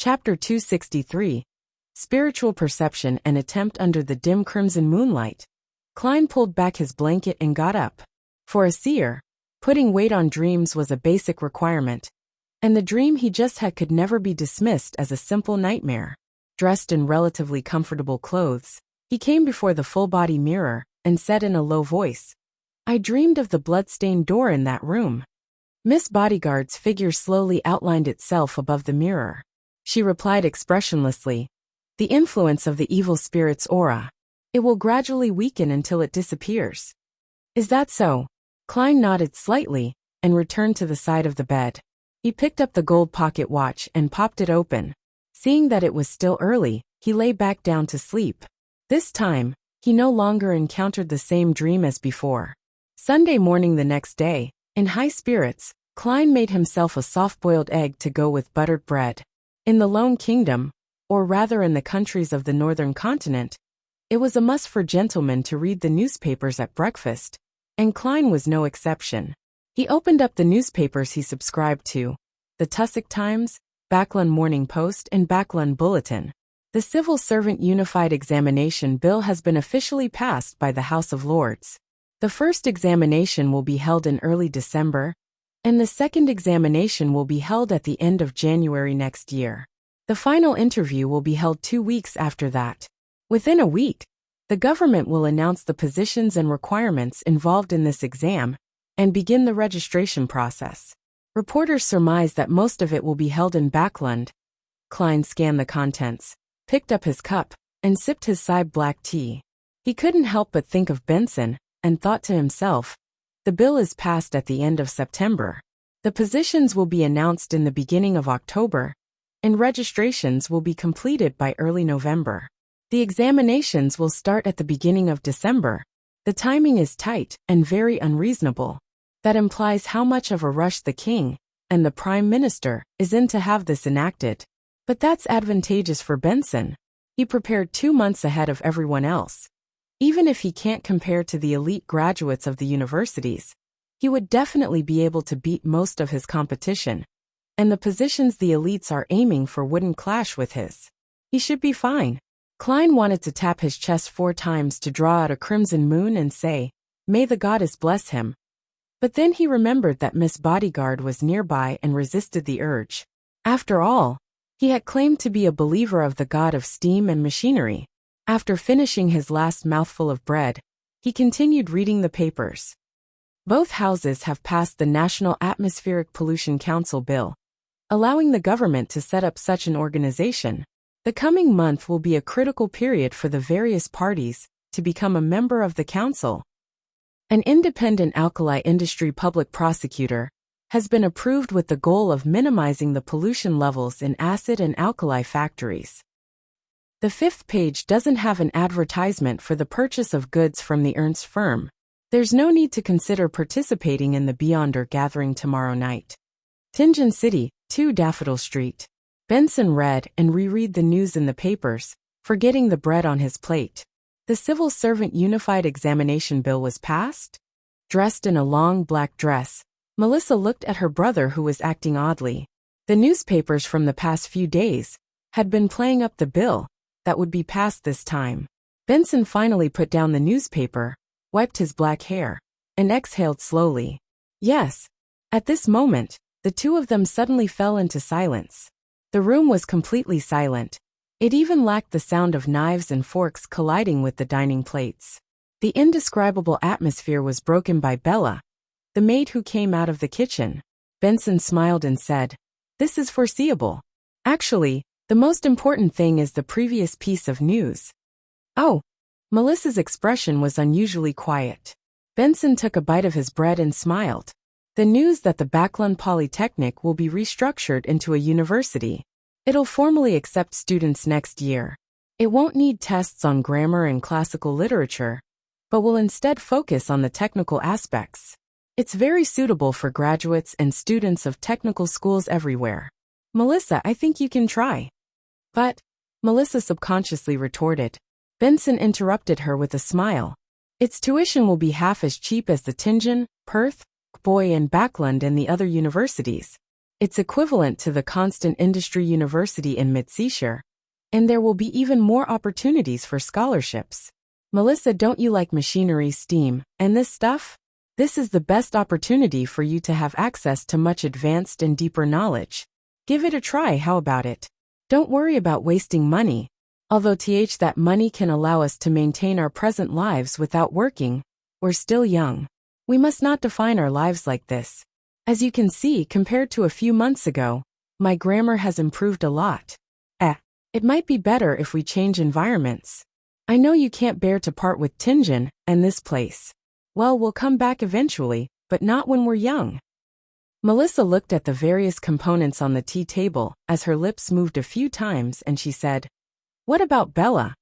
Chapter 263. Spiritual Perception and Attempt Under the Dim Crimson Moonlight. Klein pulled back his blanket and got up. For a seer, putting weight on dreams was a basic requirement, and the dream he just had could never be dismissed as a simple nightmare. Dressed in relatively comfortable clothes, he came before the full-body mirror and said in a low voice, "I dreamed of the blood-stained door in that room." Miss Bodyguard's figure slowly outlined itself above the mirror. She replied expressionlessly, "The influence of the evil spirit's aura. It will gradually weaken until it disappears." "Is that so?" Klein nodded slightly and returned to the side of the bed. He picked up the gold pocket watch and popped it open. Seeing that it was still early, he lay back down to sleep. This time, he no longer encountered the same dream as before. Sunday morning the next day, in high spirits, Klein made himself a soft-boiled egg to go with buttered bread. In the Lone Kingdom, or rather in the countries of the northern continent, it was a must for gentlemen to read the newspapers at breakfast, and Klein was no exception. He opened up the newspapers he subscribed to, the Tussock Times, Backlund Morning Post and Backlund Bulletin. The Civil Servant Unified Examination Bill has been officially passed by the House of Lords. The first examination will be held in early December, and the second examination will be held at the end of January next year. The final interview will be held 2 weeks after that. Within a week, the government will announce the positions and requirements involved in this exam and begin the registration process. Reporters surmise that most of it will be held in Backlund. Klein scanned the contents, picked up his cup, and sipped his side black tea. He couldn't help but think of Benson, and thought to himself, the bill is passed at the end of September. The positions will be announced in the beginning of October, and registrations will be completed by early November. The examinations will start at the beginning of December. The timing is tight and very unreasonable. That implies how much of a rush the king and the prime minister is in to have this enacted. But that's advantageous for Benson. He prepared 2 months ahead of everyone else. Even if he can't compare to the elite graduates of the universities, he would definitely be able to beat most of his competition, and the positions the elites are aiming for wouldn't clash with his. He should be fine. Klein wanted to tap his chest 4 times to draw out a crimson moon and say, "May the goddess bless him." But then he remembered that Miss Bodyguard was nearby and resisted the urge. After all, he had claimed to be a believer of the god of steam and machinery. After finishing his last mouthful of bread, he continued reading the papers. Both houses have passed the National Atmospheric Pollution Council bill, allowing the government to set up such an organization. The coming month will be a critical period for the various parties to become a member of the council. An independent alkali industry public prosecutor has been approved with the goal of minimizing the pollution levels in acid and alkali factories. The 5th page doesn't have an advertisement for the purchase of goods from the Ernst firm. There's no need to consider participating in the Beyonder gathering tomorrow night. Tingen City, 2 Daffodil Street. Benson read and reread the news in the papers, forgetting the bread on his plate. The Civil Servant Unified Examination Bill was passed? Dressed in a long black dress, Melissa looked at her brother who was acting oddly. The newspapers from the past few days had been playing up the bill that would be passed this time. Benson finally put down the newspaper, wiped his black hair, and exhaled slowly. Yes. At this moment, the two of them suddenly fell into silence. The room was completely silent. It even lacked the sound of knives and forks colliding with the dining plates. The indescribable atmosphere was broken by Bella, the maid who came out of the kitchen. Benson smiled and said, "This is foreseeable. Actually, the most important thing is the previous piece of news." "Oh." Melissa's expression was unusually quiet. Benson took a bite of his bread and smiled. "The news that the Backlund Polytechnic will be restructured into a university. It'll formally accept students next year. It won't need tests on grammar and classical literature, but will instead focus on the technical aspects. It's very suitable for graduates and students of technical schools everywhere. Melissa, I think you can try." "But," Melissa subconsciously retorted. Benson interrupted her with a smile. "Its tuition will be half as cheap as the Tingen, Perth, Boy and Backlund and the other universities. It's equivalent to the Constant Industry University in Mid-Seashire, and there will be even more opportunities for scholarships. Melissa, don't you like machinery, steam, and this stuff? This is the best opportunity for you to have access to much advanced and deeper knowledge. Give it a try, how about it? Don't worry about wasting money. Although that money can allow us to maintain our present lives without working, we're still young. We must not define our lives like this. As you can see, compared to a few months ago, my grammar has improved a lot. It might be better if we change environments. I know you can't bear to part with Tingen and this place. Well, we'll come back eventually, but not when we're young. Melissa looked at the various components on the tea table as her lips moved a few times and she said, "What about Bella?"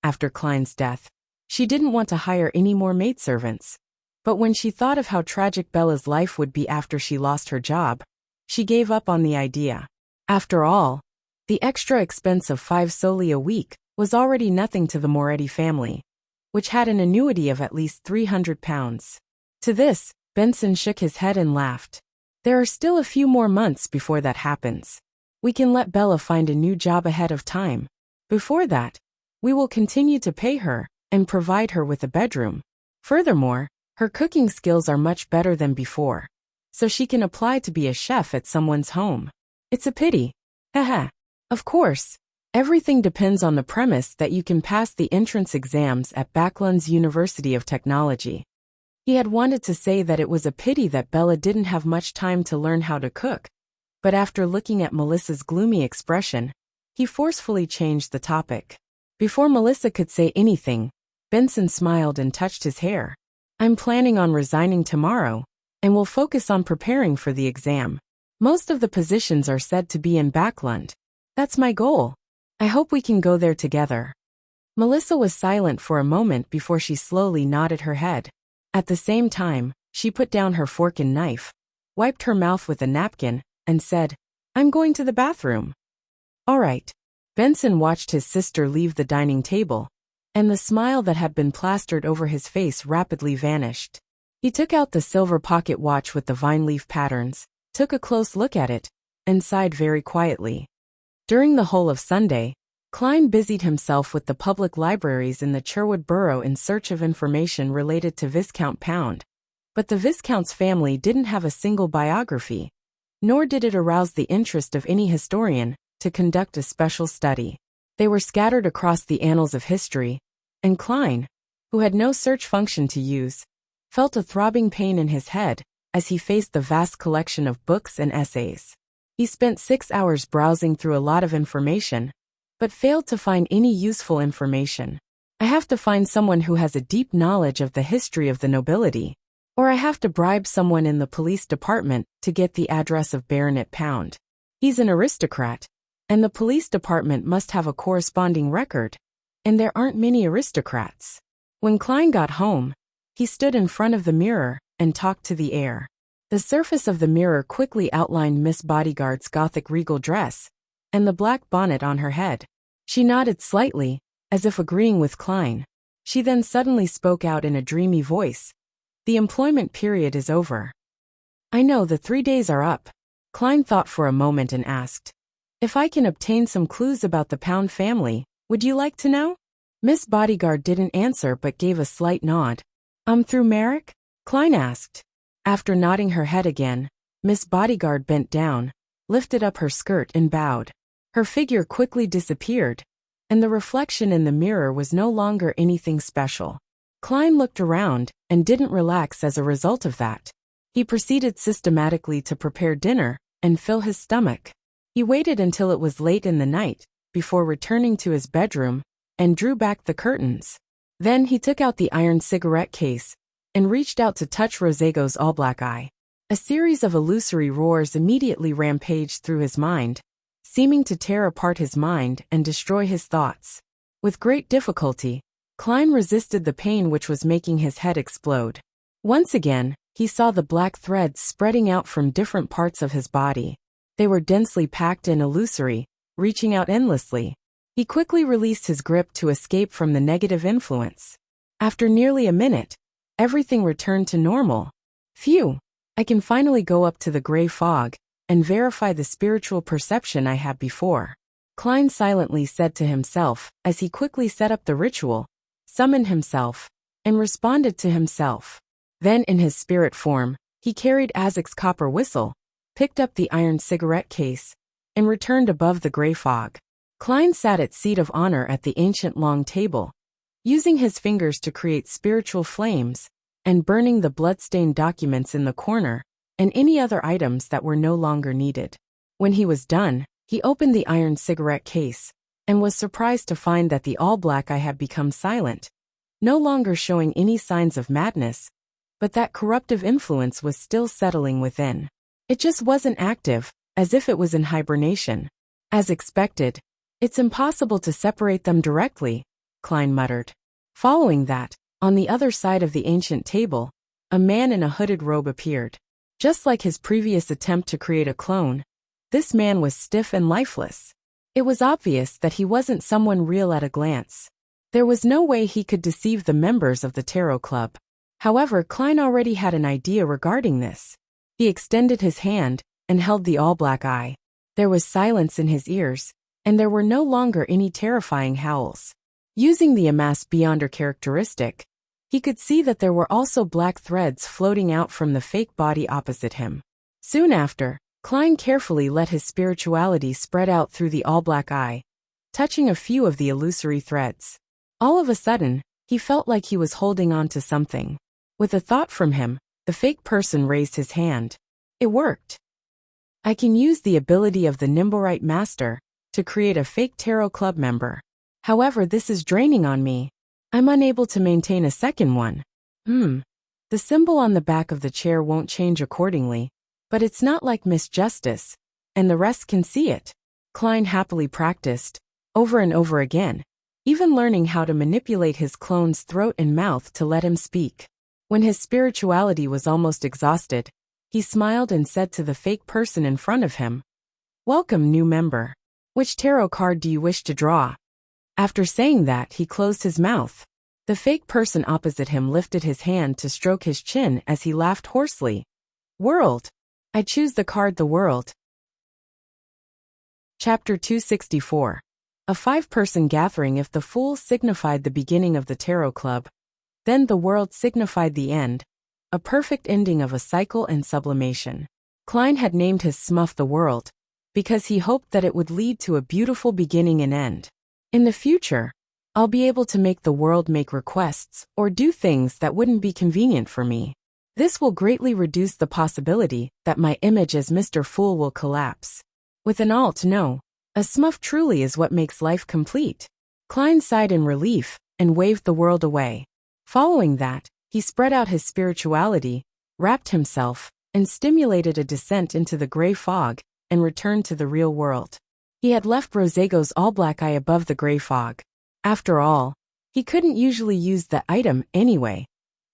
After Klein's death, she didn't want to hire any more maidservants. But when she thought of how tragic Bella's life would be after she lost her job, she gave up on the idea. After all, the extra expense of 5 soldi a week was already nothing to the Moretti family, which had an annuity of at least £300. To this, Benson shook his head and laughed. There are still a few more months before that happens. We can let Bella find a new job ahead of time. Before that, we will continue to pay her and provide her with a bedroom. Furthermore, her cooking skills are much better than before, so she can apply to be a chef at someone's home. It's a pity. Haha. Of course, everything depends on the premise that you can pass the entrance exams at Backlund's University of Technology. He had wanted to say that it was a pity that Bella didn't have much time to learn how to cook, but after looking at Melissa's gloomy expression, he forcefully changed the topic. Before Melissa could say anything, Benson smiled and touched his hair. I'm planning on resigning tomorrow, and will focus on preparing for the exam. Most of the positions are said to be in Backlund. That's my goal. I hope we can go there together. Melissa was silent for a moment before she slowly nodded her head. At the same time, she put down her fork and knife, wiped her mouth with a napkin, and said, I'm going to the bathroom. All right. Benson watched his sister leave the dining table, and the smile that had been plastered over his face rapidly vanished. He took out the silver pocket watch with the vine leaf patterns, took a close look at it, and sighed very quietly. During the whole of Sunday, Klein busied himself with the public libraries in the Cherwood borough in search of information related to Viscount Pound. But the Viscount's family didn't have a single biography, nor did it arouse the interest of any historian to conduct a special study. They were scattered across the annals of history, and Klein, who had no search function to use, felt a throbbing pain in his head as he faced the vast collection of books and essays. He spent 6 hours browsing through a lot of information, but failed to find any useful information. I have to find someone who has a deep knowledge of the history of the nobility, or I have to bribe someone in the police department to get the address of Baronet Pound. He's an aristocrat, and the police department must have a corresponding record, and there aren't many aristocrats. When Klein got home, he stood in front of the mirror and talked to the air. The surface of the mirror quickly outlined Miss Bodyguard's Gothic regal dress and the black bonnet on her head. She nodded slightly, as if agreeing with Klein. She then suddenly spoke out in a dreamy voice. The employment period is over. I know, the 3 days are up. Klein thought for a moment and asked, if I can obtain some clues about the Pound family, would you like to know? Miss Bodyguard didn't answer but gave a slight nod. Through Merrick? Klein asked. After nodding her head again, Miss Bodyguard bent down, lifted up her skirt and bowed. Her figure quickly disappeared, and the reflection in the mirror was no longer anything special. Klein looked around and didn't relax as a result of that. He proceeded systematically to prepare dinner and fill his stomach. He waited until it was late in the night before returning to his bedroom and drew back the curtains. Then he took out the iron cigarette case and reached out to touch Rosego's all-black eye. A series of illusory roars immediately rampaged through his mind, seeming to tear apart his mind and destroy his thoughts. With great difficulty, Klein resisted the pain which was making his head explode. Once again, he saw the black threads spreading out from different parts of his body. They were densely packed and illusory, reaching out endlessly. He quickly released his grip to escape from the negative influence. After nearly a minute, everything returned to normal. Phew! I can finally go up to the gray fog and verify the spiritual perception I had before. Klein silently said to himself as he quickly set up the ritual, summoned himself, and responded to himself. Then in his spirit form, he carried Azek's copper whistle, picked up the iron cigarette case, and returned above the gray fog. Klein sat at seat of honor at the ancient long table, using his fingers to create spiritual flames, and burning the blood-stained documents in the corner, and any other items that were no longer needed. When he was done, he opened the iron cigarette case, and was surprised to find that the all-black eye had become silent, no longer showing any signs of madness, but that corruptive influence was still settling within. It just wasn't active, as if it was in hibernation. As expected, it's impossible to separate them directly, Klein muttered. Following that, on the other side of the ancient table, a man in a hooded robe appeared. Just like his previous attempt to create a clone, this man was stiff and lifeless. It was obvious that he wasn't someone real at a glance. There was no way he could deceive the members of the Tarot Club. However, Klein already had an idea regarding this. He extended his hand and held the all-black eye. There was silence in his ears, and there were no longer any terrifying howls. Using the Amass Beyonder characteristic, he could see that there were also black threads floating out from the fake body opposite him. Soon after, Klein carefully let his spirituality spread out through the all-black eye, touching a few of the illusory threads. All of a sudden, he felt like he was holding on to something. With a thought from him, the fake person raised his hand. It worked. I can use the ability of the Nimblewright Master to create a fake Tarot Club member. However, this is draining on me. I'm unable to maintain a second one. The symbol on the back of the chair won't change accordingly, but it's not like Miss Justice, and the rest can see it. Klein happily practiced, over and over again, even learning how to manipulate his clone's throat and mouth to let him speak. When his spirituality was almost exhausted, he smiled and said to the fake person in front of him, "Welcome, new member. Which tarot card do you wish to draw?" After saying that, he closed his mouth. The fake person opposite him lifted his hand to stroke his chin as he laughed hoarsely. "World. I choose the card the World." Chapter 264. A 5-person gathering. If the Fool signified the beginning of the Tarot Club, then the World signified the end, a perfect ending of a cycle and sublimation. Klein had named his smuff the World, because he hoped that it would lead to a beautiful beginning and end. In the future, I'll be able to make the world make requests or do things that wouldn't be convenient for me. This will greatly reduce the possibility that my image as Mr. Fool will collapse. With an alt no, a smuff truly is what makes life complete. Klein sighed in relief and waved the world away. Following that, he spread out his spirituality, wrapped himself, and stimulated a descent into the gray fog, and returned to the real world. He had left Rosego's all-black eye above the gray fog. After all, he couldn't usually use the item anyway,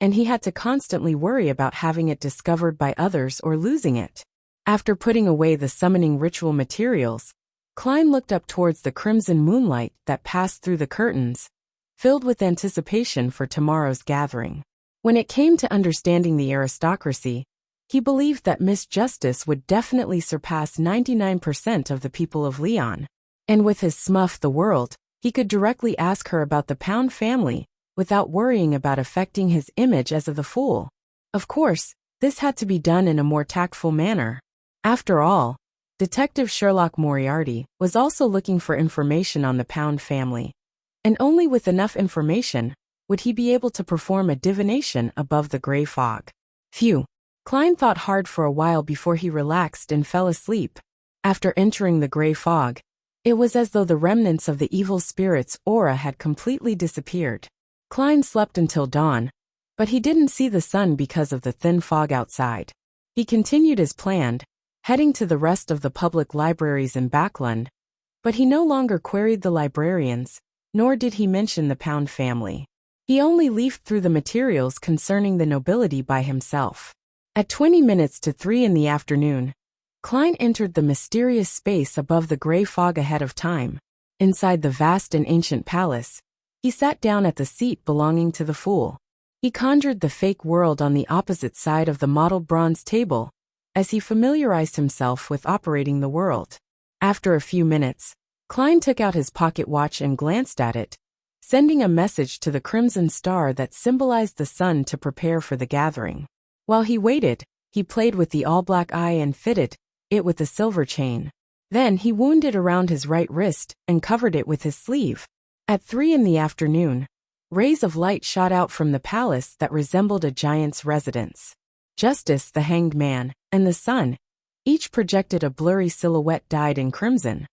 and he had to constantly worry about having it discovered by others or losing it. After putting away the summoning ritual materials, Klein looked up towards the crimson moonlight that passed through the curtains, filled with anticipation for tomorrow's gathering. When it came to understanding the aristocracy, he believed that Miss Justice would definitely surpass 99% of the people of Leon. And with his smuff the World, he could directly ask her about the Pound family, without worrying about affecting his image as of the Fool. Of course, this had to be done in a more tactful manner. After all, Detective Sherlock Moriarty was also looking for information on the Pound family, and only with enough information would he be able to perform a divination above the gray fog. Phew. Klein thought hard for a while before he relaxed and fell asleep. After entering the gray fog, it was as though the remnants of the evil spirit's aura had completely disappeared. Klein slept until dawn, but he didn't see the sun because of the thin fog outside. He continued as planned, heading to the rest of the public libraries in Backlund, but he no longer queried the librarians, nor did he mention the Pound family. He only leafed through the materials concerning the nobility by himself. At 20 minutes to 3 in the afternoon, Klein entered the mysterious space above the gray fog ahead of time. Inside the vast and ancient palace, he sat down at the seat belonging to the Fool. He conjured the fake world on the opposite side of the model bronze table, as he familiarized himself with operating the world. After a few minutes, Klein took out his pocket watch and glanced at it, sending a message to the crimson star that symbolized the sun to prepare for the gathering. While he waited, he played with the all-black eye and fitted it with the silver chain. Then he wound it around his right wrist and covered it with his sleeve. At 3 in the afternoon, rays of light shot out from the palace that resembled a giant's residence. Justice, the hanged man, and the sun, each projected a blurry silhouette dyed in crimson.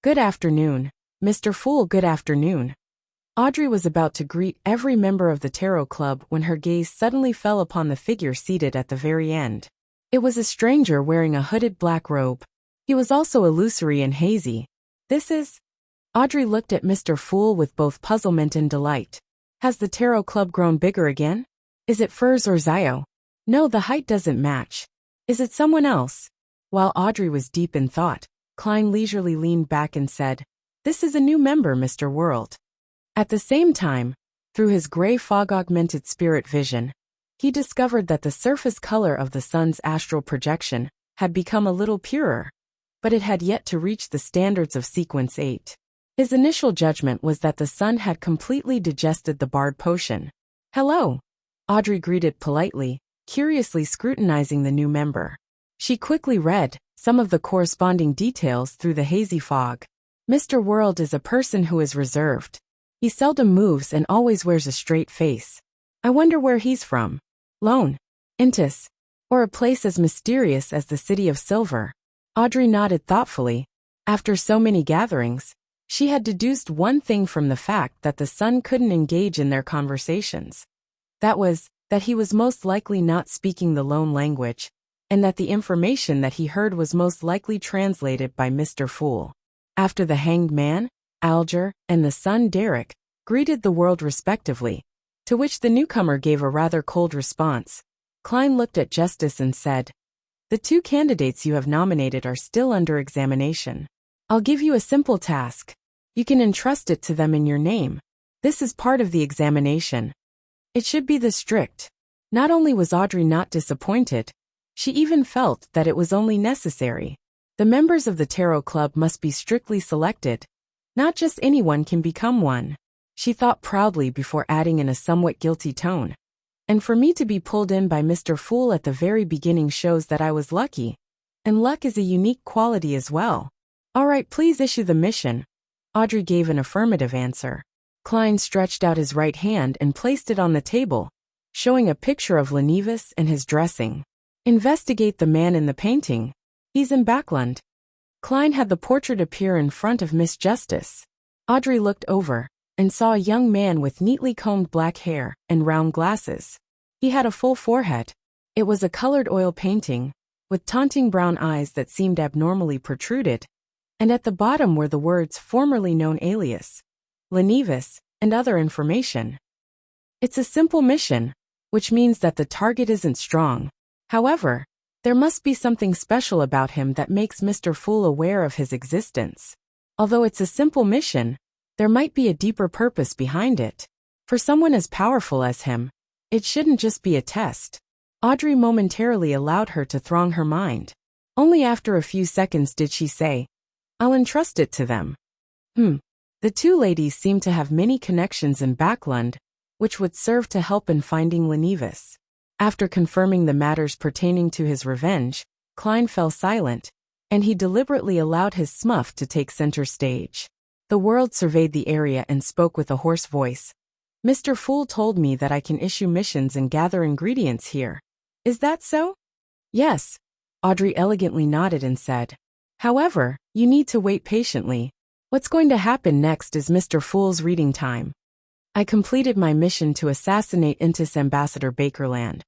"Good afternoon, Mr. Fool, good afternoon." Audrey was about to greet every member of the tarot club when her gaze suddenly fell upon the figure seated at the very end. It was a stranger wearing a hooded black robe. He was also illusory and hazy. "This is—" Audrey looked at Mr. Fool with both puzzlement and delight. "Has the tarot club grown bigger again? Is it Furs or Zio? No, the height doesn't match. Is it someone else?" While Audrey was deep in thought, Klein leisurely leaned back and said, "This is a new member, Mr. World." At the same time, through his gray fog-augmented spirit vision, he discovered that the surface color of the sun's astral projection had become a little purer, but it had yet to reach the standards of Sequence 8. His initial judgment was that the sun had completely digested the barred potion. "Hello," Audrey greeted politely, curiously scrutinizing the new member. She quickly read some of the corresponding details through the hazy fog. "Mr. World is a person who is reserved. He seldom moves and always wears a straight face. I wonder where he's from. Lone, Intis, or a place as mysterious as the City of Silver." Audrey nodded thoughtfully. After so many gatherings, she had deduced one thing from the fact that the sun couldn't engage in their conversations. That was, that he was most likely not speaking the Lone language, and that the information that he heard was most likely translated by Mr. Fool. After the hanged man, Alger, and the sun Derek greeted the world respectively, to which the newcomer gave a rather cold response, Klein looked at Justice and said, "The 2 candidates you have nominated are still under examination. I'll give you a simple task. You can entrust it to them in your name. This is part of the examination. It should be this strict." Not only was Audrey not disappointed, she even felt that it was only necessary. The members of the tarot club must be strictly selected. Not just anyone can become one. She thought proudly before adding in a somewhat guilty tone. "And for me to be pulled in by Mr. Fool at the very beginning shows that I was lucky. And luck is a unique quality as well. All right, please issue the mission." Audrey gave an affirmative answer. Klein stretched out his right hand and placed it on the table, showing a picture of Lenivis and his dressing. "Investigate the man in the painting. He's in Backland." Klein had the portrait appear in front of Miss Justice. Audrey looked over and saw a young man with neatly combed black hair and round glasses. He had a full forehead. It was a colored oil painting, with taunting brown eyes that seemed abnormally protruded, and at the bottom were the words "formerly known alias, Lenivis," and other information. It's a simple mission, which means that the target isn't strong. However, there must be something special about him that makes Mr. Fool aware of his existence. Although it's a simple mission, there might be a deeper purpose behind it. For someone as powerful as him, it shouldn't just be a test. Audrey momentarily allowed her to throng her mind. Only after a few seconds did she say, "I'll entrust it to them." The 2 ladies seemed to have many connections in Backland, which would serve to help in finding Lenivis. After confirming the matters pertaining to his revenge, Klein fell silent, and he deliberately allowed his smuff to take center stage. The world surveyed the area and spoke with a hoarse voice. "Mr. Fool told me that I can issue missions and gather ingredients here. Is that so?" "Yes," Audrey elegantly nodded and said. "However, you need to wait patiently. What's going to happen next is Mr. Fool's reading time. I completed my mission to assassinate Intis Ambassador Bakerland.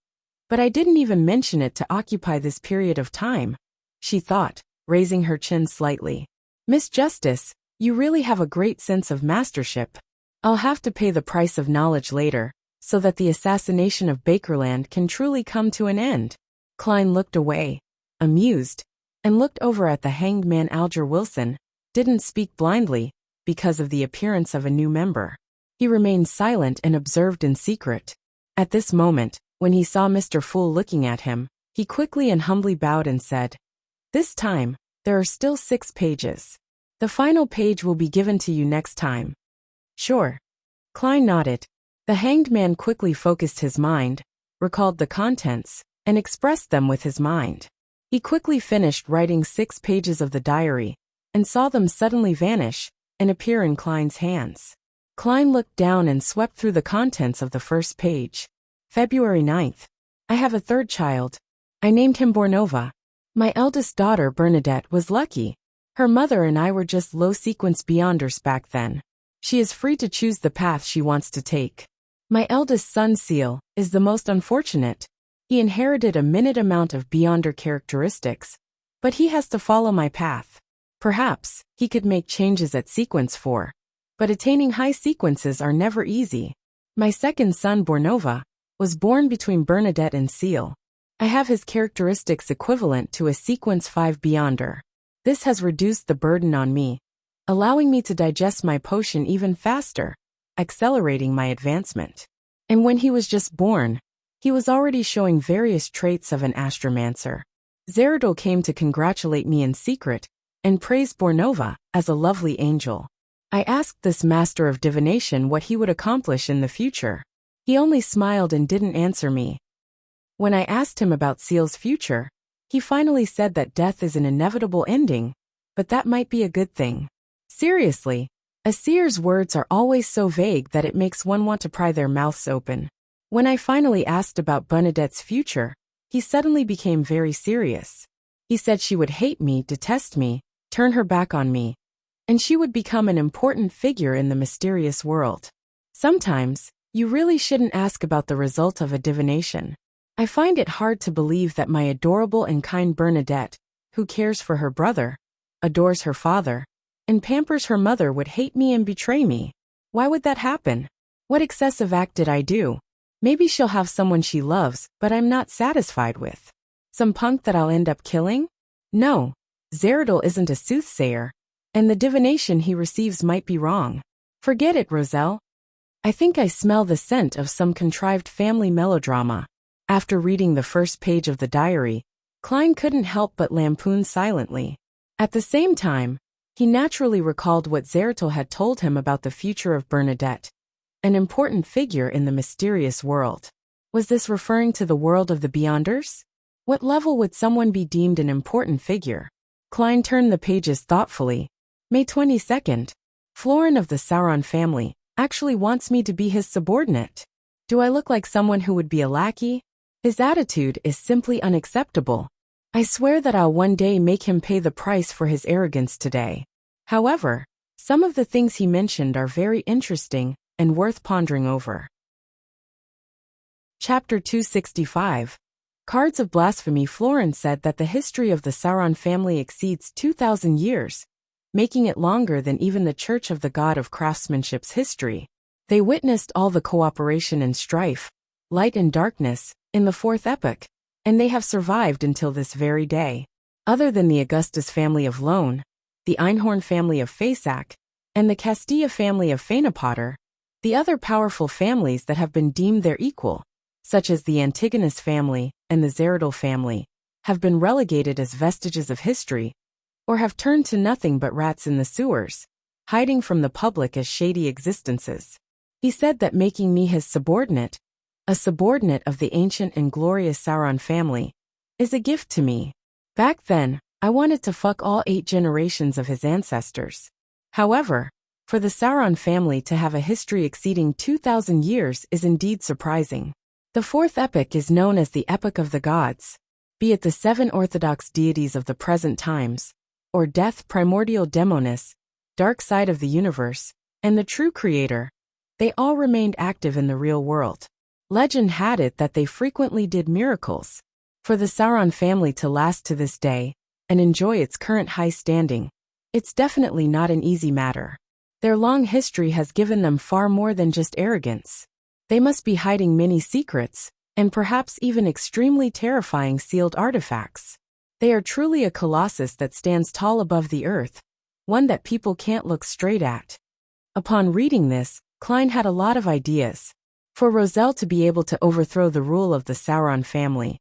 But I didn't even mention it to occupy this period of time," she thought, raising her chin slightly. "Miss Justice, you really have a great sense of mastership. I'll have to pay the price of knowledge later, so that the assassination of Bakerland can truly come to an end." Klein looked away, amused, and looked over at the hanged man. Alger Wilson didn't speak blindly, because of the appearance of a new member. He remained silent and observed in secret. At this moment, when he saw Mr. Fool looking at him, He quickly and humbly bowed and said, "This time, there are still 6 pages. The final page will be given to you next time." "Sure." Klein nodded. The hanged man quickly focused his mind, recalled the contents, and expressed them with his mind. He quickly finished writing 6 pages of the diary, and saw them suddenly vanish and appear in Klein's hands. Klein looked down and swept through the contents of the first page. February 9th. I have a 3rd child. I named him Bornova. My eldest daughter Bernadette was lucky. Her mother and I were just low-sequence beyonders back then. She is free to choose the path she wants to take. My eldest son Seal is the most unfortunate. He inherited a minute amount of beyonder characteristics, but he has to follow my path. Perhaps he could make changes at sequence 4, but attaining high sequences are never easy. My second son Bornova was born between Bernadette and Seal. I have his characteristics equivalent to a sequence 5 beyonder. This has reduced the burden on me, allowing me to digest my potion even faster, accelerating my advancement. And when he was just born, he was already showing various traits of an astromancer. Zeradol came to congratulate me in secret and praised Bornova as a lovely angel. I asked this master of divination what he would accomplish in the future. He only smiled and didn't answer me. When I asked him about Seal's future, he finally said that death is an inevitable ending, but that might be a good thing. Seriously, a seer's words are always so vague that it makes one want to pry their mouths open. When I finally asked about Bernadette's future, he suddenly became very serious. He said she would hate me, detest me, turn her back on me, and she would become an important figure in the mysterious world. Sometimes, you really shouldn't ask about the result of a divination. I find it hard to believe that my adorable and kind Bernadette, who cares for her brother, adores her father, and pampers her mother would hate me and betray me. Why would that happen? What excessive act did I do? Maybe she'll have someone she loves, but I'm not satisfied with. Some punk that I'll end up killing? No, Zeradol isn't a soothsayer, and the divination he receives might be wrong. Forget it, Roselle. I think I smell the scent of some contrived family melodrama. After reading the first page of the diary, Klein couldn't help but lampoon silently. At the same time, he naturally recalled what Zeradol had told him about the future of Bernadette, an important figure in the mysterious world. Was this referring to the world of the Beyonders? What level would someone be deemed an important figure? Klein turned the pages thoughtfully. May 22nd. Florin of the Sauron family actually wants me to be his subordinate. Do I look like someone who would be a lackey? His attitude is simply unacceptable. I swear that I'll one day make him pay the price for his arrogance today. However, some of the things he mentioned are very interesting and worth pondering over. Chapter 265. Cards of Blasphemy. Florin said that the history of the Sauron family exceeds 2,000 years, making it longer than even the Church of the God of Craftsmanship's history. They witnessed all the cooperation and strife, light and darkness, in the Fourth Epoch, and they have survived until this very day. Other than the Augustus family of Lone, the Einhorn family of Fasak, and the Castilla family of Fainapotter, the other powerful families that have been deemed their equal, such as the Antigonus family and the Zeradol family, have been relegated as vestiges of history, or have turned to nothing but rats in the sewers, hiding from the public as shady existences. He said that making me his subordinate, a subordinate of the ancient and glorious Sauron family, is a gift to me. Back then, I wanted to fuck all 8 generations of his ancestors. However, for the Sauron family to have a history exceeding 2,000 years is indeed surprising. The Fourth Epoch is known as the Epoch of the Gods, be it the 7 orthodox deities of the present times, or Death, Primordial Demonis, Dark Side of the Universe, and the True Creator. They all remained active in the real world. Legend had it that they frequently did miracles. For the Sauron family to last to this day, and enjoy its current high standing, it's definitely not an easy matter. Their long history has given them far more than just arrogance. They must be hiding many secrets, and perhaps even extremely terrifying sealed artifacts. They are truly a colossus that stands tall above the earth, one that people can't look straight at. Upon reading this, Klein had a lot of ideas. For Roselle to be able to overthrow the rule of the Sauron family,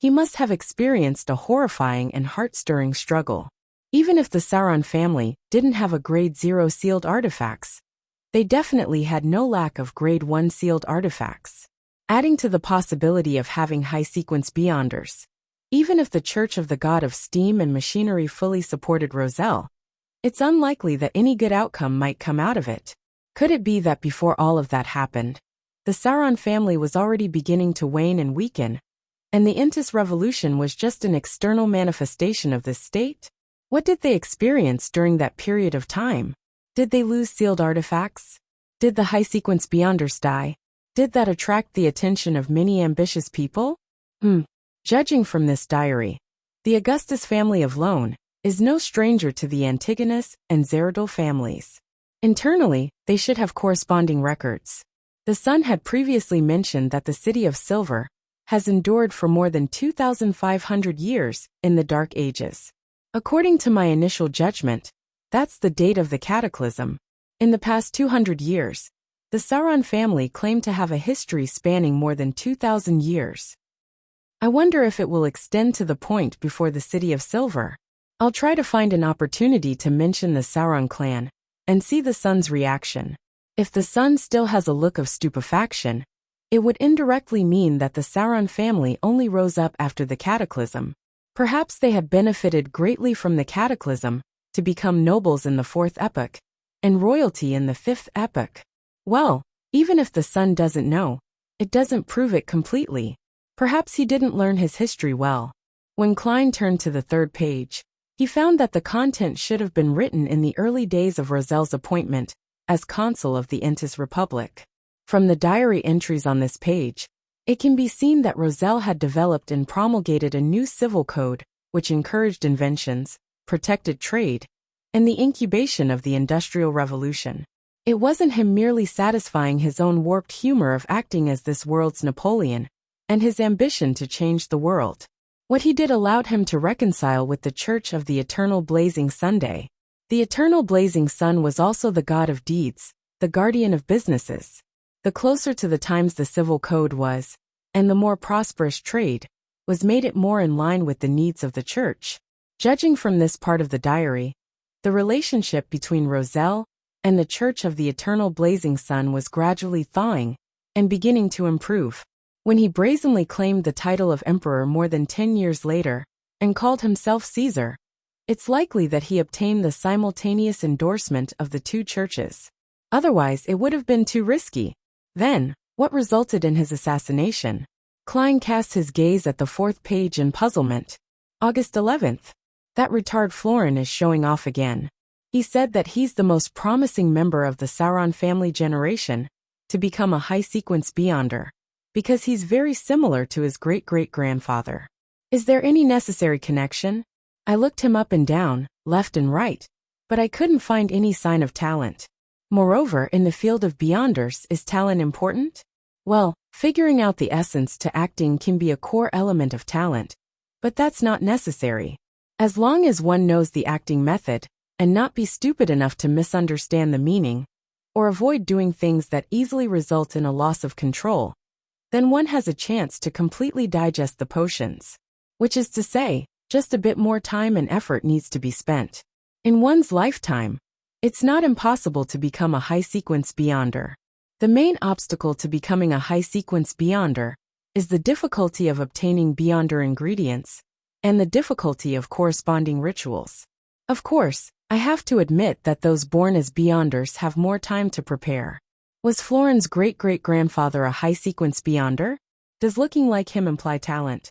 He must have experienced a horrifying and heart-stirring struggle. Even if the Sauron family didn't have a Grade 0 sealed artifacts, they definitely had no lack of Grade 1 sealed artifacts, adding to the possibility of having high-sequence Beyonders. Even if the Church of the God of Steam and Machinery fully supported Roselle, it's unlikely that any good outcome might come out of it. Could it be that before all of that happened, the Sauron family was already beginning to wane and weaken, and the Intis Revolution was just an external manifestation of this state? What did they experience during that period of time? Did they lose sealed artifacts? Did the high-sequence Beyonders die? Did that attract the attention of many ambitious people? Judging from this diary, the Augustus family of Lone is no stranger to the Antigonus and Zeradol families. Internally, they should have corresponding records. The Sun had previously mentioned that the City of Silver has endured for more than 2,500 years in the Dark Ages. According to my initial judgment, that's the date of the cataclysm. In the past 200 years, the Sauron family claimed to have a history spanning more than 2,000 years. I wonder if it will extend to the point before the City of Silver. I'll try to find an opportunity to mention the Sauron clan and see the Sun's reaction. If the Sun still has a look of stupefaction, it would indirectly mean that the Sauron family only rose up after the cataclysm. Perhaps they had benefited greatly from the cataclysm to become nobles in the 4th epoch and royalty in the 5th epoch. Well, even if the Sun doesn't know, it doesn't prove it completely. Perhaps he didn't learn his history well. When Klein turned to the 3rd page, he found that the content should have been written in the early days of Roselle's appointment as consul of the Intis Republic. From the diary entries on this page, it can be seen that Roselle had developed and promulgated a new civil code which encouraged inventions, protected trade, and the incubation of the Industrial Revolution. It wasn't him merely satisfying his own warped humor of acting as this world's Napoleon and his ambition to change the world. What he did allowed him to reconcile with the Church of the Eternal Blazing Sunday. The Eternal Blazing Sun was also the god of deeds, the guardian of businesses. The closer to the times the civil code was, and the more prosperous trade was, made it more in line with the needs of the church. Judging from this part of the diary, the relationship between Roselle and the Church of the Eternal Blazing Sun was gradually thawing and beginning to improve. When he brazenly claimed the title of emperor more than 10 years later and called himself Caesar, it's likely that he obtained the simultaneous endorsement of the two churches. Otherwise, it would have been too risky. Then, what resulted in his assassination? Klein cast his gaze at the 4th page in puzzlement. August 11th. That retard Florin is showing off again. He said that he's the most promising member of the Sauron family generation to become a high-sequence Beyonder, because he's very similar to his great-great-grandfather. Is there any necessary connection? I looked him up and down, left and right, but I couldn't find any sign of talent. Moreover, in the field of Beyonders, is talent important? Well, figuring out the essence to acting can be a core element of talent, but that's not necessary. As long as one knows the acting method, and not be stupid enough to misunderstand the meaning, or avoid doing things that easily result in a loss of control, then one has a chance to completely digest the potions. Which is to say, just a bit more time and effort needs to be spent. In one's lifetime, it's not impossible to become a high-sequence Beyonder. The main obstacle to becoming a high-sequence Beyonder is the difficulty of obtaining Beyonder ingredients and the difficulty of corresponding rituals. Of course, I have to admit that those born as Beyonders have more time to prepare. Was Florin's great-great-grandfather a high-sequence Beyonder? Does looking like him imply talent?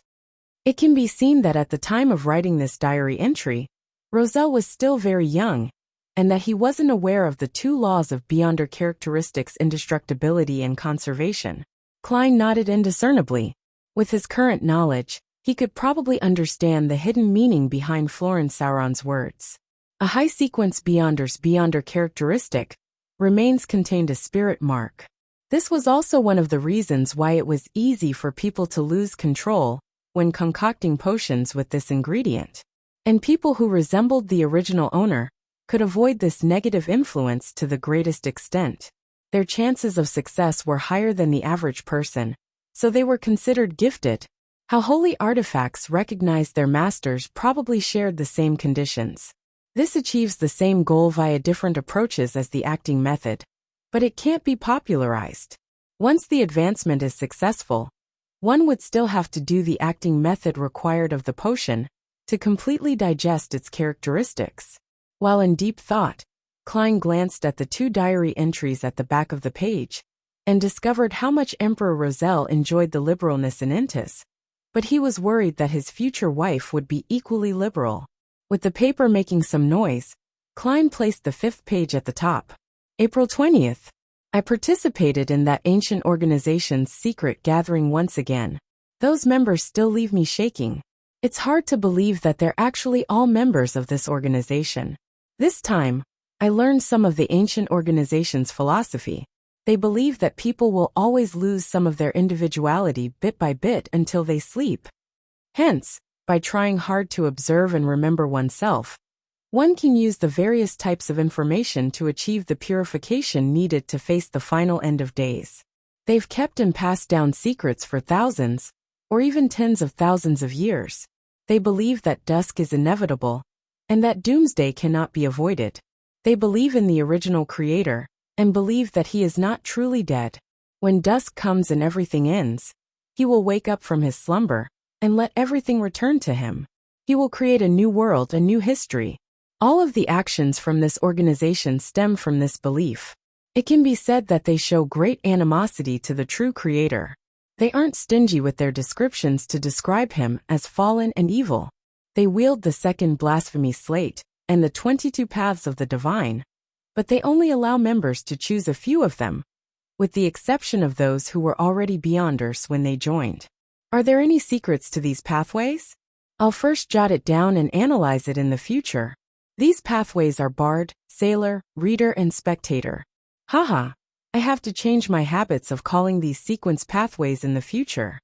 It can be seen that at the time of writing this diary entry, Roselle was still very young, and that he wasn't aware of the two laws of Beyonder characteristics: indestructibility and conservation. Klein nodded indiscernibly. With his current knowledge, he could probably understand the hidden meaning behind Florin Sauron's words. A high-sequence Beyonder's Beyonder characteristic remains contained a spirit mark. This was also one of the reasons why it was easy for people to lose control when concocting potions with this ingredient. And people who resembled the original owner could avoid this negative influence to the greatest extent. Their chances of success were higher than the average person, so they were considered gifted, How holy artifacts recognized their masters probably shared the same conditions. This achieves the same goal via different approaches as the acting method, but it can't be popularized. Once the advancement is successful, one would still have to do the acting method required of the potion to completely digest its characteristics. While in deep thought, Klein glanced at the 2 diary entries at the back of the page and discovered how much Emperor Roselle enjoyed the liberalness in Intis, but he was worried that his future wife would be equally liberal. With the paper making some noise, Klein placed the 5th page at the top. April 20th. I participated in that ancient organization's secret gathering once again. Those members still leave me shaking. It's hard to believe that they're actually all members of this organization. This time, I learned some of the ancient organization's philosophy. They believe that people will always lose some of their individuality bit by bit until they sleep. Hence, by trying hard to observe and remember oneself, one can use the various types of information to achieve the purification needed to face the final end of days. They've kept and passed down secrets for thousands, or even tens of thousands of years. They believe that dusk is inevitable, and that doomsday cannot be avoided. They believe in the original creator, and believe that he is not truly dead. When dusk comes and everything ends, he will wake up from his slumber, and let everything return to him. He will create a new world, a new history. All of the actions from this organization stem from this belief. It can be said that they show great animosity to the true creator. They aren't stingy with their descriptions to describe him as fallen and evil. They wield the second blasphemy slate and the 22 paths of the divine, but they only allow members to choose a few of them, with the exception of those who were already Beyonders when they joined. Are there any secrets to these pathways? I'll first jot it down and analyze it in the future. These pathways are Bard, Sailor, Reader, and Spectator. Haha, I have to change my habits of calling these sequence pathways in the future.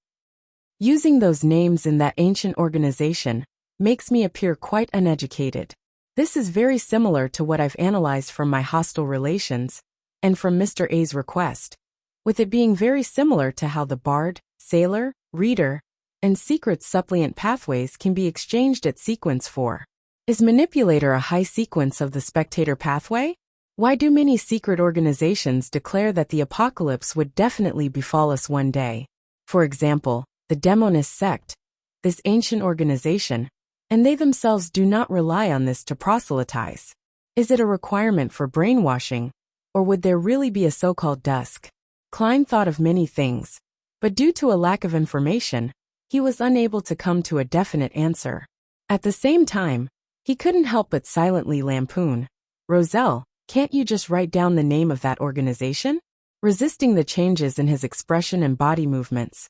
Using those names in that ancient organization makes me appear quite uneducated. This is very similar to what I've analyzed from my hostile relations and from Mr. A's request, with it being very similar to how the Bard, Sailor, Reader, and Secret Suppliant pathways can be exchanged at sequence 4. Is Manipulator a high sequence of the Spectator pathway? Why do many secret organizations declare that the apocalypse would definitely befall us one day? For example, the Demonist sect, this ancient organization, and they themselves do not rely on this to proselytize. Is it a requirement for brainwashing, or would there really be a so-called dusk? Klein thought of many things, but due to a lack of information, he was unable to come to a definite answer. At the same time, he couldn't help but silently lampoon. Roselle, can't you just write down the name of that organization? Resisting the changes in his expression and body movements,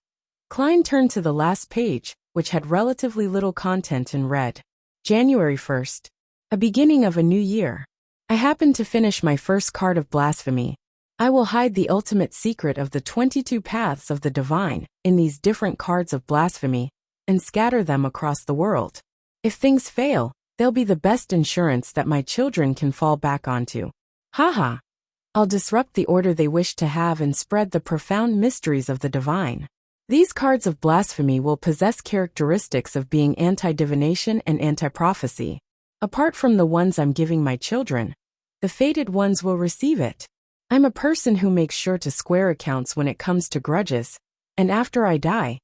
Klein turned to the last page, which had relatively little content, and read, January 1st. A beginning of a new year. I happened to finish my first card of blasphemy. I will hide the ultimate secret of the 22 paths of the divine in these different cards of blasphemy and scatter them across the world. If things fail, they'll be the best insurance that my children can fall back onto. Haha. I'll disrupt the order they wish to have and spread the profound mysteries of the divine. These cards of blasphemy will possess characteristics of being anti-divination and anti-prophecy. Apart from the ones I'm giving my children, the fated ones will receive it. I'm a person who makes sure to square accounts when it comes to grudges, and after I die,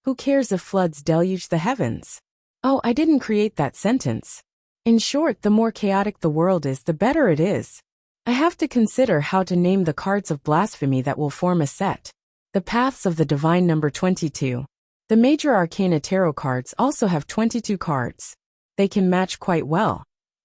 who cares if floods deluge the heavens? Oh, I didn't create that sentence. In short, the more chaotic the world is, the better it is. I have to consider how to name the cards of blasphemy that will form a set. The Paths of the Divine number 22. The major arcana tarot cards also have 22 cards. They can match quite well,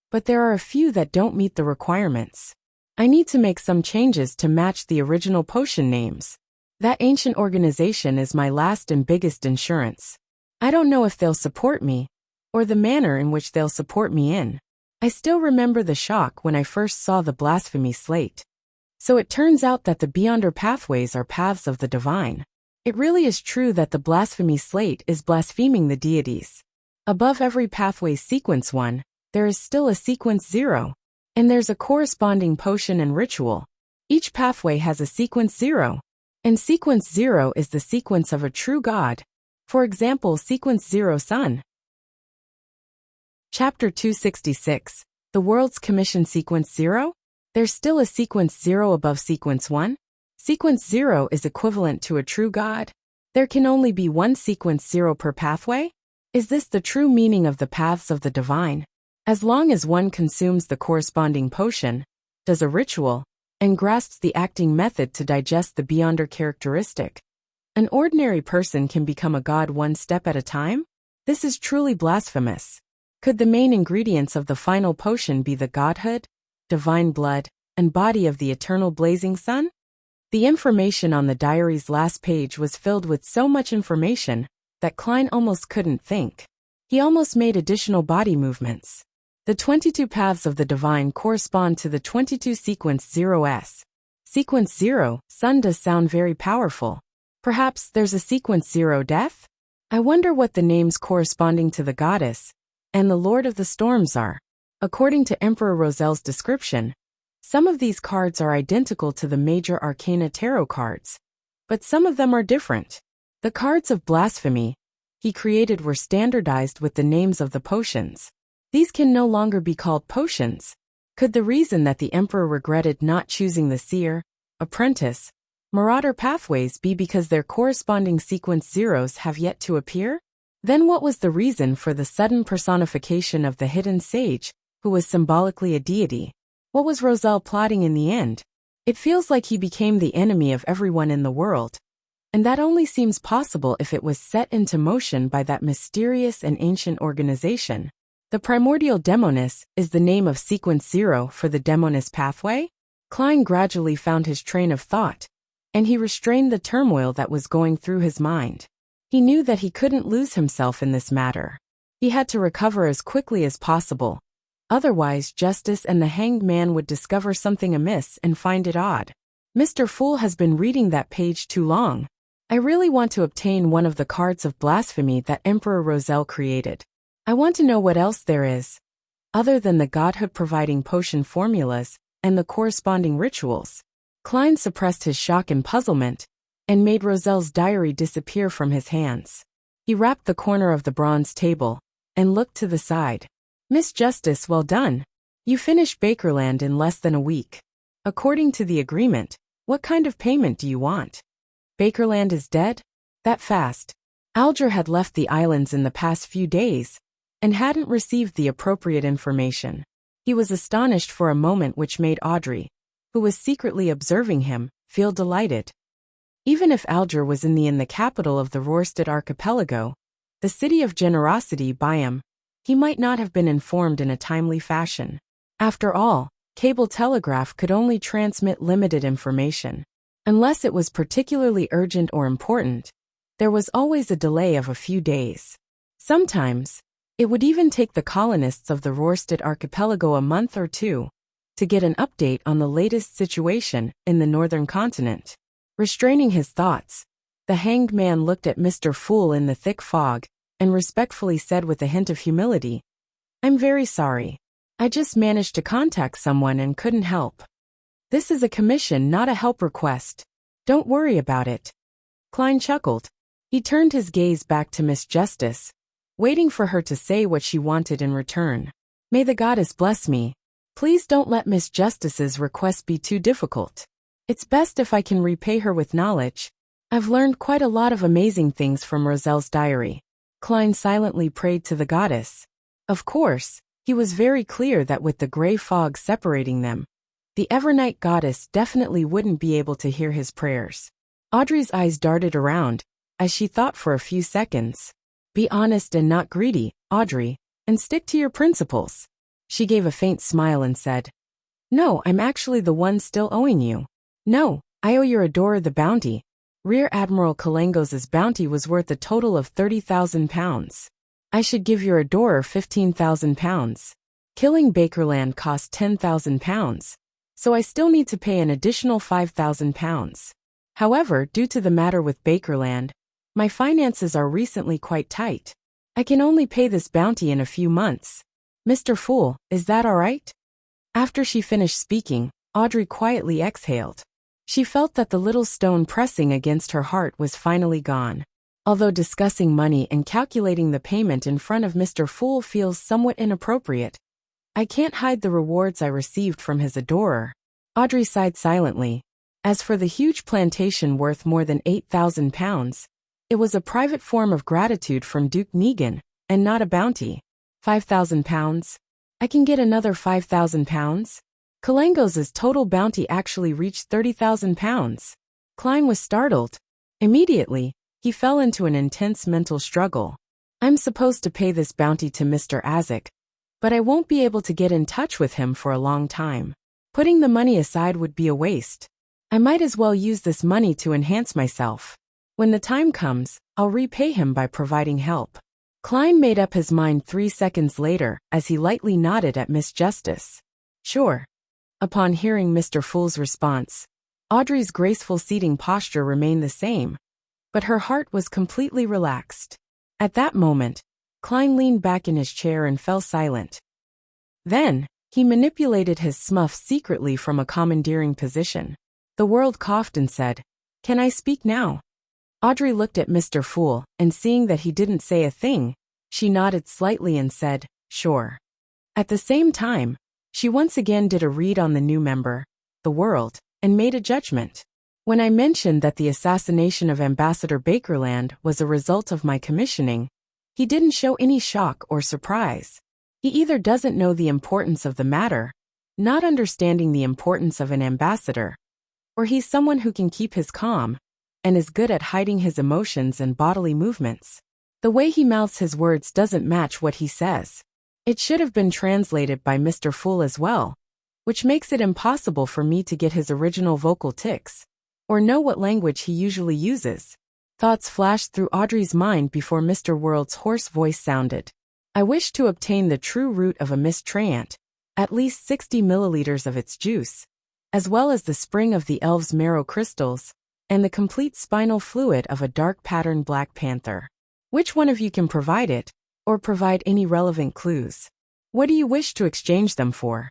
but there are a few that don't meet the requirements. I need to make some changes to match the original potion names. That ancient organization is my last and biggest insurance. I don't know if they'll support me, or the manner in which they'll support me in. I still remember the shock when I first saw the blasphemy slate. So it turns out that the Beyonder pathways are paths of the divine. It really is true that the blasphemy slate is blaspheming the deities. Above every pathway's sequence 1, there is still a sequence 0. And there's a corresponding potion and ritual. Each pathway has a sequence 0. And sequence 0 is the sequence of a true god. For example, Sequence 0 Sun. Chapter 266. The World's Commission Sequence 0? There's still a Sequence 0 above Sequence 1? Sequence 0 is equivalent to a true God. There can only be one Sequence 0 per pathway? Is this the true meaning of the paths of the divine? As long as one consumes the corresponding potion, does a ritual, and grasps the acting method to digest the beyonder characteristic, an ordinary person can become a god one step at a time? This is truly blasphemous. Could the main ingredients of the final potion be the godhood, divine blood, and body of the eternal blazing sun? The information on the diary's last page was filled with so much information that Klein almost couldn't think. He almost made additional body movements. The 22 paths of the divine correspond to the 22 Sequence 0s. Sequence 0, Sun does sound very powerful. Perhaps there's a Sequence 0 Death? I wonder what the names corresponding to the goddess and the Lord of the Storms are. According to Emperor Rosel's description, some of these cards are identical to the major arcana tarot cards, but some of them are different. The cards of blasphemy he created were standardized with the names of the potions. These can no longer be called potions. Could the reason that the emperor regretted not choosing the seer, apprentice, marauder pathways be because their corresponding Sequence 0s have yet to appear? Then what was the reason for the sudden personification of the hidden sage, who was symbolically a deity? What was Rosel plotting in the end? It feels like he became the enemy of everyone in the world. And that only seems possible if it was set into motion by that mysterious and ancient organization. The primordial demoness is the name of Sequence 0 for the demoness pathway? Klein gradually found his train of thought, and he restrained the turmoil that was going through his mind. He knew that he couldn't lose himself in this matter. He had to recover as quickly as possible. Otherwise, Justice and the Hanged Man would discover something amiss and find it odd. Mr. Fool has been reading that page too long. I really want to obtain one of the cards of blasphemy that Emperor Rosel created. I want to know what else there is, other than the godhood providing potion formulas and the corresponding rituals. Klein suppressed his shock and puzzlement, and made Rosel's diary disappear from his hands. He rapped the corner of the bronze table, and looked to the side. Miss Justice, well done. You finished Bakerland in less than a week. According to the agreement, what kind of payment do you want? Bakerland is dead? That fast? Alger had left the islands in the past few days, and hadn't received the appropriate information. He was astonished for a moment, which made Audrey, who was secretly observing him, feel delighted. Even if Alger was in the capital of the Rorstad archipelago, the city of generosity by him, he might not have been informed in a timely fashion. After all, cable telegraph could only transmit limited information. Unless it was particularly urgent or important, there was always a delay of a few days. Sometimes, it would even take the colonists of the Rorstad archipelago a month or two to get an update on the latest situation in the northern continent. Restraining his thoughts, the Hanged Man looked at Mr. Fool in the thick fog and respectfully said with a hint of humility, "I'm very sorry. I just managed to contact someone and couldn't help. This is a commission, not a help request. Don't worry about it." Klein chuckled. He turned his gaze back to Miss Justice, waiting for her to say what she wanted in return. "May the goddess bless me. Please don't let Miss Justice's request be too difficult. It's best if I can repay her with knowledge. I've learned quite a lot of amazing things from Rosel's diary." Klein silently prayed to the goddess. Of course, he was very clear that with the gray fog separating them, the Evernight goddess definitely wouldn't be able to hear his prayers. Audrey's eyes darted around, as she thought for a few seconds. "Be honest and not greedy, Audrey, and stick to your principles." She gave a faint smile and said, "No, I'm actually the one still owing you. No, I owe your adorer the bounty. Rear Admiral Kalengos's bounty was worth a total of 30,000 pounds. I should give your adorer 15,000 pounds. Killing Bakerland cost 10,000 pounds, so I still need to pay an additional 5,000 pounds. However, due to the matter with Bakerland, my finances are recently quite tight. I can only pay this bounty in a few months. Mr. Fool, is that all right?" After she finished speaking, Audrey quietly exhaled. She felt that the little stone pressing against her heart was finally gone. Although discussing money and calculating the payment in front of Mr. Fool feels somewhat inappropriate, I can't hide the rewards I received from his adorer. Audrey sighed silently. As for the huge plantation worth more than £8,000, it was a private form of gratitude from Duke Negan, and not a bounty. £5,000? I can get another £5,000? Kalangos' total bounty actually reached £30,000. Klein was startled. Immediately, he fell into an intense mental struggle. I'm supposed to pay this bounty to Mr. Azek, but I won't be able to get in touch with him for a long time. Putting the money aside would be a waste. I might as well use this money to enhance myself. When the time comes, I'll repay him by providing help. Klein made up his mind 3 seconds later as he lightly nodded at Miss Justice. Sure. Upon hearing Mr. Fool's response, Audrey's graceful seating posture remained the same, but her heart was completely relaxed. At that moment, Klein leaned back in his chair and fell silent. Then, he manipulated his smuff secretly from a commandeering position. The world coughed and said, "Can I speak now?" Audrey looked at Mr. Fool, and seeing that he didn't say a thing, she nodded slightly and said, "Sure." At the same time, she once again did a read on the new member, the world, and made a judgment. When I mentioned that the assassination of Ambassador Bakerland was a result of my commissioning, he didn't show any shock or surprise. He either doesn't know the importance of the matter, not understanding the importance of an ambassador, or he's someone who can keep his calm, and is good at hiding his emotions and bodily movements. The way he mouths his words doesn't match what he says. It should have been translated by Mr. Fool as well, which makes it impossible for me to get his original vocal tics, or know what language he usually uses. Thoughts flashed through Audrey's mind before Mr. World's hoarse voice sounded. I wish to obtain the true root of a miscreant, at least 60 milliliters of its juice, as well as the spring of the elf's marrow crystals, and the complete spinal fluid of a dark-patterned black panther. Which one of you can provide it, or provide any relevant clues? What do you wish to exchange them for?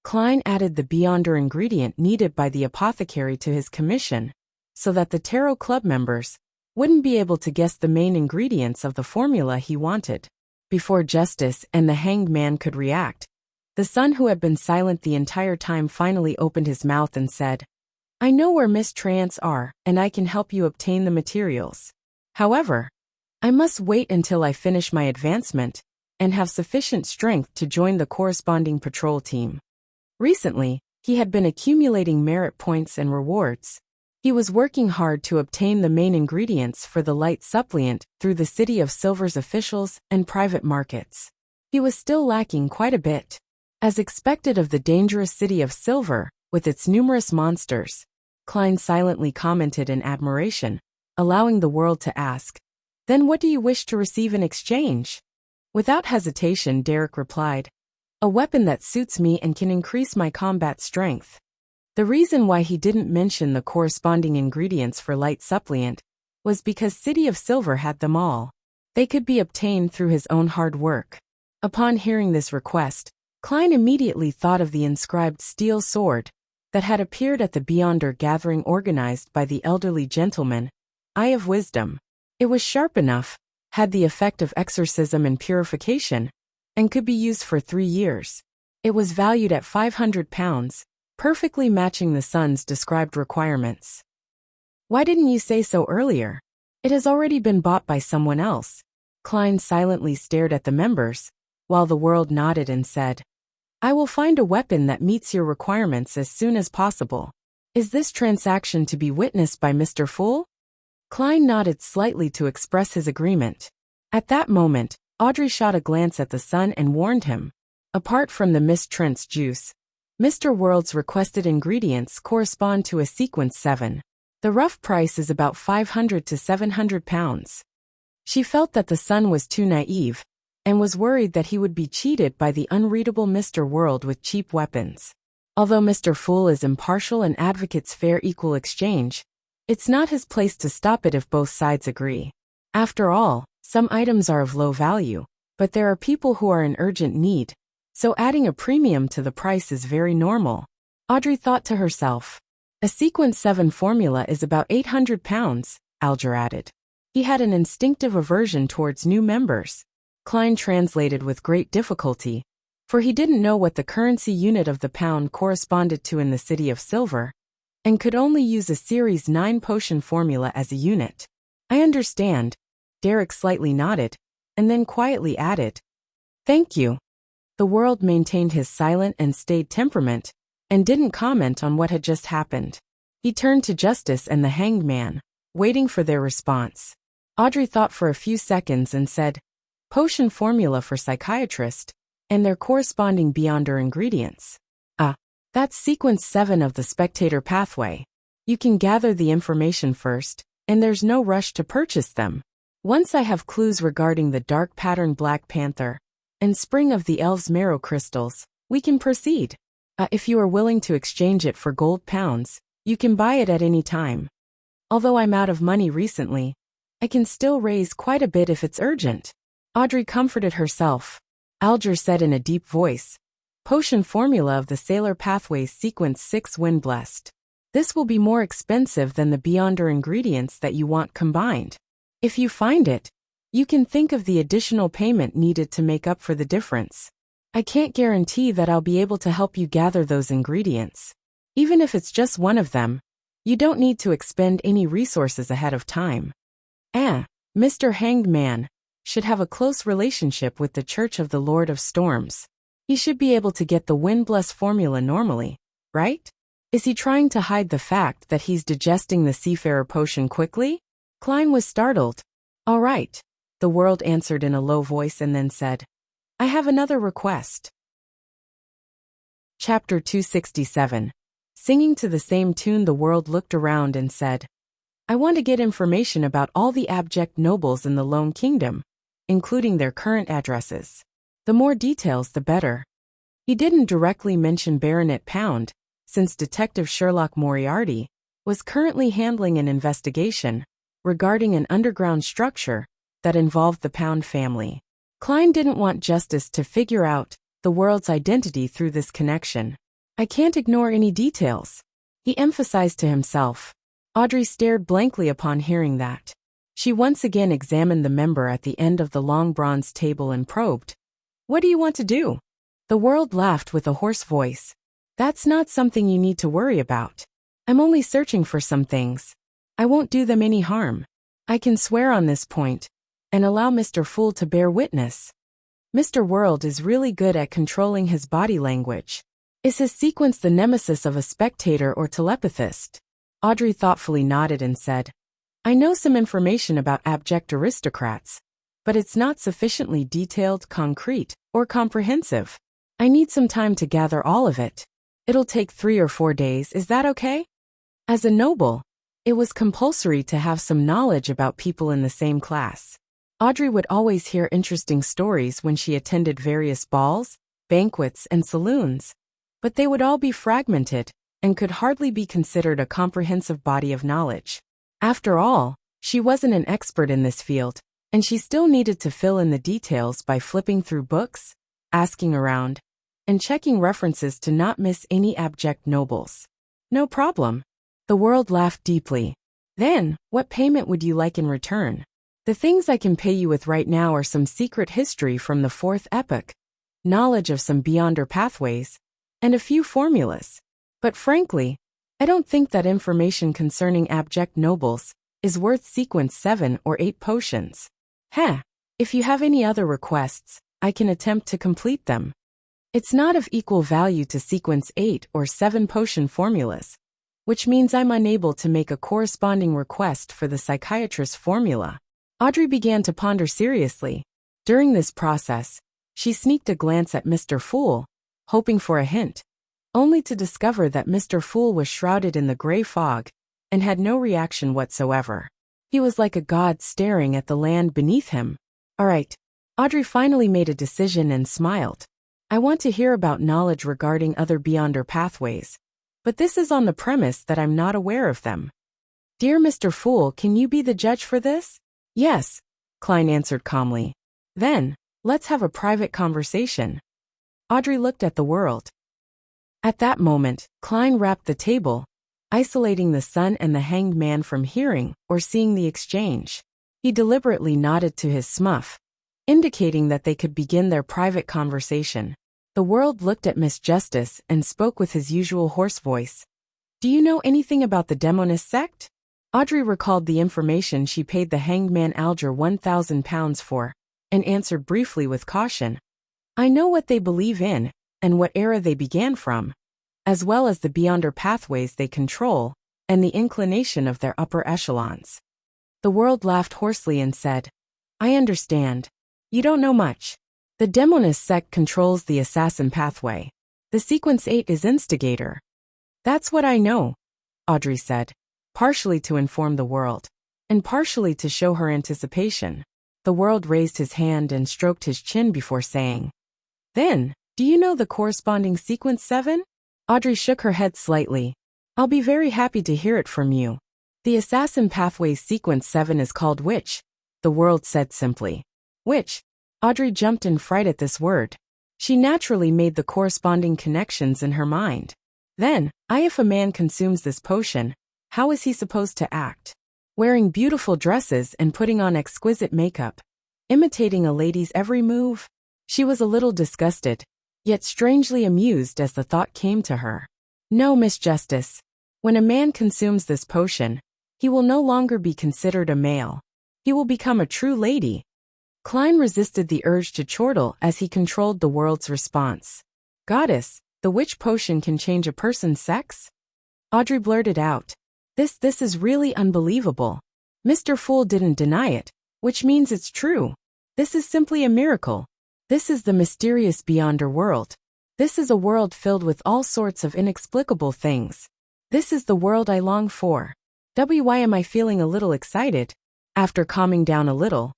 Klein added the Beyonder ingredient needed by the apothecary to his commission, so that the Tarot Club members wouldn't be able to guess the main ingredients of the formula he wanted. Before Justice and the Hanged Man could react, the son who had been silent the entire time finally opened his mouth and said, I know where miscreants are, and I can help you obtain the materials. However, I must wait until I finish my advancement and have sufficient strength to join the corresponding patrol team. Recently, he had been accumulating merit points and rewards. He was working hard to obtain the main ingredients for the light supplement through the City of Silver's officials and private markets. He was still lacking quite a bit. As expected of the dangerous City of Silver, with its numerous monsters, Klein silently commented in admiration, allowing the world to ask, Then what do you wish to receive in exchange? Without hesitation, Derek replied, A weapon that suits me and can increase my combat strength. The reason why he didn't mention the corresponding ingredients for light supplement was because City of Silver had them all. They could be obtained through his own hard work. Upon hearing this request, Klein immediately thought of the inscribed steel sword that had appeared at the Beyonder gathering organized by the elderly gentleman, Eye of Wisdom. It was sharp enough, had the effect of exorcism and purification, and could be used for 3 years. It was valued at £500, perfectly matching the son's described requirements. Why didn't you say so earlier? It has already been bought by someone else. Klein silently stared at the members, while the world nodded and said, I will find a weapon that meets your requirements as soon as possible. Is this transaction to be witnessed by Mr. Fool? Klein nodded slightly to express his agreement. At that moment, Audrey shot a glance at the son and warned him. Apart from the Miss Trent's juice, Mr. World's requested ingredients correspond to a sequence 7. The rough price is about £500 to £700. She felt that the son was too naive, and was worried that he would be cheated by the unreadable Mr. World with cheap weapons. Although Mr. Fool is impartial and advocates fair equal exchange, it's not his place to stop it if both sides agree. After all, some items are of low value, but there are people who are in urgent need, so adding a premium to the price is very normal. Audrey thought to herself. A sequence 7 formula is about £800, Alger added. He had an instinctive aversion towards new members. Klein translated with great difficulty, for he didn't know what the currency unit of the pound corresponded to in the city of silver, and could only use a Series 9 potion formula as a unit. I understand. Derek slightly nodded, and then quietly added, "Thank you." The world maintained his silent and staid temperament, and didn't comment on what had just happened. He turned to Justice and the Hanged Man, waiting for their response. Audrey thought for a few seconds and said, "Potion formula for psychiatrist, and their corresponding beyonder ingredients. That's sequence 7 of the spectator pathway. You can gather the information first, and there's no rush to purchase them. Once I have clues regarding the dark pattern Black Panther and Spring of the Elves marrow crystals, we can proceed. If you are willing to exchange it for gold pounds, you can buy it at any time. Although I'm out of money recently, I can still raise quite a bit if it's urgent." Audrey comforted herself. Alger said in a deep voice, "Potion formula of the Sailor Pathways Sequence 6 Windblessed. This will be more expensive than the beyonder ingredients that you want combined. If you find it, you can think of the additional payment needed to make up for the difference. I can't guarantee that I'll be able to help you gather those ingredients. Even if it's just one of them, you don't need to expend any resources ahead of time. Mr. Hanged Man should have a close relationship with the Church of the Lord of Storms. He should be able to get the Windbless formula normally, right? Is he trying to hide the fact that he's digesting the Seafarer potion quickly?" Klein was startled. "All right," the world answered in a low voice and then said, "I have another request." Chapter 267. Singing to the same tune, the world looked around and said, "I want to get information about all the abject nobles in the Lone Kingdom, including their current addresses. The more details, the better." He didn't directly mention Baronet Pound, since Detective Sherlock Moriarty was currently handling an investigation regarding an underground structure that involved the Pound family. Klein didn't want Justice to figure out the world's identity through this connection. "I can't ignore any details," he emphasized to himself. Audrey stared blankly upon hearing that. She once again examined the member at the end of the long bronze table and probed, "What do you want to do?" The world laughed with a hoarse voice. "That's not something you need to worry about. I'm only searching for some things. I won't do them any harm. I can swear on this point, and allow Mr. Fool to bear witness. Mr. World is really good at controlling his body language. Is his sequence the nemesis of a spectator or telepathist?" Audrey thoughtfully nodded and said, "I know some information about abject aristocrats, but it's not sufficiently detailed, concrete, or comprehensive. I need some time to gather all of it. It'll take 3 or 4 days, is that okay?" As a noble, it was compulsory to have some knowledge about people in the same class. Audrey would always hear interesting stories when she attended various balls, banquets, and saloons, but they would all be fragmented and could hardly be considered a comprehensive body of knowledge. After all, she wasn't an expert in this field, and she still needed to fill in the details by flipping through books, asking around, and checking references to not miss any abject nobles. "No problem." The world laughed deeply. "Then, what payment would you like in return?" "The things I can pay you with right now are some secret history from the 4th epoch, knowledge of some beyonder pathways, and a few formulas. But frankly, I don't think that information concerning abject nobles is worth sequence 7 or 8 potions. If you have any other requests, I can attempt to complete them. It's not of equal value to sequence 8 or 7 potion formulas, which means I'm unable to make a corresponding request for the psychiatrist's formula." Audrey began to ponder seriously. During this process, she sneaked a glance at Mr. Fool, hoping for a hint, only to discover that Mr. Fool was shrouded in the gray fog and had no reaction whatsoever. He was like a god staring at the land beneath him. "All right." Audrey finally made a decision and smiled. "I want to hear about knowledge regarding other beyonder pathways, but this is on the premise that I'm not aware of them. Dear Mr. Fool, can you be the judge for this?" "Yes," Klein answered calmly. "Then, let's have a private conversation." Audrey looked at the world. At that moment, Klein rapped the table, isolating the sun and the Hanged Man from hearing or seeing the exchange. He deliberately nodded to his smuff, indicating that they could begin their private conversation. The world looked at Miss Justice and spoke with his usual hoarse voice. Do you know anything about the Demonist sect? Audrey recalled the information she paid the hanged man Alger £1,000 for, and answered briefly with caution. I know what they believe in, and what era they began from, as well as the beyonder pathways they control, and the inclination of their upper echelons. The world laughed hoarsely and said, I understand. You don't know much. The Demonist sect controls the assassin pathway. The sequence 8 is instigator. That's what I know, Audrey said, partially to inform the world, and partially to show her anticipation. The world raised his hand and stroked his chin before saying, Then, do you know the corresponding sequence 7? Audrey shook her head slightly. I'll be very happy to hear it from you. The assassin pathway's sequence 7 is called Witch, the world said simply. Witch? Audrey jumped in fright at this word. She naturally made the corresponding connections in her mind. Then, if a man consumes this potion, how is he supposed to act? Wearing beautiful dresses and putting on exquisite makeup, imitating a lady's every move? She was a little disgusted, yet strangely amused as the thought came to her. No, Miss Justice. When a man consumes this potion, he will no longer be considered a male. He will become a true lady. Klein resisted the urge to chortle as he controlled the world's response. Goddess, the witch potion can change a person's sex? Audrey blurted out. This is really unbelievable. Mr. Fool didn't deny it, which means it's true. This is simply a miracle. This is the mysterious beyonder world. This is a world filled with all sorts of inexplicable things. This is the world I long for. Why am I feeling a little excited? After calming down a little,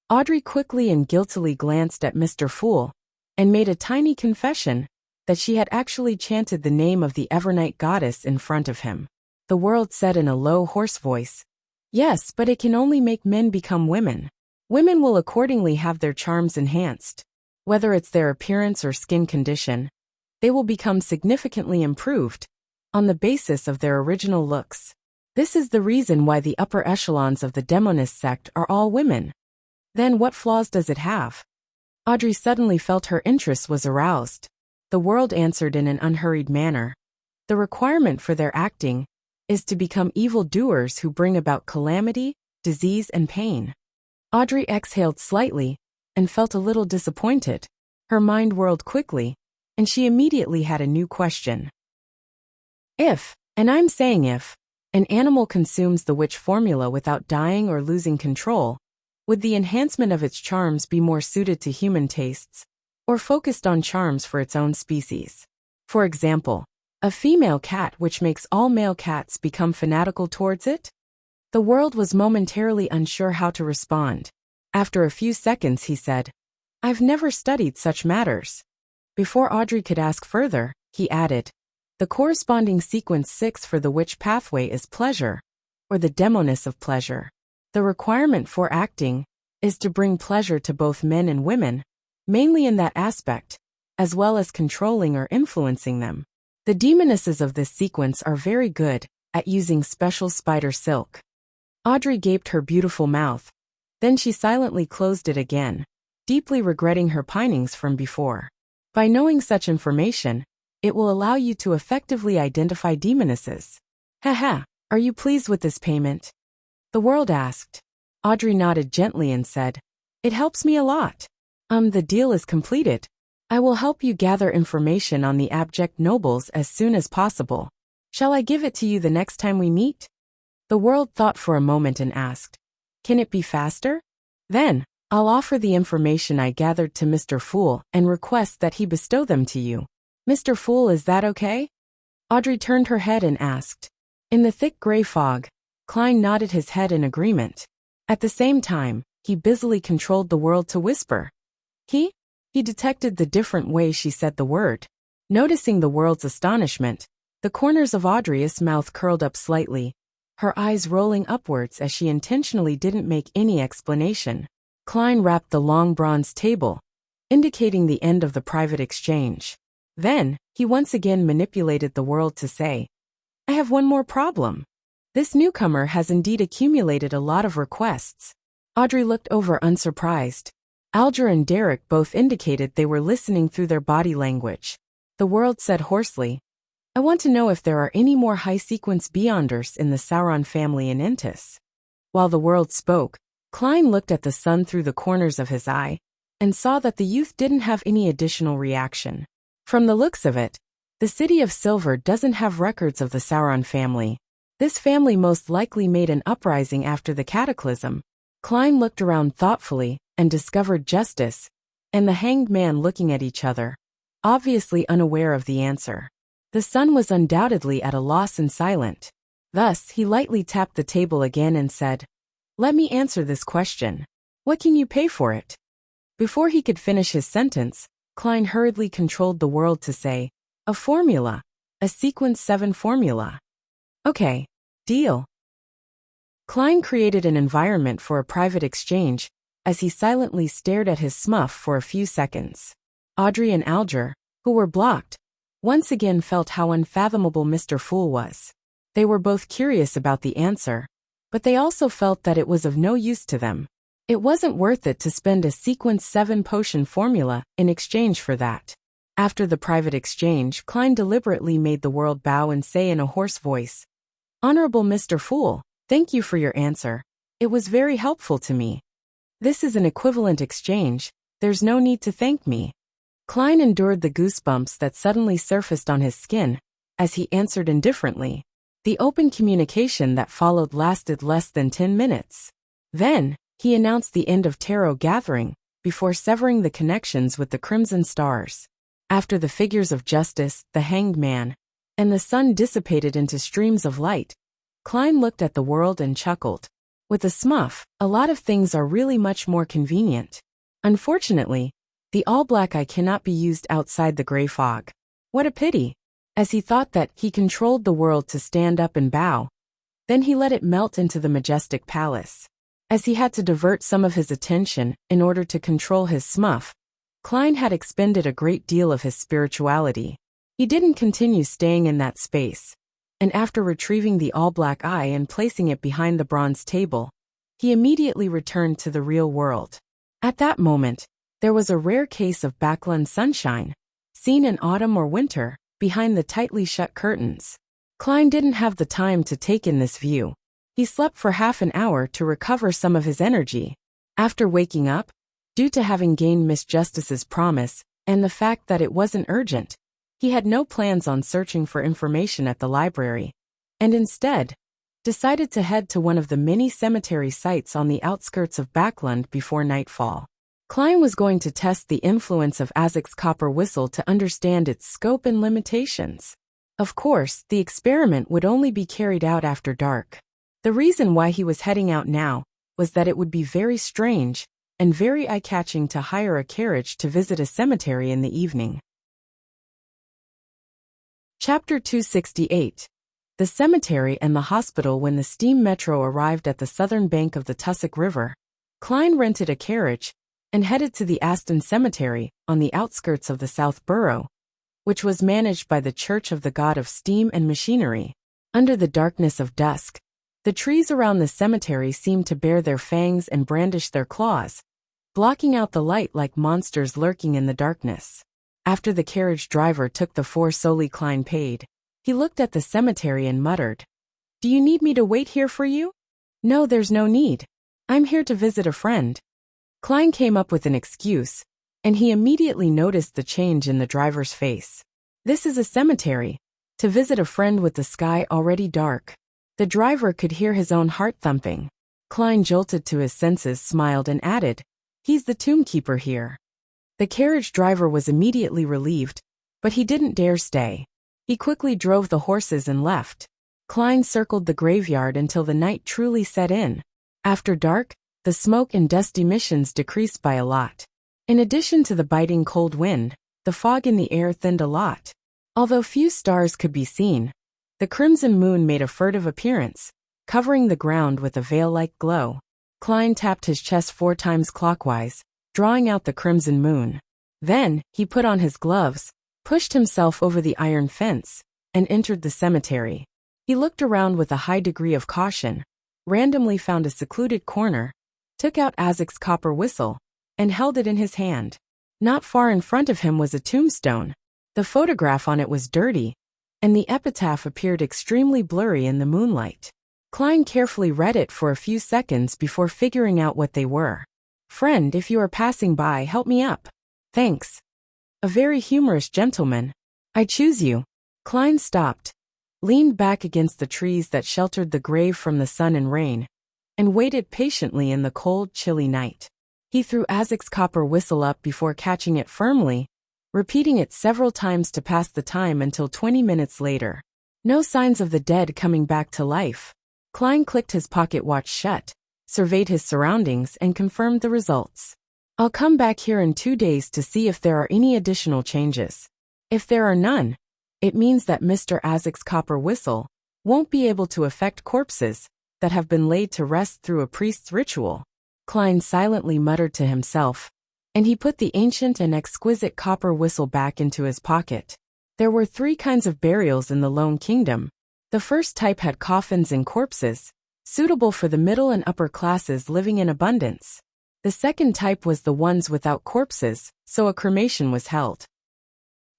Audrey quickly and guiltily glanced at Mr. Fool, and made a tiny confession that she had actually chanted the name of the Evernight goddess in front of him. The world said in a low, hoarse voice, Yes, but it can only make men become women. Women will accordingly have their charms enhanced. Whether it's their appearance or skin condition, they will become significantly improved, on the basis of their original looks. This is the reason why the upper echelons of the Demonist sect are all women. Then what flaws does it have? Audrey suddenly felt her interest was aroused. The world answered in an unhurried manner. The requirement for their acting is to become evil doers who bring about calamity, disease, and pain. Audrey exhaled slightly and felt a little disappointed. Her mind whirled quickly, and she immediately had a new question. If, and I'm saying if, an animal consumes the witch formula without dying or losing control, would the enhancement of its charms be more suited to human tastes, or focused on charms for its own species? For example, a female cat which makes all male cats become fanatical towards it? The world was momentarily unsure how to respond. After a few seconds he said, I've never studied such matters. Before Audrey could ask further, he added, The corresponding sequence 6 for the witch pathway is pleasure, or the demoness of pleasure. The requirement for acting is to bring pleasure to both men and women, mainly in that aspect, as well as controlling or influencing them. The demonesses of this sequence are very good at using special spider silk. Audrey gaped her beautiful mouth. Then she silently closed it again, deeply regretting her pinings from before. By knowing such information, it will allow you to effectively identify demonesses. Haha, are you pleased with this payment? The world asked. Audrey nodded gently and said, It helps me a lot. The deal is completed. I will help you gather information on the abject nobles as soon as possible. Shall I give it to you the next time we meet? The world thought for a moment and asked, Can it be faster? Then, I'll offer the information I gathered to Mr. Fool and request that he bestow them to you. Mr. Fool, is that okay? Audrey turned her head and asked. In the thick gray fog, Klein nodded his head in agreement. At the same time, he busily controlled the world to whisper. He detected the different way she said the word. Noticing the world's astonishment, the corners of Audrey's mouth curled up slightly, her eyes rolling upwards as she intentionally didn't make any explanation. Klein rapped the long bronze table, indicating the end of the private exchange. Then, he once again manipulated the world to say, I have one more problem. This newcomer has indeed accumulated a lot of requests. Audrey looked over unsurprised. Alger and Derek both indicated they were listening through their body language. The world said hoarsely, I want to know if there are any more high-sequence Beyonders in the Sauron family in Intis. While the world spoke, Klein looked at the sun through the corners of his eye and saw that the youth didn't have any additional reaction. From the looks of it, the City of Silver doesn't have records of the Sauron family. This family most likely made an uprising after the cataclysm. Klein looked around thoughtfully and discovered Justice and the Hanged Man looking at each other, obviously unaware of the answer. The sun was undoubtedly at a loss and silent. Thus, he lightly tapped the table again and said, Let me answer this question. What can you pay for it? Before he could finish his sentence, Klein hurriedly controlled the world to say, A formula. A sequence 7 formula. Okay. Deal. Klein created an environment for a private exchange as he silently stared at his smuff for a few seconds. Audrey and Alger, who were blocked, once again felt how unfathomable Mr. Fool was. They were both curious about the answer, but they also felt that it was of no use to them. It wasn't worth it to spend a sequence 7 potion formula in exchange for that. After the private exchange, Klein deliberately made the world bow and say in a hoarse voice, Honorable Mr. Fool, thank you for your answer. It was very helpful to me. This is an equivalent exchange. There's no need to thank me. Klein endured the goosebumps that suddenly surfaced on his skin as he answered indifferently. The open communication that followed lasted less than 10 minutes. Then, he announced the end of Tarot Gathering before severing the connections with the Crimson Stars. After the figures of Justice, the Hanged Man, and the sun dissipated into streams of light, Klein looked at the world and chuckled. With a smuff, a lot of things are really much more convenient. Unfortunately, the all-black eye cannot be used outside the gray fog. What a pity! As he thought that he controlled the world to stand up and bow, then he let it melt into the majestic palace. As he had to divert some of his attention in order to control his smuff, Klein had expended a great deal of his spirituality. He didn't continue staying in that space, and after retrieving the all-black eye and placing it behind the bronze table, he immediately returned to the real world. At that moment, there was a rare case of Backlund sunshine, seen in autumn or winter, behind the tightly shut curtains. Klein didn't have the time to take in this view. He slept for half an hour to recover some of his energy. After waking up, due to having gained Miss Justice's promise and the fact that it wasn't urgent, he had no plans on searching for information at the library, and instead, decided to head to one of the many cemetery sites on the outskirts of Backlund before nightfall. Klein was going to test the influence of Azek's copper whistle to understand its scope and limitations. Of course, the experiment would only be carried out after dark. The reason why he was heading out now was that it would be very strange and very eye-catching to hire a carriage to visit a cemetery in the evening. Chapter 268. The Cemetery and the Hospital. When the steam metro arrived at the southern bank of the Tussock River, Klein rented a carriage and headed to the Aston Cemetery on the outskirts of the South Borough, which was managed by the Church of the God of Steam and Machinery. Under the darkness of dusk, the trees around the cemetery seemed to bare their fangs and brandish their claws, blocking out the light like monsters lurking in the darkness. After the carriage driver took the 4 solely Klein paid, he looked at the cemetery and muttered, Do you need me to wait here for you? No, there's no need. I'm here to visit a friend. Klein came up with an excuse, and he immediately noticed the change in the driver's face. This is a cemetery. To visit a friend with the sky already dark. The driver could hear his own heart thumping. Klein jolted to his senses, smiled and added, He's the tombkeeper here. The carriage driver was immediately relieved, but he didn't dare stay. He quickly drove the horses and left. Klein circled the graveyard until the night truly set in. After dark, the smoke and dust emissions decreased by a lot. In addition to the biting cold wind, the fog in the air thinned a lot. Although few stars could be seen, the crimson moon made a furtive appearance, covering the ground with a veil-like glow. Klein tapped his chest 4 times clockwise, drawing out the crimson moon. Then, he put on his gloves, pushed himself over the iron fence, and entered the cemetery. He looked around with a high degree of caution, randomly found a secluded corner, took out Isaac's copper whistle, and held it in his hand. Not far in front of him was a tombstone. The photograph on it was dirty, and the epitaph appeared extremely blurry in the moonlight. Klein carefully read it for a few seconds before figuring out what they were. "Friend, if you are passing by, help me up. Thanks. A very humorous gentleman. I choose you." Klein stopped, leaned back against the trees that sheltered the grave from the sun and rain, and waited patiently in the cold, chilly night. He threw Isaac's copper whistle up before catching it firmly, repeating it several times to pass the time until 20 minutes later. No signs of the dead coming back to life. Klein clicked his pocket watch shut, surveyed his surroundings, and confirmed the results. "I'll come back here in 2 days to see if there are any additional changes. If there are none, it means that Mr. Isaac's copper whistle won't be able to affect corpses that have been laid to rest through a priest's ritual." Klein silently muttered to himself, and he put the ancient and exquisite copper whistle back into his pocket. There were 3 kinds of burials in the Lone Kingdom. The first type had coffins and corpses, suitable for the middle and upper classes living in abundance. The second type was the ones without corpses, so a cremation was held.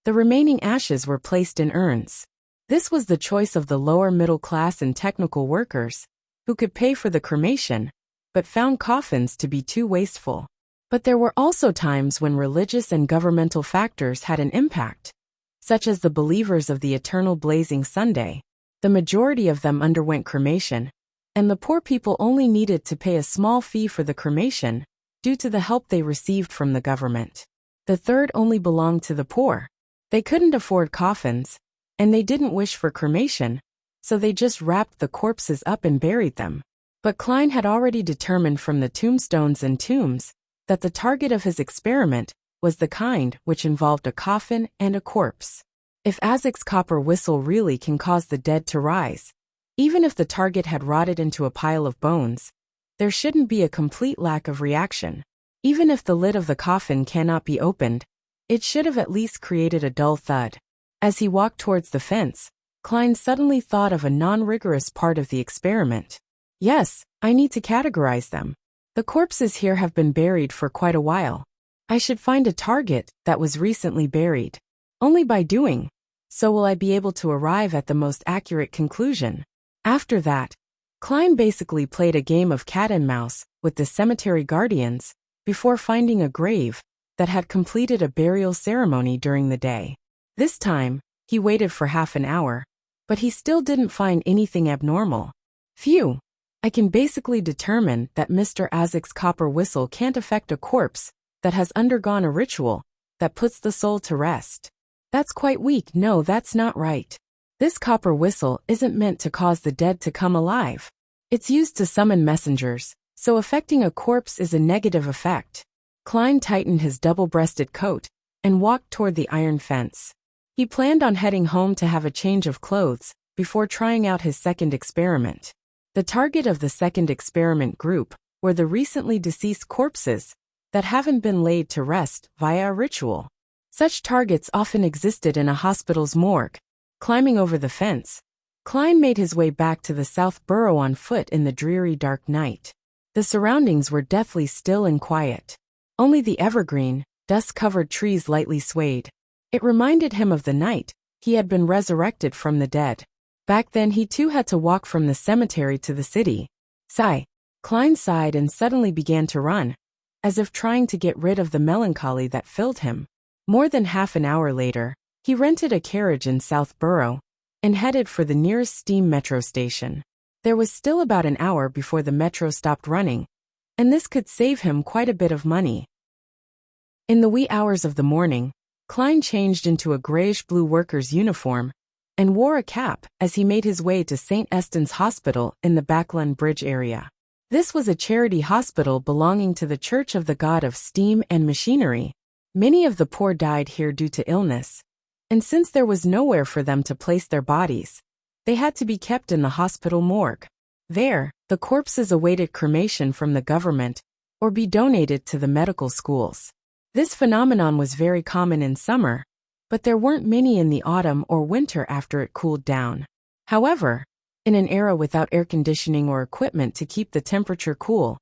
The remaining ashes were placed in urns. This was the choice of the lower middle class and technical workers, who could pay for the cremation, but found coffins to be too wasteful. But there were also times when religious and governmental factors had an impact, such as the believers of the Eternal Blazing Sunday. The majority of them underwent cremation, and the poor people only needed to pay a small fee for the cremation due to the help they received from the government. The third only belonged to the poor. They couldn't afford coffins, and they didn't wish for cremation, so they just wrapped the corpses up and buried them. But Klein had already determined from the tombstones and tombs that the target of his experiment was the kind which involved a coffin and a corpse. If Isaac's copper whistle really can cause the dead to rise, even if the target had rotted into a pile of bones, there shouldn't be a complete lack of reaction. Even if the lid of the coffin cannot be opened, it should have at least created a dull thud. As he walked towards the fence, Klein suddenly thought of a non-rigorous part of the experiment. "Yes, I need to categorize them. The corpses here have been buried for quite a while. I should find a target that was recently buried. Only by doing so will I be able to arrive at the most accurate conclusion." After that, Klein basically played a game of cat and mouse with the cemetery guardians before finding a grave that had completed a burial ceremony during the day. This time, he waited for half an hour, but he still didn't find anything abnormal. "Phew, I can basically determine that Mr. Isaac's copper whistle can't affect a corpse that has undergone a ritual that puts the soul to rest. That's quite weak. No, that's not right. This copper whistle isn't meant to cause the dead to come alive. It's used to summon messengers, so affecting a corpse is a negative effect." Klein tightened his double-breasted coat and walked toward the iron fence. He planned on heading home to have a change of clothes before trying out his second experiment. The target of the second experiment group were the recently deceased corpses that haven't been laid to rest via a ritual. Such targets often existed in a hospital's morgue. Climbing over the fence, Klein made his way back to the South Burrow on foot in the dreary dark night. The surroundings were deathly still and quiet. Only the evergreen, dust-covered trees lightly swayed. It reminded him of the night he had been resurrected from the dead. Back then he too had to walk from the cemetery to the city. Sigh. Klein sighed and suddenly began to run, as if trying to get rid of the melancholy that filled him. More than half an hour later, he rented a carriage in South Burrow and headed for the nearest steam metro station. There was still about an hour before the metro stopped running, and this could save him quite a bit of money. In the wee hours of the morning, Klein changed into a grayish-blue worker's uniform and wore a cap as he made his way to St. Eston's Hospital in the Backland Bridge area. This was a charity hospital belonging to the Church of the God of Steam and Machinery. Many of the poor died here due to illness, and since there was nowhere for them to place their bodies, they had to be kept in the hospital morgue. There, the corpses awaited cremation from the government or be donated to the medical schools. This phenomenon was very common in summer, but there weren't many in the autumn or winter after it cooled down. However, in an era without air conditioning or equipment to keep the temperature cool,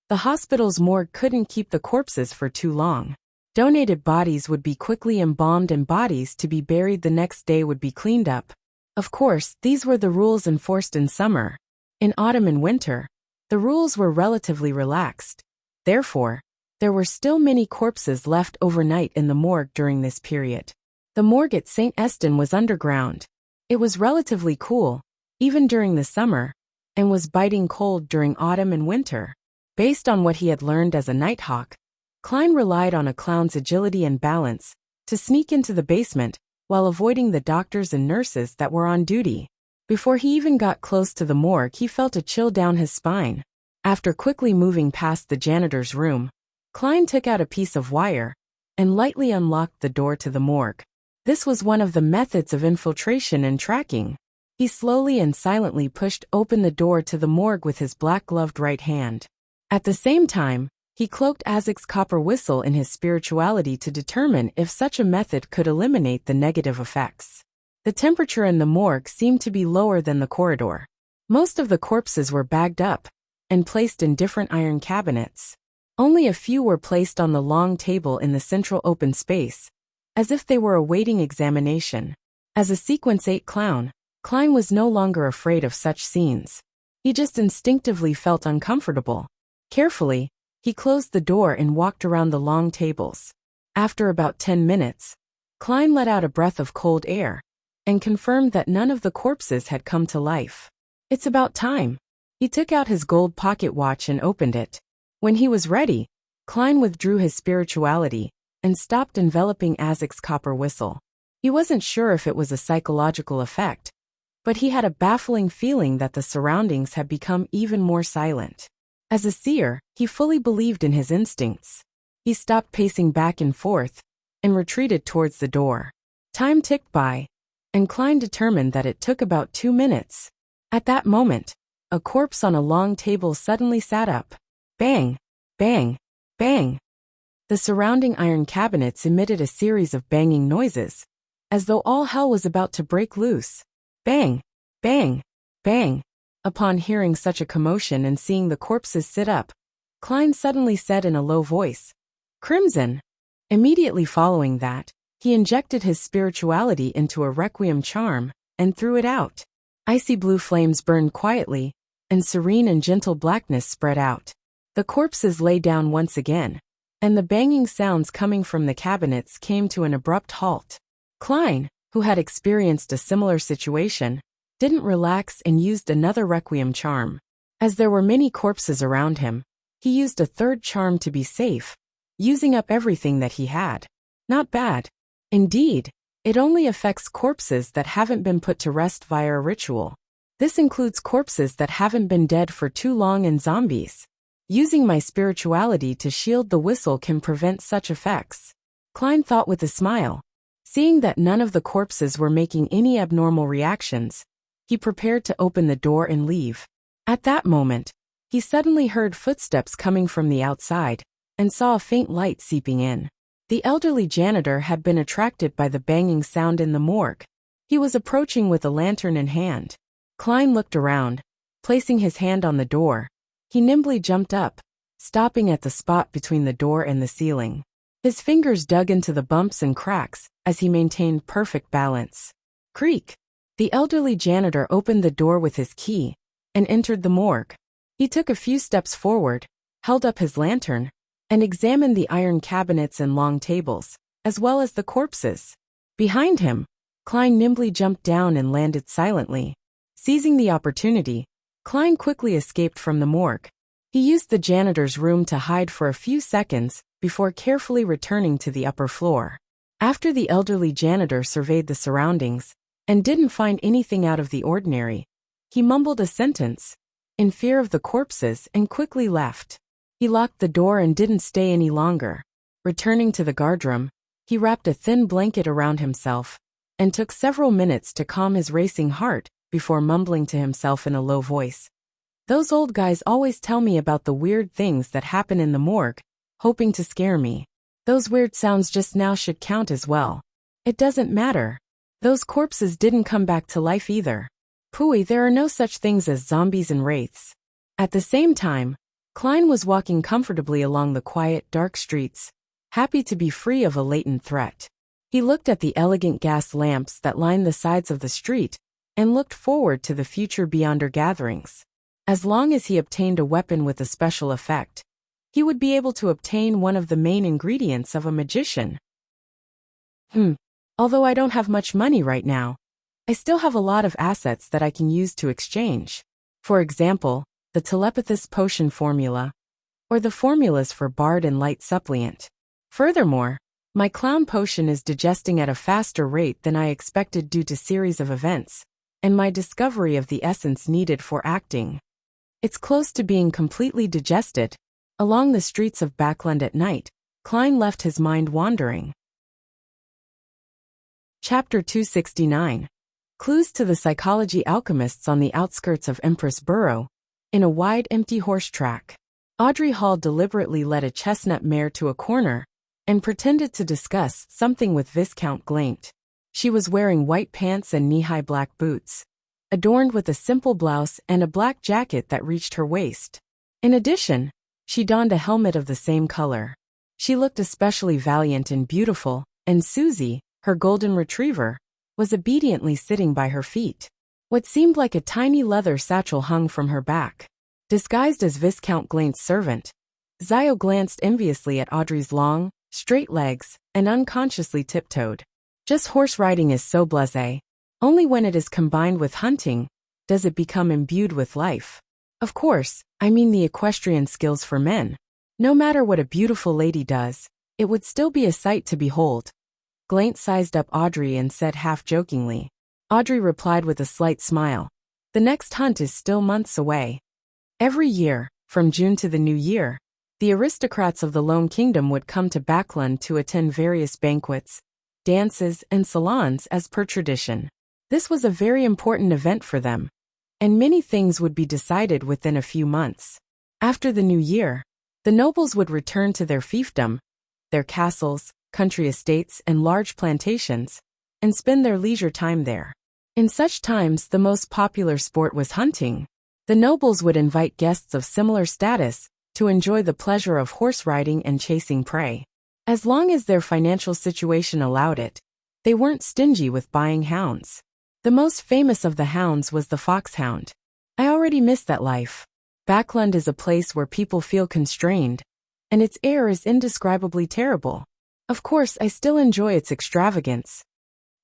The hospital's morgue couldn't keep the corpses for too long. Donated bodies would be quickly embalmed and bodies to be buried the next day would be cleaned up. Of course, these were the rules enforced in summer. In autumn and winter, the rules were relatively relaxed. Therefore, there were still many corpses left overnight in the morgue during this period. The morgue at St. Eston was underground. It was relatively cool, even during the summer, and was biting cold during autumn and winter. Based on what he had learned as a nighthawk, Klein relied on a clown's agility and balance to sneak into the basement while avoiding the doctors and nurses that were on duty. Before he even got close to the morgue, he felt a chill down his spine. After quickly moving past the janitor's room, Klein took out a piece of wire and lightly unlocked the door to the morgue. This was one of the methods of infiltration and tracking. He slowly and silently pushed open the door to the morgue with his black-gloved right hand. At the same time, he cloaked Azek's copper whistle in his spirituality to determine if such a method could eliminate the negative effects. The temperature in the morgue seemed to be lower than the corridor. Most of the corpses were bagged up and placed in different iron cabinets. Only a few were placed on the long table in the central open space, as if they were awaiting examination. As a Sequence 8 clown, Klein was no longer afraid of such scenes. He just instinctively felt uncomfortable. Carefully, he closed the door and walked around the long tables. After about 10 minutes, Klein let out a breath of cold air and confirmed that none of the corpses had come to life. It's about time. He took out his gold pocket watch and opened it. When he was ready, Klein withdrew his spirituality and stopped enveloping Azek's copper whistle. He wasn't sure if it was a psychological effect, but he had a baffling feeling that the surroundings had become even more silent. As a seer, he fully believed in his instincts. He stopped pacing back and forth and retreated towards the door. Time ticked by, and Klein determined that it took about 2 minutes. At that moment, a corpse on a long table suddenly sat up. Bang! Bang! Bang! The surrounding iron cabinets emitted a series of banging noises, as though all hell was about to break loose. Bang! Bang! Bang! Upon hearing such a commotion and seeing the corpses sit up, Klein suddenly said in a low voice, "Crimson!" Immediately following that, he injected his spirituality into a requiem charm and threw it out. Icy blue flames burned quietly, and serene and gentle blackness spread out. The corpses lay down once again, and the banging sounds coming from the cabinets came to an abrupt halt. Klein, who had experienced a similar situation, didn't relax and used another requiem charm. As there were many corpses around him, he used a third charm to be safe, using up everything that he had. Not bad. Indeed, it only affects corpses that haven't been put to rest via a ritual. This includes corpses that haven't been dead for too long and zombies. Using my spirituality to shield the whistle can prevent such effects, Klein thought with a smile. Seeing that none of the corpses were making any abnormal reactions, he prepared to open the door and leave. At that moment, he suddenly heard footsteps coming from the outside and saw a faint light seeping in. The elderly janitor had been attracted by the banging sound in the morgue. He was approaching with a lantern in hand. Klein looked around. Placing his hand on the door, he nimbly jumped up, stopping at the spot between the door and the ceiling. His fingers dug into the bumps and cracks as he maintained perfect balance. Creak! The elderly janitor opened the door with his key and entered the morgue. He took a few steps forward, held up his lantern, and examined the iron cabinets and long tables, as well as the corpses. Behind him, Klein nimbly jumped down and landed silently. Seizing the opportunity, Klein quickly escaped from the morgue. He used the janitor's room to hide for a few seconds before carefully returning to the upper floor. After the elderly janitor surveyed the surroundings and didn't find anything out of the ordinary, he mumbled a sentence in fear of the corpses and quickly left. He locked the door and didn't stay any longer. Returning to the guardroom, he wrapped a thin blanket around himself and took several minutes to calm his racing heart before mumbling to himself in a low voice. Those old guys always tell me about the weird things that happen in the morgue, hoping to scare me. Those weird sounds just now should count as well. It doesn't matter. Those corpses didn't come back to life either. Pooey, there are no such things as zombies and wraiths. At the same time, Klein was walking comfortably along the quiet, dark streets, happy to be free of a latent threat. He looked at the elegant gas lamps that lined the sides of the street and looked forward to the future beyond their gatherings. As long as he obtained a weapon with a special effect, he would be able to obtain one of the main ingredients of a magician. Although I don't have much money right now, I still have a lot of assets that I can use to exchange. For example, the telepathist potion formula, or the formulas for bard and light suppliant. Furthermore, my clown potion is digesting at a faster rate than I expected due to series of events, and my discovery of the essence needed for acting. It's close to being completely digested. Along the streets of Backland at night, Klein left his mind wandering. Chapter 269. Clues to the psychology alchemists on the outskirts of Empress Borough. In a wide, empty horse track, Audrey Hall deliberately led a chestnut mare to a corner and pretended to discuss something with Viscount Glaint. She was wearing white pants and knee-high black boots, adorned with a simple blouse and a black jacket that reached her waist. In addition, she donned a helmet of the same color. She looked especially valiant and beautiful, and Susie, her golden retriever, was obediently sitting by her feet. What seemed like a tiny leather satchel hung from her back. Disguised as Viscount Glaint's servant, Zio glanced enviously at Audrey's long, straight legs and unconsciously tiptoed. Just horse riding is so blasé. Only when it is combined with hunting does it become imbued with life. Of course, I mean the equestrian skills for men. No matter what a beautiful lady does, it would still be a sight to behold. Glaint sized up Audrey and said half-jokingly. Audrey replied with a slight smile. The next hunt is still months away. Every year, from June to the new year, the aristocrats of the Lone Kingdom would come to Backland to attend various banquets, dances, and salons as per tradition. This was a very important event for them, and many things would be decided within a few months. After the new year, the nobles would return to their fiefdom, their castles, country estates, and large plantations, and spend their leisure time there. In such times, the most popular sport was hunting. The nobles would invite guests of similar status to enjoy the pleasure of horse riding and chasing prey. As long as their financial situation allowed it, they weren't stingy with buying hounds. The most famous of the hounds was the foxhound. I already miss that life. Backland is a place where people feel constrained, and its air is indescribably terrible. Of course, I still enjoy its extravagance.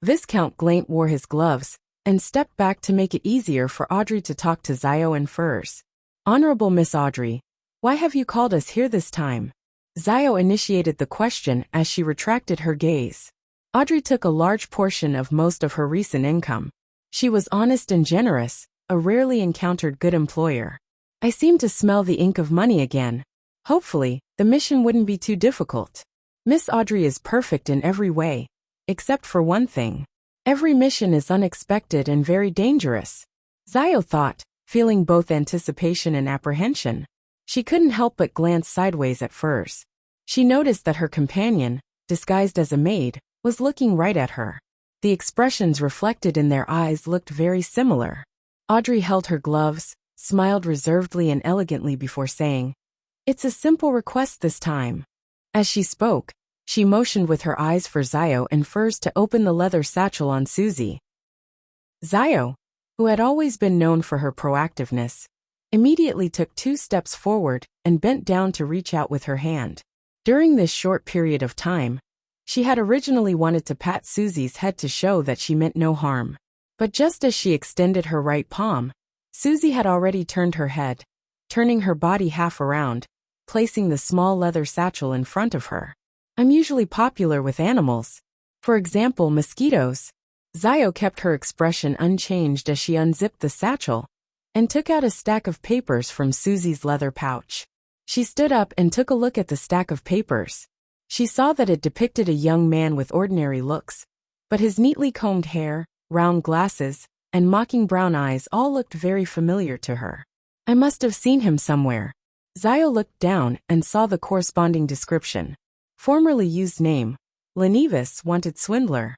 Viscount Glaint wore his gloves and stepped back to make it easier for Audrey to talk to Zio and Furs. Honorable Miss Audrey, why have you called us here this time? Zio initiated the question as she retracted her gaze. Audrey took a large portion of most of her recent income. She was honest and generous, a rarely encountered good employer. I seem to smell the ink of money again. Hopefully, the mission wouldn't be too difficult. Miss Audrey is perfect in every way, except for one thing. Every mission is unexpected and very dangerous. Zio thought, feeling both anticipation and apprehension. She couldn't help but glance sideways at Furs. She noticed that her companion, disguised as a maid, was looking right at her. The expressions reflected in their eyes looked very similar. Audrey held her gloves, smiled reservedly and elegantly before saying, "It's a simple request this time." As she spoke, she motioned with her eyes for Zio and Furs to open the leather satchel on Susie. Zio, who had always been known for her proactiveness, immediately took 2 steps forward and bent down to reach out with her hand. During this short period of time, she had originally wanted to pat Susie's head to show that she meant no harm. But just as she extended her right palm, Susie had already turned her head, turning her body half around, placing the small leather satchel in front of her. I'm usually popular with animals. For example, mosquitoes. Zio kept her expression unchanged as she unzipped the satchel and took out a stack of papers from Susie's leather pouch. She stood up and took a look at the stack of papers. She saw that it depicted a young man with ordinary looks, but his neatly combed hair, round glasses, and mocking brown eyes all looked very familiar to her. I must have seen him somewhere. Zio looked down and saw the corresponding description. Formerly used name, Lenevis wanted swindler.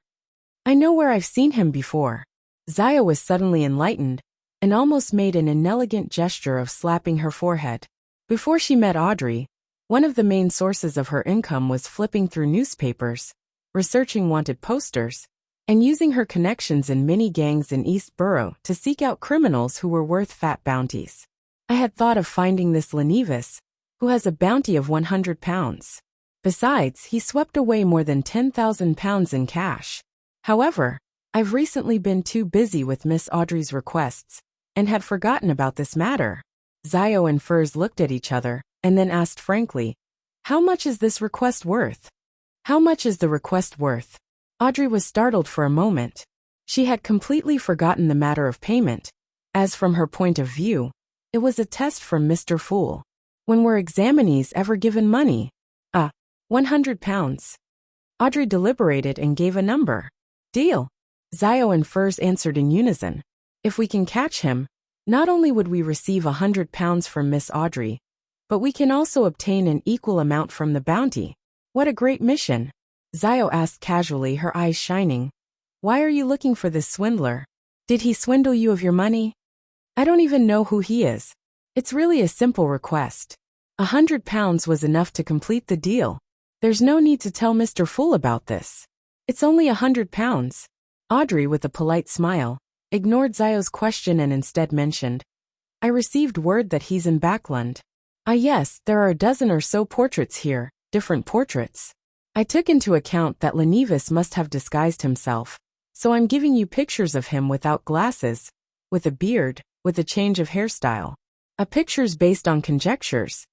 I know where I've seen him before. Zio was suddenly enlightened and almost made an inelegant gesture of slapping her forehead. Before she met Audrey, one of the main sources of her income was flipping through newspapers, researching wanted posters, and using her connections in mini gangs in East Borough to seek out criminals who were worth fat bounties. I had thought of finding this Lenevis, who has a bounty of £100. Besides, he swept away more than £10,000 in cash. However, I've recently been too busy with Miss Audrey's requests and had forgotten about this matter. Zio and Furs looked at each other and then asked frankly, "How much is this request worth?" "How much is the request worth?" Audrey was startled for a moment. She had completely forgotten the matter of payment, as from her point of view, it was a test from Mr. Fool. When were examinees ever given money? £100. Audrey deliberated and gave a number. "Deal." Zio and Furs answered in unison. "If we can catch him, not only would we receive £100 from Miss Audrey, but we can also obtain an equal amount from the bounty." "What a great mission." Zio asked casually, her eyes shining. "Why are you looking for this swindler? Did he swindle you of your money?" "I don't even know who he is. It's really a simple request. £100 was enough to complete the deal. There's no need to tell Mr. Fool about this. It's only £100. Audrey, with a polite smile, ignored Zio's question and instead mentioned, "I received word that he's in Backland." "Ah yes, there are a dozen or so portraits here, different portraits. I took into account that Lenevis must have disguised himself, so I'm giving you pictures of him without glasses, with a beard, with a change of hairstyle. Pictures based on conjectures.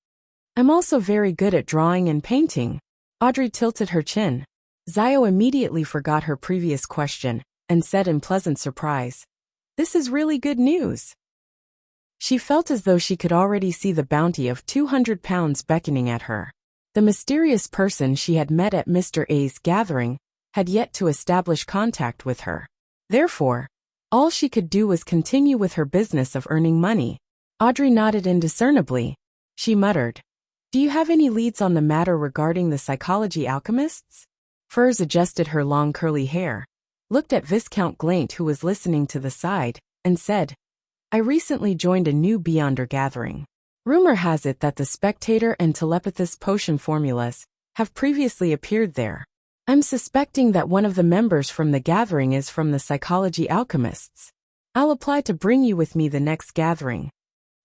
I'm also very good at drawing and painting." Audrey tilted her chin. Zio immediately forgot her previous question and said in pleasant surprise, "This is really good news." She felt as though she could already see the bounty of £200 beckoning at her. The mysterious person she had met at Mr. A's gathering had yet to establish contact with her. Therefore, all she could do was continue with her business of earning money. Audrey nodded indiscernibly. She muttered, "Do you have any leads on the matter regarding the psychology alchemists?" Furs adjusted her long curly hair, looked at Viscount Glaint, who was listening to the side, and said, "I recently joined a new Beyonder gathering. Rumor has it that the Spectator and Telepathist potion formulas have previously appeared there. I'm suspecting that one of the members from the gathering is from the psychology alchemists. I'll apply to bring you with me the next gathering."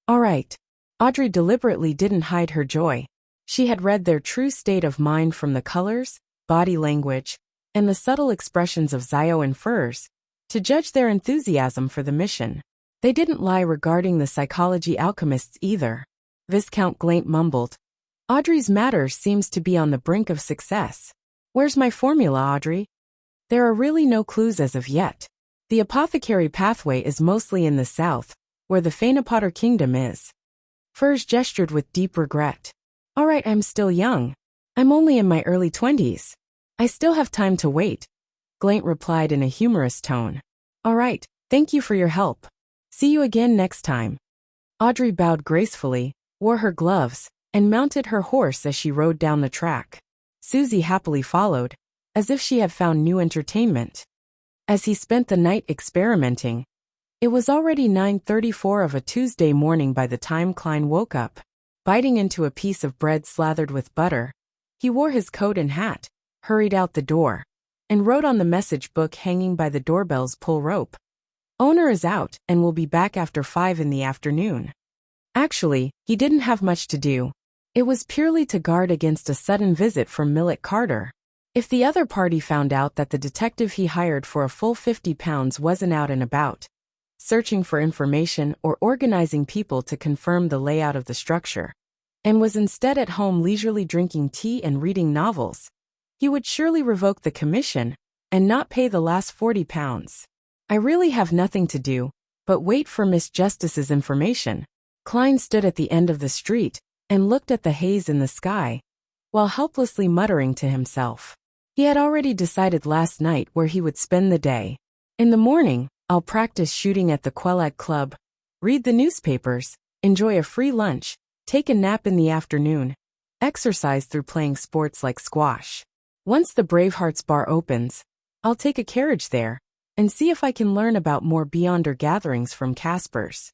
"All right." Audrey deliberately didn't hide her joy. She had read their true state of mind from the colors, body language, and the subtle expressions of Zio and Furs, to judge their enthusiasm for the mission. They didn't lie regarding the psychology alchemists either. Viscount Glaint mumbled, "Audrey's matter seems to be on the brink of success. Where's my formula, Audrey?" "There are really no clues as of yet. The apothecary pathway is mostly in the south, where the Phaenopotter kingdom is." Furs gestured with deep regret. "All right, I'm still young. I'm only in my early 20s. I still have time to wait," Glaint replied in a humorous tone. "All right, thank you for your help. See you again next time." Audrey bowed gracefully, wore her gloves, and mounted her horse as she rode down the track. Susie happily followed, as if she had found new entertainment. As he spent the night experimenting, it was already 9:34 of a Tuesday morning by the time Klein woke up. Biting into a piece of bread slathered with butter, he wore his coat and hat, hurried out the door, and wrote on the message book hanging by the doorbell's pull rope, "Owner is out and will be back after 5 in the afternoon." Actually, he didn't have much to do. It was purely to guard against a sudden visit from Millet Carter. If the other party found out that the detective he hired for a full £50 wasn't out and about, searching for information or organizing people to confirm the layout of the structure, and was instead at home leisurely drinking tea and reading novels, he would surely revoke the commission and not pay the last £40. "I really have nothing to do but wait for Miss Justice's information." Klein stood at the end of the street and looked at the haze in the sky, while helplessly muttering to himself. He had already decided last night where he would spend the day. In the morning, I'll practice shooting at the Quelag Club, read the newspapers, enjoy a free lunch, take a nap in the afternoon, exercise through playing sports like squash. Once the Bravehearts bar opens, I'll take a carriage there and see if I can learn about more Beyonder gatherings from Casper's.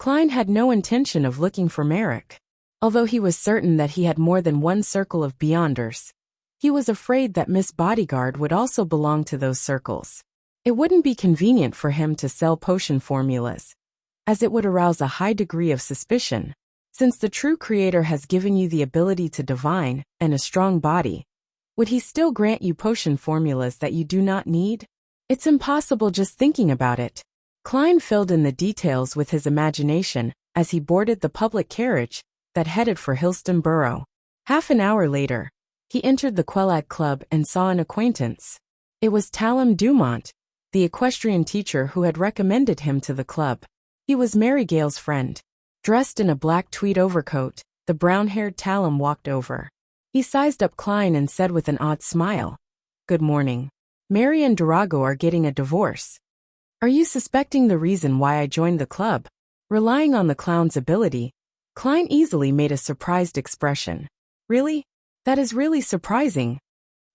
Klein had no intention of looking for Merrick. Although he was certain that he had more than one circle of Beyonders, he was afraid that Miss Bodyguard would also belong to those circles. It wouldn't be convenient for him to sell potion formulas, as it would arouse a high degree of suspicion. Since the true creator has given you the ability to divine and a strong body, would he still grant you potion formulas that you do not need? It's impossible just thinking about it. Klein filled in the details with his imagination as he boarded the public carriage that headed for Hillston Borough. Half an hour later, he entered the Quelag Club and saw an acquaintance. It was Talum Dumont, the equestrian teacher who had recommended him to the club. He was Mary Gale's friend. Dressed in a black tweed overcoat, the brown-haired Talum walked over. He sized up Klein and said with an odd smile, "Good morning. Mary and Durago are getting a divorce. Are you suspecting the reason why I joined the club?" Relying on the clown's ability, Klein easily made a surprised expression. "Really? That is really surprising."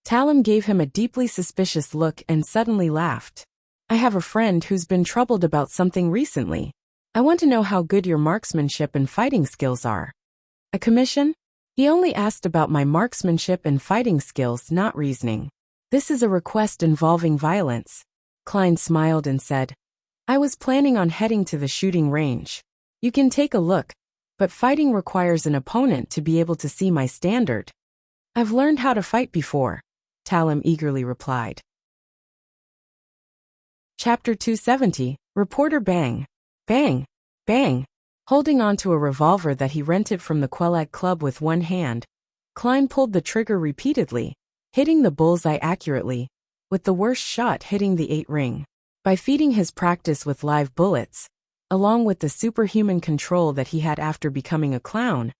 Talum gave him a deeply suspicious look and suddenly laughed. "I have a friend who's been troubled about something recently. I want to know how good your marksmanship and fighting skills are." "A commission?" He only asked about my marksmanship and fighting skills, not reasoning. "This is a request involving violence." Klein smiled and said, "I was planning on heading to the shooting range. You can take a look, but fighting requires an opponent to be able to see my standard." "I've learned how to fight before," Talum eagerly replied. Chapter 270, Reporter Bang. Bang! Bang! Holding onto a revolver that he rented from the Quelag Club with one hand, Klein pulled the trigger repeatedly, hitting the bullseye accurately, with the worst shot hitting the 8 ring. By feeding his practice with live bullets, along with the superhuman control that he had after becoming a clown,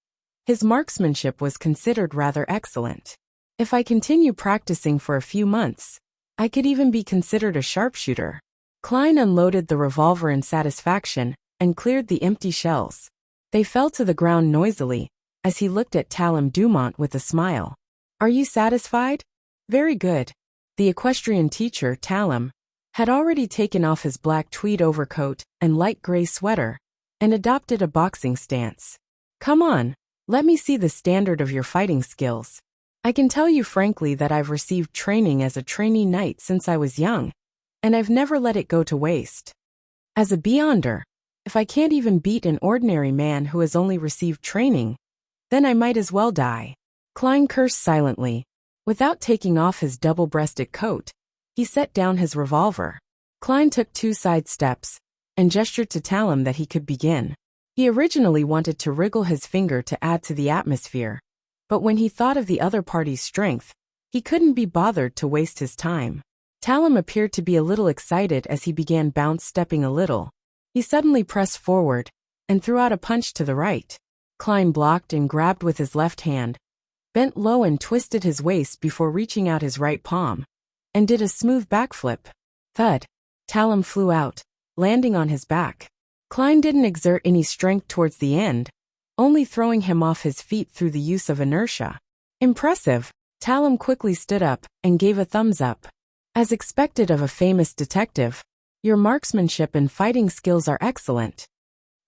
his marksmanship was considered rather excellent. If I continue practicing for a few months, I could even be considered a sharpshooter. Klein unloaded the revolver in satisfaction and cleared the empty shells. They fell to the ground noisily, as he looked at Talum Dumont with a smile. "Are you satisfied?" "Very good." The equestrian teacher, Talum, had already taken off his black tweed overcoat and light gray sweater, and adopted a boxing stance. "Come on, let me see the standard of your fighting skills. I can tell you frankly that I've received training as a trainee knight since I was young, and I've never let it go to waste. As a Beyonder, if I can't even beat an ordinary man who has only received training, then I might as well die." Klein cursed silently. Without taking off his double-breasted coat, he set down his revolver. Klein took 2 side steps and gestured to Talum that he could begin. He originally wanted to wriggle his finger to add to the atmosphere, but when he thought of the other party's strength, he couldn't be bothered to waste his time. Talum appeared to be a little excited as he began bounce-stepping a little. He suddenly pressed forward and threw out a punch to the right. Klein blocked and grabbed with his left hand, bent low and twisted his waist before reaching out his right palm, and did a smooth backflip. Thud! Talum flew out, landing on his back. Klein didn't exert any strength towards the end, only throwing him off his feet through the use of inertia. "Impressive." Talum quickly stood up and gave a thumbs up. "As expected of a famous detective, your marksmanship and fighting skills are excellent.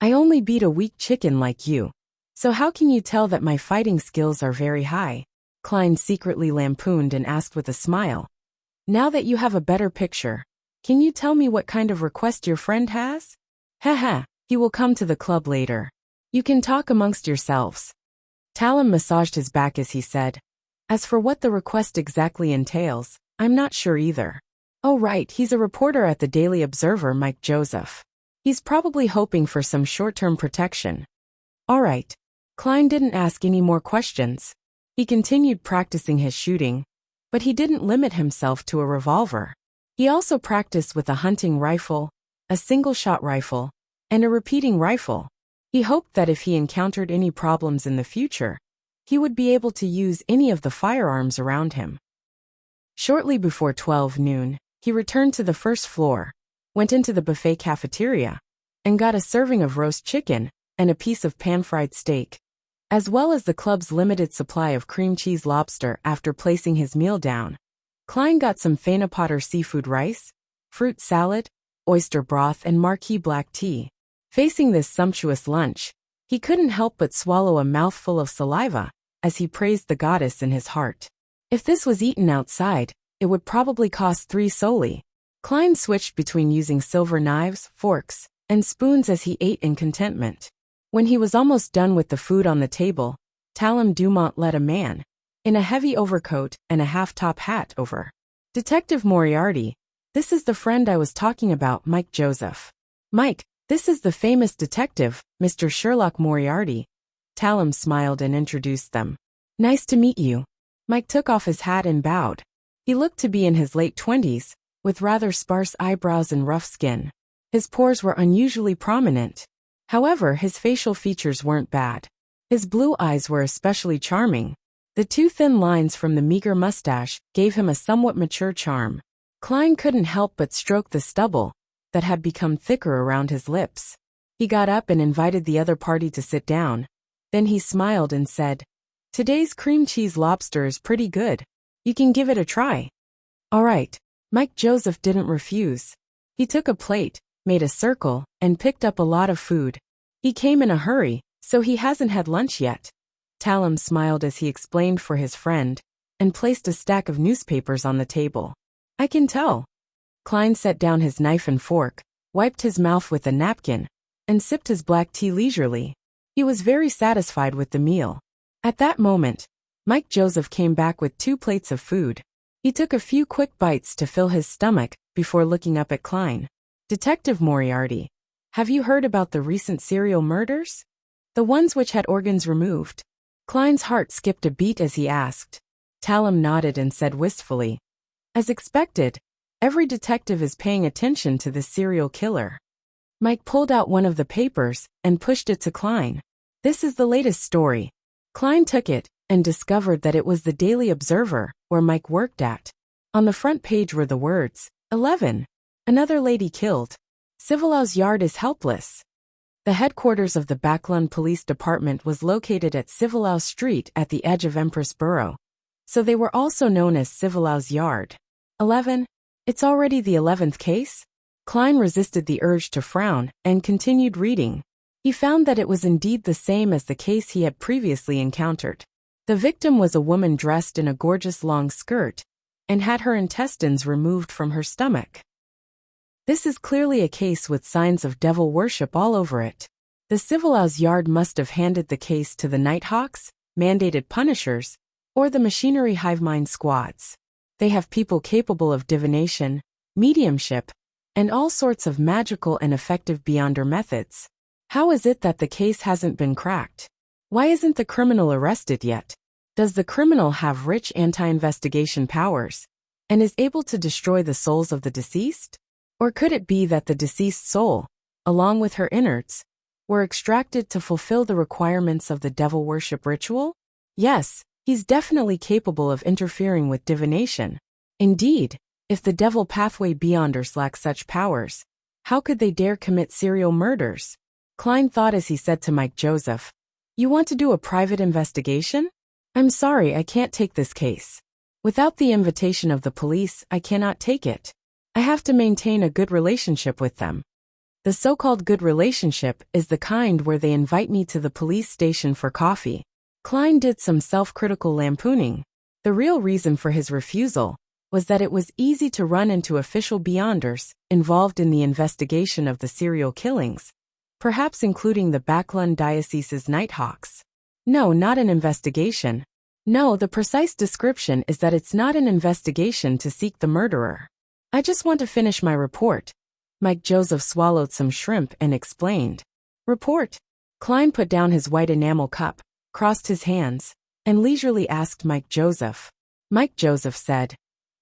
I only beat a weak chicken like you, so how can you tell that my fighting skills are very high?" Klein secretly lampooned and asked with a smile. "Now that you have a better picture, can you tell me what kind of request your friend has?" "Haha, he will come to the club later. You can talk amongst yourselves." Talum massaged his back as he said, "As for what the request exactly entails, I'm not sure either." "Oh right, he's a reporter at the Daily Observer, Mike Joseph. He's probably hoping for some short-term protection." "All right." Klein didn't ask any more questions. He continued practicing his shooting, but he didn't limit himself to a revolver. He also practiced with a hunting rifle, a single-shot rifle, and a repeating rifle. He hoped that if he encountered any problems in the future, he would be able to use any of the firearms around him. Shortly before 12 noon, he returned to the first floor, went into the buffet cafeteria, and got a serving of roast chicken and a piece of pan-fried steak, as well as the club's limited supply of cream cheese lobster. After placing his meal down, Klein got some Potter seafood rice, fruit salad, oyster broth and marquee black tea. Facing this sumptuous lunch, he couldn't help but swallow a mouthful of saliva as he praised the goddess in his heart. If this was eaten outside, it would probably cost 3 soldi. Klein switched between using silver knives, forks, and spoons as he ate in contentment. When he was almost done with the food on the table, Talon Dumont led a man, in a heavy overcoat and a half-top hat over. Detective Moriarty, this is the friend I was talking about, Mike Joseph. Mike, this is the famous detective, Mr. Sherlock Moriarty. Talon smiled and introduced them. Nice to meet you. Mike took off his hat and bowed. He looked to be in his late 20s, with rather sparse eyebrows and rough skin. His pores were unusually prominent. However, his facial features weren't bad. His blue eyes were especially charming. The 2 thin lines from the meager mustache gave him a somewhat mature charm. Klein couldn't help but stroke the stubble that had become thicker around his lips. He got up and invited the other party to sit down. Then he smiled and said, "Today's cream cheese lobster is pretty good. You can give it a try." All right. Mike Joseph didn't refuse. He took a plate, made a circle, and picked up a lot of food. He came in a hurry, so he hasn't had lunch yet. Talon smiled as he explained for his friend, and placed a stack of newspapers on the table. I can tell. Klein set down his knife and fork, wiped his mouth with a napkin, and sipped his black tea leisurely. He was very satisfied with the meal. At that moment, Mike Joseph came back with 2 plates of food. He took a few quick bites to fill his stomach before looking up at Klein. Detective Moriarty, have you heard about the recent serial murders? The ones which had organs removed? Klein's heart skipped a beat as he asked. Talon nodded and said wistfully, as expected, every detective is paying attention to this serial killer. Mike pulled out one of the papers and pushed it to Klein. This is the latest story. Klein took it and discovered that it was the Daily Observer, where Mike worked at. On the front page were the words, 11. Another lady killed. Civilau's yard is helpless. The headquarters of the Backlund Police Department was located at Civilau Street at the edge of Empress Borough, so they were also known as Civilau's yard. 11. It's already the 11th case? Klein resisted the urge to frown and continued reading. He found that it was indeed the same as the case he had previously encountered. The victim was a woman dressed in a gorgeous long skirt and had her intestines removed from her stomach. This is clearly a case with signs of devil worship all over it. The Civilau's yard must have handed the case to the Nighthawks, mandated punishers, or the machinery hive mind squads. They have people capable of divination, mediumship, and all sorts of magical and effective beyonder methods. How is it that the case hasn't been cracked? Why isn't the criminal arrested yet? Does the criminal have rich anti-investigation powers and is able to destroy the souls of the deceased? Or could it be that the deceased soul, along with her innards, were extracted to fulfill the requirements of the devil worship ritual? Yes, he's definitely capable of interfering with divination. Indeed, if the devil pathway beyonders lack such powers, how could they dare commit serial murders? Klein thought as he said to Mike Joseph, "You want to do a private investigation? I'm sorry, I can't take this case. Without the invitation of the police, I cannot take it. I have to maintain a good relationship with them." The so-called good relationship is the kind where they invite me to the police station for coffee. Klein did some self-critical lampooning. The real reason for his refusal was that it was easy to run into official beyonders involved in the investigation of the serial killings, perhaps including the Backlund Diocese's Nighthawks. No, not an investigation. No, the precise description is that it's not an investigation to seek the murderer. I just want to finish my report. Mike Joseph swallowed some shrimp and explained. Report? Klein put down his white enamel cup, crossed his hands, and leisurely asked Mike Joseph. Mike Joseph said,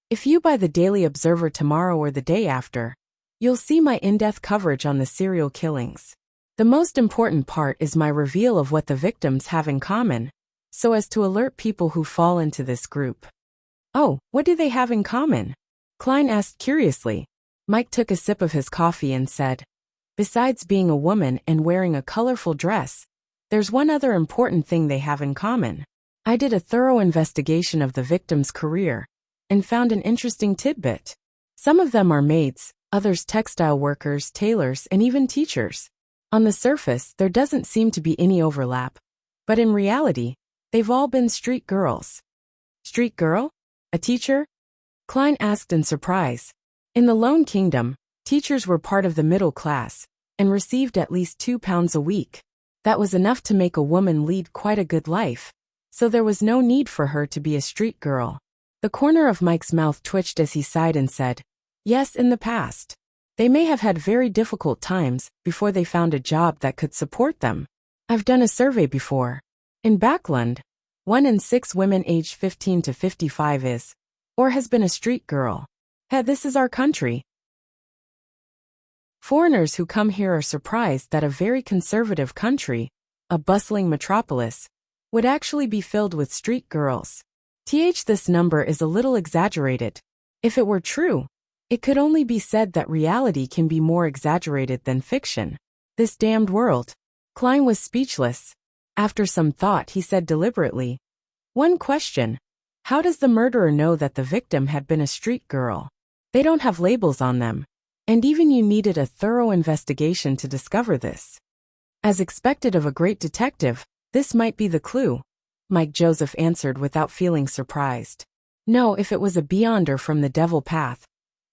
"If you buy the Daily Observer tomorrow or the day after, you'll see my in-depth coverage on the serial killings. The most important part is my reveal of what the victims have in common, so as to alert people who fall into this group." "Oh, what do they have in common?" Klein asked curiously. Mike took a sip of his coffee and said, "Besides being a woman and wearing a colorful dress, there's one other important thing they have in common. I did a thorough investigation of the victim's career and found an interesting tidbit. Some of them are maids, others textile workers, tailors, and even teachers. On the surface, there doesn't seem to be any overlap. But in reality, they've all been street girls. Street girl? A teacher? Klein asked in surprise. In the Lone Kingdom, teachers were part of the middle class and received at least £2 a week. That was enough to make a woman lead quite a good life, so there was no need for her to be a street girl. The corner of Mike's mouth twitched as he sighed and said, "Yes, in the past. They may have had very difficult times before they found a job that could support them. I've done a survey before. In Backland, 1 in 6 women aged 15 to 55 is, or has been a street girl. Hey, this is our country. Foreigners who come here are surprised that a very conservative country, a bustling metropolis, would actually be filled with street girls. This number is a little exaggerated. If it were true, it could only be said that reality can be more exaggerated than fiction. This damned world." Klein was speechless. After some thought, he said deliberately, "One question. How does the murderer know that the victim had been a street girl? They don't have labels on them. And even you needed a thorough investigation to discover this." As expected of a great detective, this might be the clue, Mike Joseph answered without feeling surprised. No, if it was a beyonder from the devil path,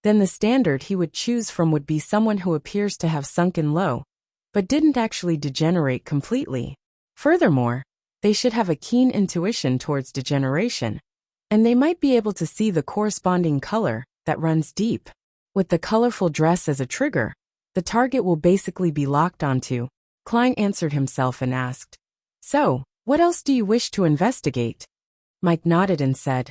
then the standard he would choose from would be someone who appears to have sunken low, but didn't actually degenerate completely. Furthermore, they should have a keen intuition towards degeneration, and they might be able to see the corresponding color that runs deep. With the colorful dress as a trigger, the target will basically be locked onto. Klein answered himself and asked, "So, what else do you wish to investigate?" Mike nodded and said,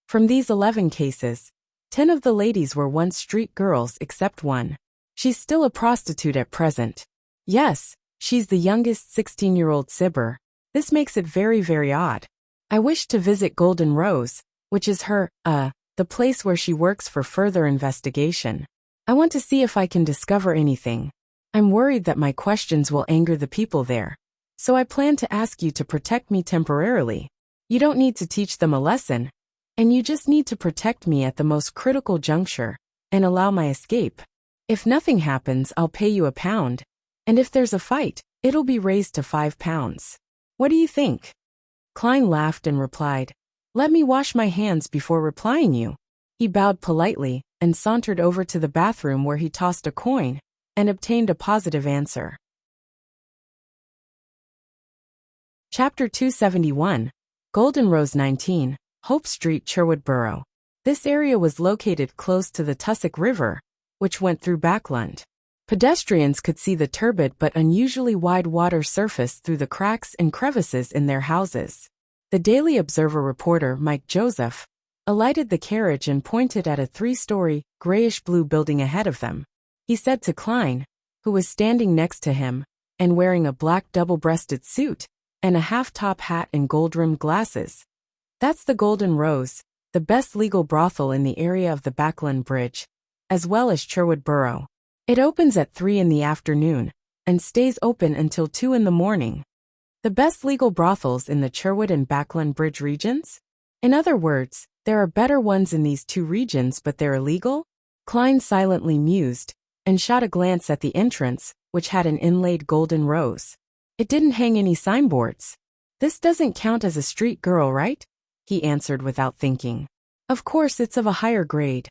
"From these 11 cases, 10 of the ladies were once street girls except one. She's still a prostitute at present. Yes, she's the youngest 16-year-old Sibber. This makes it very, very odd. I wish to visit Golden Rose, which is the place where she works for further investigation. I want to see if I can discover anything. I'm worried that my questions will anger the people there, so I plan to ask you to protect me temporarily. You don't need to teach them a lesson, and you just need to protect me at the most critical juncture and allow my escape. If nothing happens, I'll pay you £1, and if there's a fight, it'll be raised to £5. What do you think?" Klein laughed and replied, "Let me wash my hands before replying you." He bowed politely and sauntered over to the bathroom where he tossed a coin and obtained a positive answer. Chapter 271, Golden Rose 19, Hope Street, Sherwood Borough. This area was located close to the Tussock River, which went through Backland. Pedestrians could see the turbid but unusually wide water surface through the cracks and crevices in their houses. The Daily Observer reporter, Mike Joseph, alighted the carriage and pointed at a 3-story, grayish-blue building ahead of them. He said to Klein, who was standing next to him, and wearing a black double-breasted suit and a half-top hat and gold-rimmed glasses, "That's the Golden Rose, the best legal brothel in the area of the Backland Bridge, as well as Sherwood Borough. It opens at 3 in the afternoon and stays open until 2 in the morning. The best legal brothels in the Sherwood and Backland Bridge regions? In other words, there are better ones in these 2 regions but they're illegal?" Klein silently mused and shot a glance at the entrance, which had an inlaid golden rose. It didn't hang any signboards. "This doesn't count as a street girl, right?" he answered without thinking. "Of course it's of a higher grade."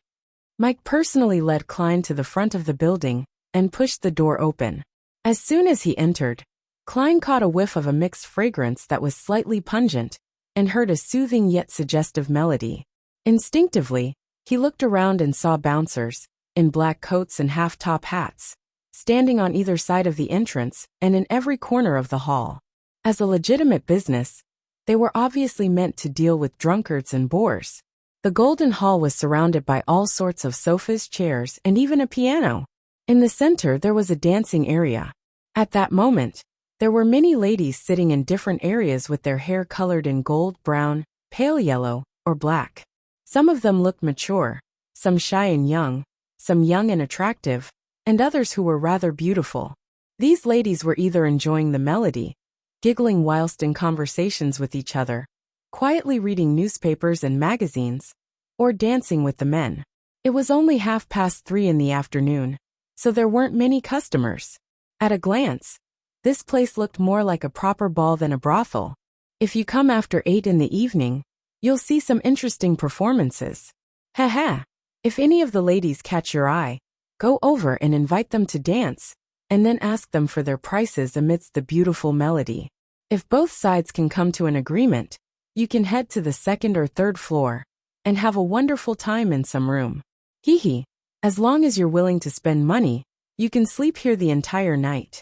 Mike personally led Klein to the front of the building and pushed the door open. As soon as he entered, Klein caught a whiff of a mixed fragrance that was slightly pungent and heard a soothing yet suggestive melody. Instinctively, he looked around and saw bouncers, in black coats and half-top hats, standing on either side of the entrance and in every corner of the hall. As a legitimate business, they were obviously meant to deal with drunkards and bores. The Golden Hall was surrounded by all sorts of sofas, chairs, and even a piano. In the center there was a dancing area. At that moment, there were many ladies sitting in different areas with their hair colored in gold, brown, pale yellow, or black. Some of them looked mature, some shy and young, some young and attractive, and others who were rather beautiful. These ladies were either enjoying the melody, giggling whilst in conversations with each other, quietly reading newspapers and magazines, or dancing with the men. It was only 3:30 in the afternoon, so there weren't many customers. At a glance, this place looked more like a proper ball than a brothel. If you come after 8 in the evening, you'll see some interesting performances. Haha. If any of the ladies catch your eye, go over and invite them to dance, and then ask them for their prices amidst the beautiful melody. If both sides can come to an agreement, you can head to the 2nd or 3rd floor and have a wonderful time in some room. Hee hee. As long as you're willing to spend money, you can sleep here the entire night.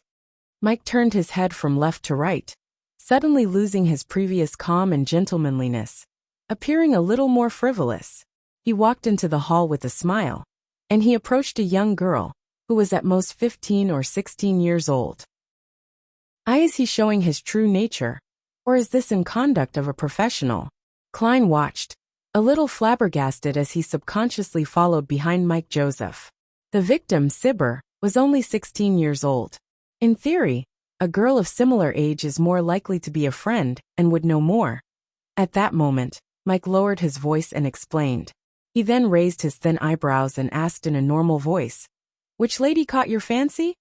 Mike turned his head from left to right, suddenly losing his previous calm and gentlemanliness, appearing a little more frivolous. He walked into the hall with a smile, and he approached a young girl, who was at most 15 or 16 years old. Is he showing his true nature, or is this in conduct of a professional? Klein watched, a little flabbergasted as he subconsciously followed behind Mike Joseph. The victim, Sibber, was only 16 years old. In theory, a girl of similar age is more likely to be a friend and would know more. At that moment, Mike lowered his voice and explained. He then raised his thin eyebrows and asked in a normal voice, "Which lady caught your fancy?"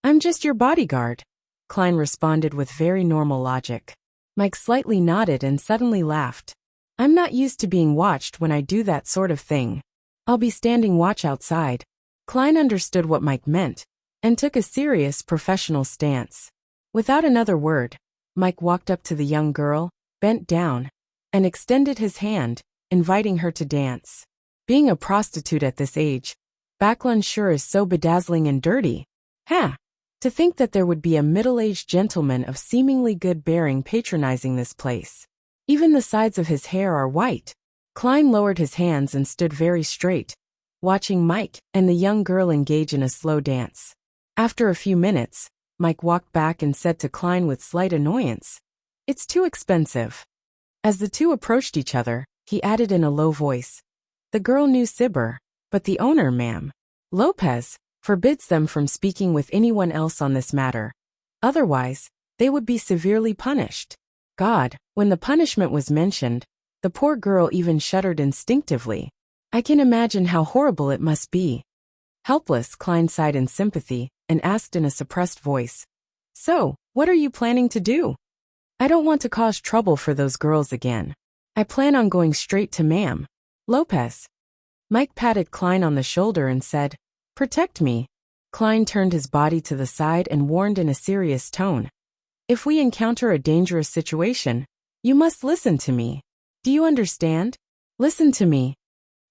"I'm just your bodyguard," Klein responded with very normal logic. Mike slightly nodded and suddenly laughed. "I'm not used to being watched when I do that sort of thing. I'll be standing watch outside." Klein understood what Mike meant and took a serious professional stance. Without another word, Mike walked up to the young girl, bent down, and extended his hand, inviting her to dance. Being a prostitute at this age, Backlund sure is so bedazzling and dirty. Ha! To think that there would be a middle-aged gentleman of seemingly good bearing patronizing this place. Even the sides of his hair are white. Klein lowered his hands and stood very straight, watching Mike and the young girl engage in a slow dance. After a few minutes, Mike walked back and said to Klein with slight annoyance, "It's too expensive." As the two approached each other, he added in a low voice, "The girl knew Sibber, but the owner, ma'am, Lopez, forbids them from speaking with anyone else on this matter. Otherwise, they would be severely punished." God, when the punishment was mentioned, the poor girl even shuddered instinctively. I can imagine how horrible it must be. Helpless, Klein sighed in sympathy and asked in a suppressed voice, "So, what are you planning to do?" "I don't want to cause trouble for those girls again. I plan on going straight to ma'am Lopez." Mike patted Klein on the shoulder and said, "Protect me." Klein turned his body to the side and warned in a serious tone, "If we encounter a dangerous situation, you must listen to me. Do you understand? Listen to me."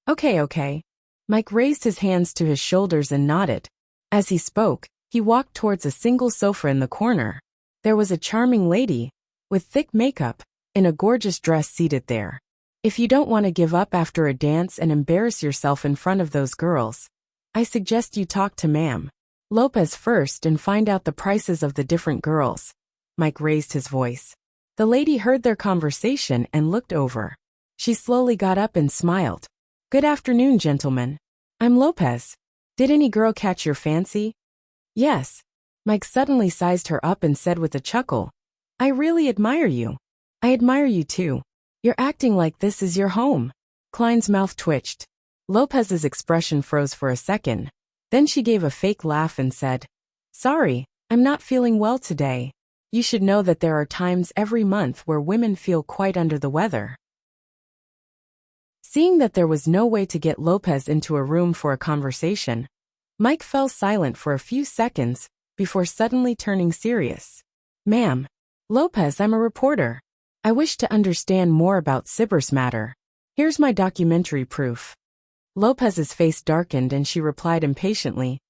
Okay. Mike raised his hands to his shoulders and nodded. As he spoke, he walked towards a single sofa in the corner. There was a charming lady, with thick makeup, in a gorgeous dress seated there. "If you don't want to give up after a dance and embarrass yourself in front of those girls, I suggest you talk to ma'am Lopez first and find out the prices of the different girls." Mike raised his voice. The lady heard their conversation and looked over. She slowly got up and smiled. "Good afternoon, gentlemen. I'm Lopez. Did any girl catch your fancy?" "Yes." Mike suddenly sized her up and said with a chuckle, "I really admire you." "I admire you too. You're acting like this is your home." Klein's mouth twitched. Lopez's expression froze for a second. Then she gave a fake laugh and said, "Sorry, I'm not feeling well today. You should know that there are times every month where women feel quite under the weather." Seeing that there was no way to get Lopez into a room for a conversation, Mike fell silent for a few seconds before suddenly turning serious. "Ma'am Lopez, I'm a reporter. I wish to understand more about Sibber's matter. Here's my documentary proof." Lopez's face darkened and she replied impatiently,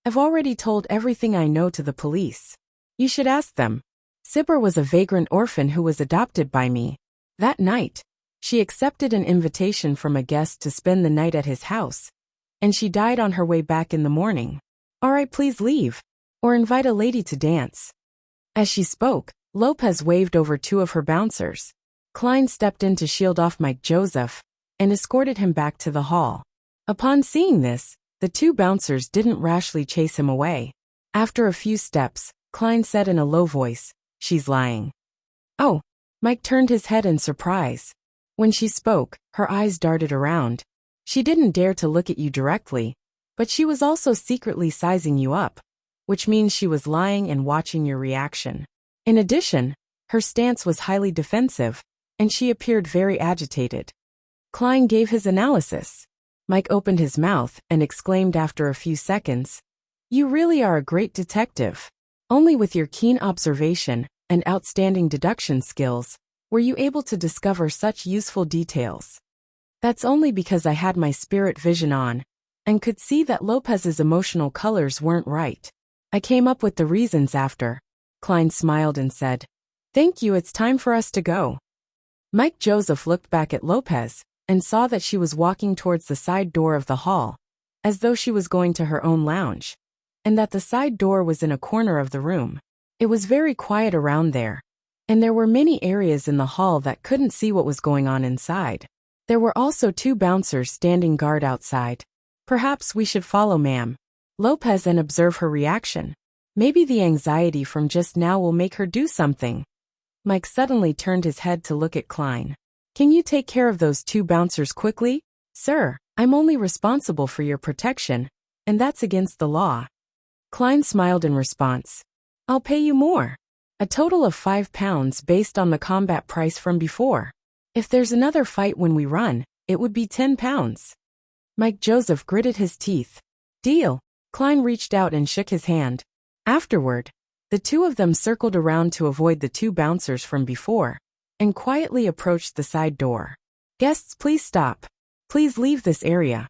"I've already told everything I know to the police. You should ask them. Sibber was a vagrant orphan who was adopted by me. That night, she accepted an invitation from a guest to spend the night at his house, and she died on her way back in the morning. All right, please leave, or invite a lady to dance." As she spoke, Lopez waved over two of her bouncers. Klein stepped in to shield off Mike Joseph and escorted him back to the hall. Upon seeing this, the two bouncers didn't rashly chase him away. After a few steps, Klein said in a low voice, "She's lying." "Oh." Mike turned his head in surprise. When she spoke, her eyes darted around. She didn't dare to look at you directly, but she was also secretly sizing you up. which means she was lying and watching your reaction. In addition, her stance was highly defensive, and she appeared very agitated. Klein gave his analysis. Mike opened his mouth and exclaimed after a few seconds, "You really are a great detective. Only with your keen observation and outstanding deduction skills were you able to discover such useful details." "That's only because I had my spirit vision on and could see that Lopez's emotional colors weren't right. I came up with the reasons after." Klein smiled and said, "Thank you, it's time for us to go." Mike Joseph looked back at Lopez and saw that she was walking towards the side door of the hall, as though she was going to her own lounge, and that the side door was in a corner of the room. It was very quiet around there, and there were many areas in the hall that couldn't see what was going on inside. There were also 2 bouncers standing guard outside. "Perhaps we should follow, ma'am, Lopez, and observe her reaction. Maybe the anxiety from just now will make her do something." Mike suddenly turned his head to look at Klein. "Can you take care of those 2 bouncers quickly?" "Sir, I'm only responsible for your protection, and that's against the law." Klein smiled in response. "I'll pay you more. A total of £5 based on the combat price from before. If there's another fight when we run, it would be £10. Mike Joseph gritted his teeth. "Deal." Klein reached out and shook his hand. Afterward, the 2 of them circled around to avoid the 2 bouncers from before, and quietly approached the side door. "Guests, please stop. Please leave this area."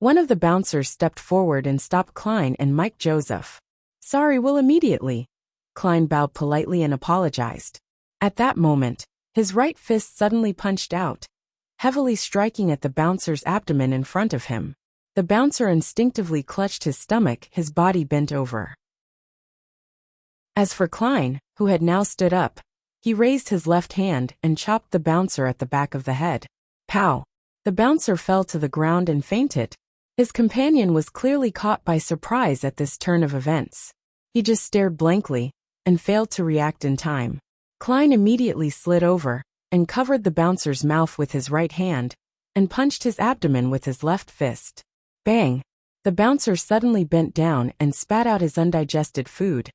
One of the bouncers stepped forward and stopped Klein and Mike Joseph. "Sorry, we'll immediately." Klein bowed politely and apologized. At that moment, his right fist suddenly punched out, heavily striking at the bouncer's abdomen in front of him. The bouncer instinctively clutched his stomach, his body bent over. As for Klein, who had now stood up, he raised his left hand and chopped the bouncer at the back of the head. Pow! The bouncer fell to the ground and fainted. His companion was clearly caught by surprise at this turn of events. He just stared blankly and failed to react in time. Klein immediately slid over and covered the bouncer's mouth with his right hand and punched his abdomen with his left fist. Bang! The bouncer suddenly bent down and spat out his undigested food,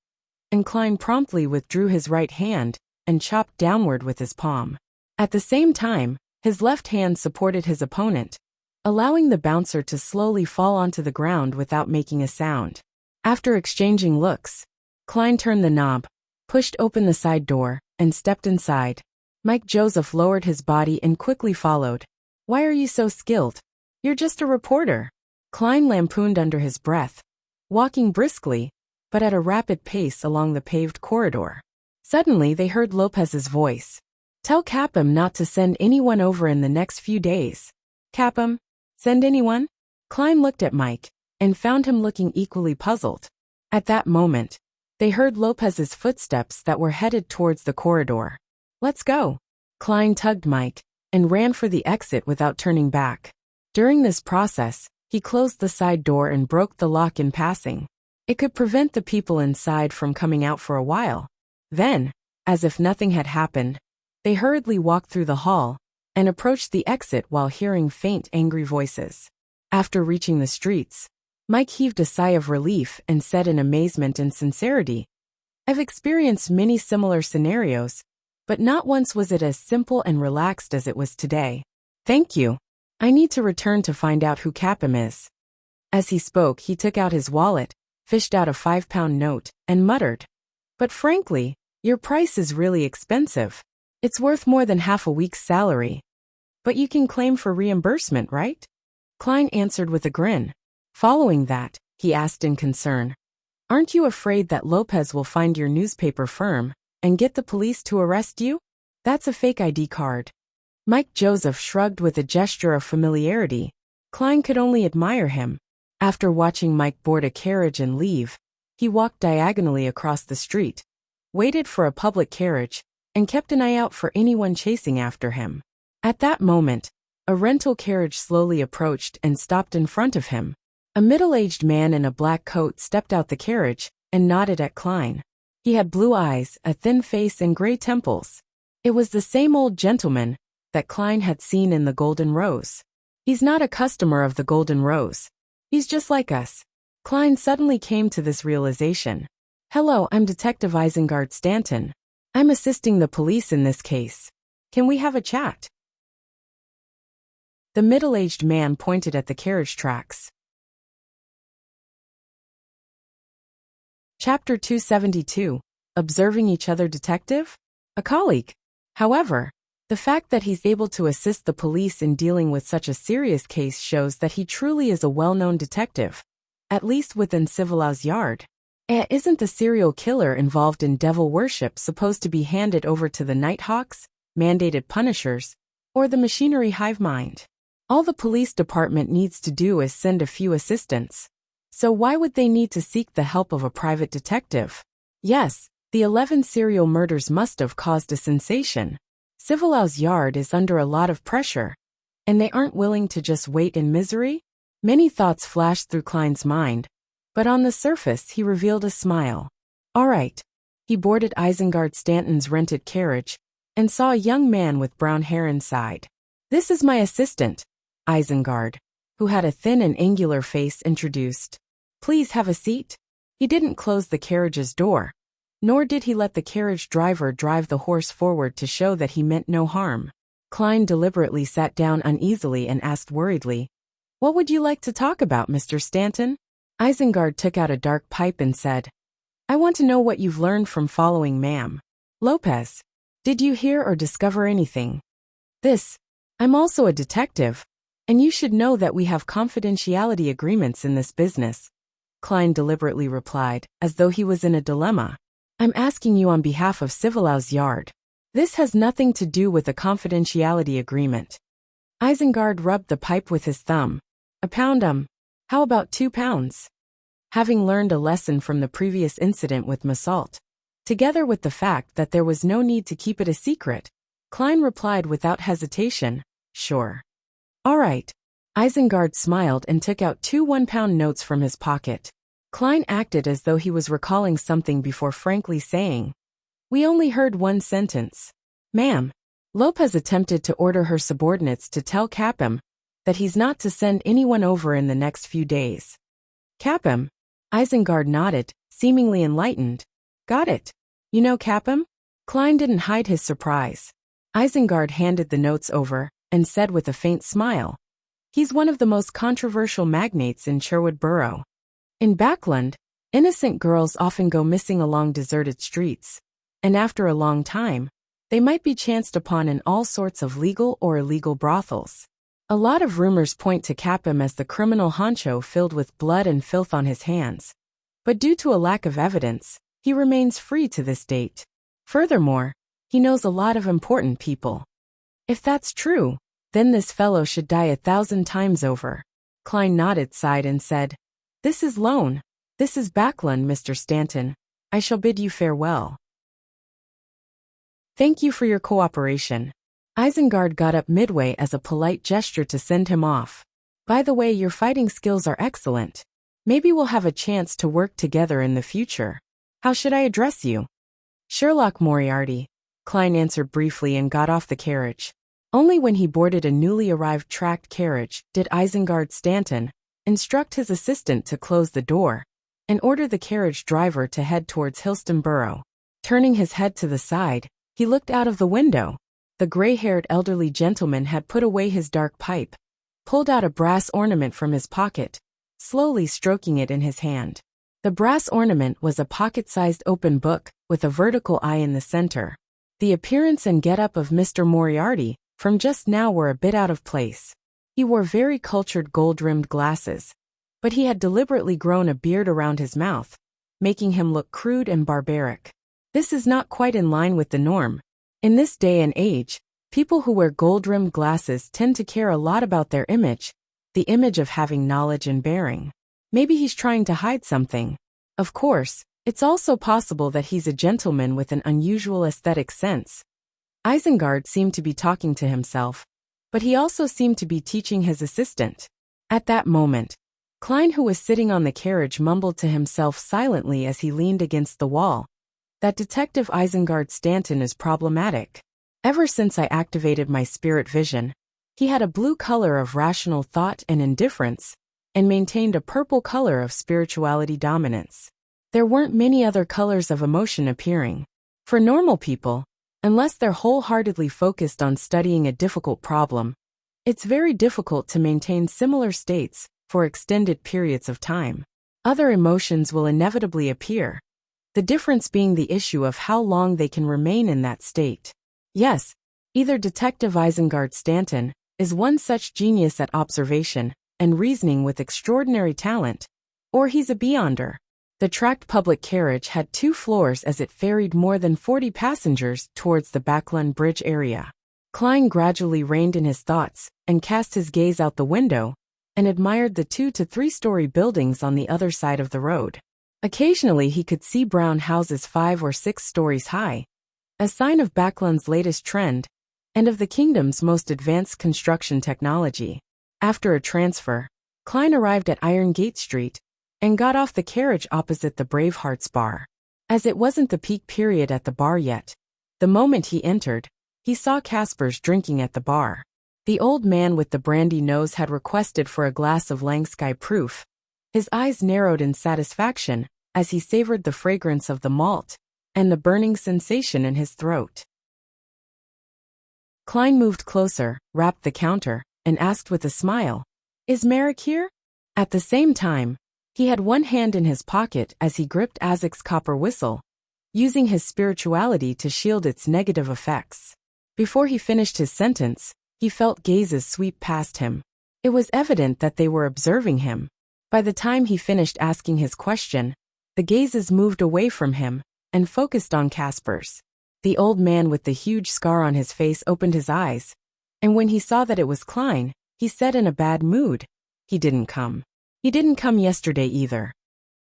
and Klein promptly withdrew his right hand and chopped downward with his palm. At the same time, his left hand supported his opponent, allowing the bouncer to slowly fall onto the ground without making a sound. After exchanging looks, Klein turned the knob, pushed open the side door, and stepped inside. Mike Joseph lowered his body and quickly followed. "Why are you so skilled? You're just a reporter," Klein lampooned under his breath, walking briskly, but at a rapid pace along the paved corridor. Suddenly they heard Lopez's voice. "Tell Capum not to send anyone over in the next few days." "Capum? Send anyone?" Klein looked at Mike and found him looking equally puzzled. At that moment, they heard Lopez's footsteps that were headed towards the corridor. "Let's go." Klein tugged Mike and ran for the exit without turning back. During this process, he closed the side door and broke the lock in passing. It could prevent the people inside from coming out for a while. Then, as if nothing had happened, they hurriedly walked through the hall and approached the exit while hearing faint, angry voices. After reaching the streets, Mike heaved a sigh of relief and said in amazement and sincerity, "I've experienced many similar scenarios, but not once was it as simple and relaxed as it was today. Thank you. I need to return to find out who Capum is." As he spoke, he took out his wallet, fished out a £5 note, and muttered, "But frankly, your price is really expensive. It's worth more than half a week's salary. But you can claim for reimbursement, right?" Klein answered with a grin. Following that, he asked in concern, "Aren't you afraid that Lopez will find your newspaper firm and get the police to arrest you? That's a fake ID card." Mike Joseph shrugged with a gesture of familiarity. Klein could only admire him. After watching Mike board a carriage and leave, he walked diagonally across the street, waited for a public carriage, and kept an eye out for anyone chasing after him. At that moment, a rental carriage slowly approached and stopped in front of him. A middle-aged man in a black coat stepped out the carriage and nodded at Klein. He had blue eyes, a thin face, and gray temples. It was the same old gentleman that Klein had seen in the Golden Rose. "He's not a customer of the Golden Rose. He's just like us," Klein suddenly came to this realization. Hello, I'm Detective Isengard Stanton. I'm assisting the police in this case. Can we have a chat? The middle-aged man pointed at the carriage tracks. Chapter 272. Observing each other. Detective? A colleague. However, the fact that he's able to assist the police in dealing with such a serious case shows that he truly is a well-known detective, at least within Civilized Yard. Isn't the serial killer involved in devil worship supposed to be handed over to the Nighthawks, mandated punishers, or the machinery hive mind? All the police department needs to do is send a few assistants. So why would they need to seek the help of a private detective? Yes, the 11 serial murders must have caused a sensation. Civilized Yard is under a lot of pressure, and they aren't willing to just wait in misery? Many thoughts flashed through Klein's mind, but on the surface he revealed a smile. All right. He boarded Isengard Stanton's rented carriage and saw a young man with brown hair inside. This is my assistant, Isengard, who had a thin and angular face, introduced. Please have a seat. He didn't close the carriage's door, nor did he let the carriage driver drive the horse forward to show that he meant no harm. Klein deliberately sat down uneasily and asked worriedly, What would you like to talk about, Mr. Stanton? Isengard took out a dark pipe and said, I want to know what you've learned from following Ma'am Lopez. Did you hear or discover anything? I'm also a detective, and you should know that we have confidentiality agreements in this business, Klein deliberately replied, as though he was in a dilemma. I'm asking you on behalf of Civilized Yard. This has nothing to do with a confidentiality agreement. Isengard rubbed the pipe with his thumb. A pound, how about 2 pounds? Having learned a lesson from the previous incident with Massault, together with the fact that there was no need to keep it a secret, Klein replied without hesitation, Sure. All right. Isengard smiled and took out 2 one-pound notes from his pocket. Klein acted as though he was recalling something before frankly saying, We only heard one sentence. Ma'am Lopez attempted to order her subordinates to tell Capim that he's not to send anyone over in the next few days. Capim? Isengard nodded, seemingly enlightened. Got it. You know Capim? Klein didn't hide his surprise. Isengard handed the notes over and said with a faint smile, He's one of the most controversial magnates in Sherwood Borough. In Backland, innocent girls often go missing along deserted streets, and after a long time, they might be chanced upon in all sorts of legal or illegal brothels. A lot of rumors point to Capim as the criminal honcho filled with blood and filth on his hands, but due to a lack of evidence, he remains free to this date. Furthermore, he knows a lot of important people. If that's true, then this fellow should die 1,000 times over. Klein nodded, sighed, and said, This is Lone. This is Backland, Mr. Stanton. I shall bid you farewell. Thank you for your cooperation. Isengard got up midway as a polite gesture to send him off. By the way, your fighting skills are excellent. Maybe we'll have a chance to work together in the future. How should I address you? Sherlock Moriarty, Klein answered briefly and got off the carriage. Only when he boarded a newly arrived tracked carriage did Isengard Stanton instruct his assistant to close the door and order the carriage driver to head towards Hillston Borough. Turning his head to the side, he looked out of the window. The gray-haired elderly gentleman had put away his dark pipe, pulled out a brass ornament from his pocket, slowly stroking it in his hand. The brass ornament was a pocket-sized open book with a vertical eye in the center. The appearance and get-up of Mr. Moriarty from just now were a bit out of place. He wore very cultured gold-rimmed glasses, but he had deliberately grown a beard around his mouth, making him look crude and barbaric. This is not quite in line with the norm. In this day and age, people who wear gold-rimmed glasses tend to care a lot about their image, the image of having knowledge and bearing. Maybe he's trying to hide something. Of course, it's also possible that he's a gentleman with an unusual aesthetic sense. Isengard seemed to be talking to himself, but he also seemed to be teaching his assistant. At that moment, Klein, who was sitting on the carriage, mumbled to himself silently as he leaned against the wall. That Detective Isengard Stanton is problematic. Ever since I activated my spirit vision, he had a blue color of rational thought and indifference, and maintained a purple color of spirituality dominance. There weren't many other colors of emotion appearing. For normal people, unless they're wholeheartedly focused on studying a difficult problem, it's very difficult to maintain similar states for extended periods of time. Other emotions will inevitably appear, the difference being the issue of how long they can remain in that state. Yes, either Detective Isengard Stanton is one such genius at observation and reasoning with extraordinary talent, or he's a beyonder. The tracked public carriage had 2 floors as it ferried more than 40 passengers towards the Backlund Bridge area. Klein gradually reined in his thoughts and cast his gaze out the window and admired the 2 to 3-story buildings on the other side of the road. Occasionally he could see brown houses 5 or 6 stories high, a sign of Backlund's latest trend and of the kingdom's most advanced construction technology. After a transfer, Klein arrived at Iron Gate Street and got off the carriage opposite the Bravehearts bar. As it wasn't the peak period at the bar yet, the moment he entered, he saw Caspers drinking at the bar. The old man with the brandy nose had requested for a glass of Langsky Proof. His eyes narrowed in satisfaction as he savored the fragrance of the malt and the burning sensation in his throat. Klein moved closer, rapped the counter, and asked with a smile, "Is Merrick here?" At the same time, he had one hand in his pocket as he gripped Azek's copper whistle, using his spirituality to shield its negative effects. Before he finished his sentence, he felt gazes sweep past him. It was evident that they were observing him. By the time he finished asking his question, the gazes moved away from him and focused on Caspers. The old man with the huge scar on his face opened his eyes, and when he saw that it was Klein, he said in a bad mood, "He didn't come. He didn't come yesterday either.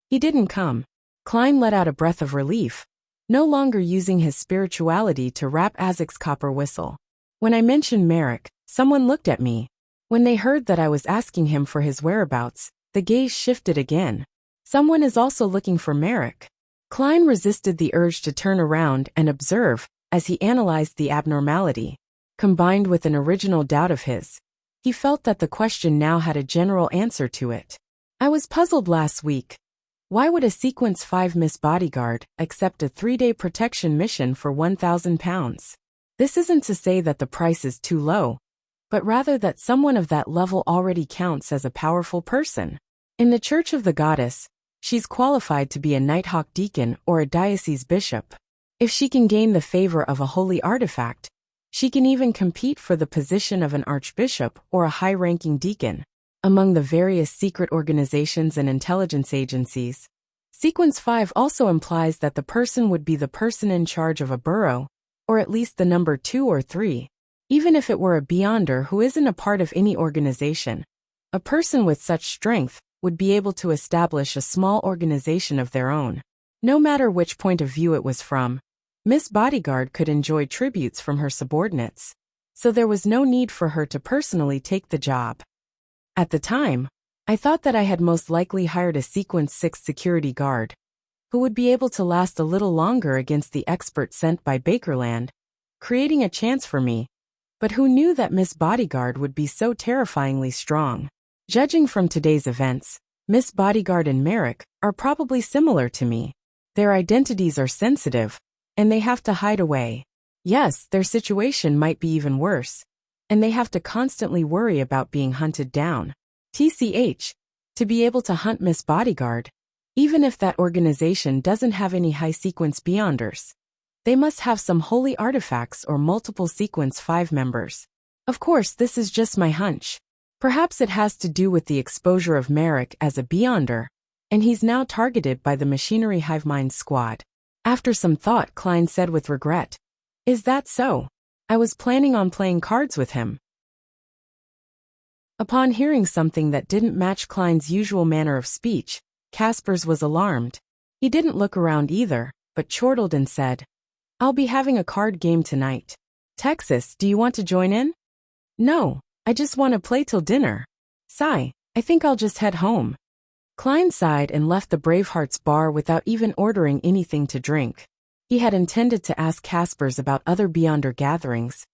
He didn't come." Klein let out a breath of relief, no longer using his spirituality to rap Azek's copper whistle. "When I mentioned Merrick, someone looked at me. When they heard that I was asking him for his whereabouts, the gaze shifted again. Someone is also looking for Merrick." Klein resisted the urge to turn around and observe as he analyzed the abnormality. Combined with an original doubt of his, he felt that the question now had a general answer to it. "I was puzzled last week. Why would a Sequence 5 Miss Bodyguard accept a 3-day protection mission for £1,000? This isn't to say that the price is too low, but rather that someone of that level already counts as a powerful person. In the Church of the Goddess, she's qualified to be a Nighthawk deacon or a diocese bishop. If she can gain the favor of a holy artifact, she can even compete for the position of an archbishop or a high-ranking deacon. Among the various secret organizations and intelligence agencies, Sequence 5 also implies that the person would be the person in charge of a borough, or at least the number 2 or 3. Even if it were a beyonder who isn't a part of any organization, a person with such strength would be able to establish a small organization of their own. No matter which point of view it was from, Miss Bodyguard could enjoy tributes from her subordinates, so there was no need for her to personally take the job. At the time, I thought that I had most likely hired a Sequence 6 security guard, who would be able to last a little longer against the expert sent by Bakerland, creating a chance for me, but who knew that Miss Bodyguard would be so terrifyingly strong? Judging from today's events, Miss Bodyguard and Merrick are probably similar to me. Their identities are sensitive, and they have to hide away. Yes, their situation might be even worse, and they have to constantly worry about being hunted down. TCH, to be able to hunt Miss Bodyguard, even if that organization doesn't have any high Sequence beyonders, they must have some holy artifacts or multiple Sequence 5 members. Of course, this is just my hunch. Perhaps it has to do with the exposure of Merrick as a beyonder, and he's now targeted by the Machinery Hivemind squad. After some thought, Klein said with regret, "Is that so? I was planning on playing cards with him." Upon hearing something that didn't match Klein's usual manner of speech, Caspers was alarmed. He didn't look around either, but chortled and said, "I'll be having a card game tonight. Texas, do you want to join in?" "No, I just want to play till dinner. Sigh, I think I'll just head home." Klein sighed and left the Bravehearts bar without even ordering anything to drink. He had intended to ask Caspers about other beyonder gatherings,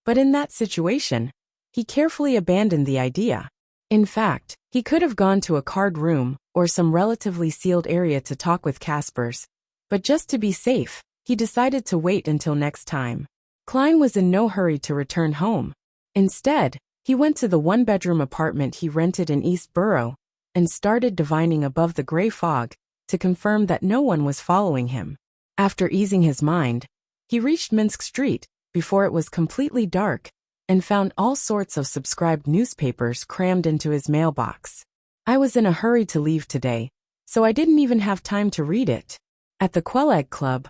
but in that situation, he carefully abandoned the idea. In fact, He could have gone to a card room or some relatively sealed area to talk with Caspers, but just to be safe, he decided to wait until next time. Klein was in no hurry to return home. Instead, he went to the one-bedroom apartment he rented in East Borough and started divining above the gray fog to confirm that no one was following him. After easing his mind, he reached Minsk Street before it was completely dark and found all sorts of subscribed newspapers crammed into his mailbox. I was in a hurry to leave today, so I didn't even have time to read it. At the Quelleg Club,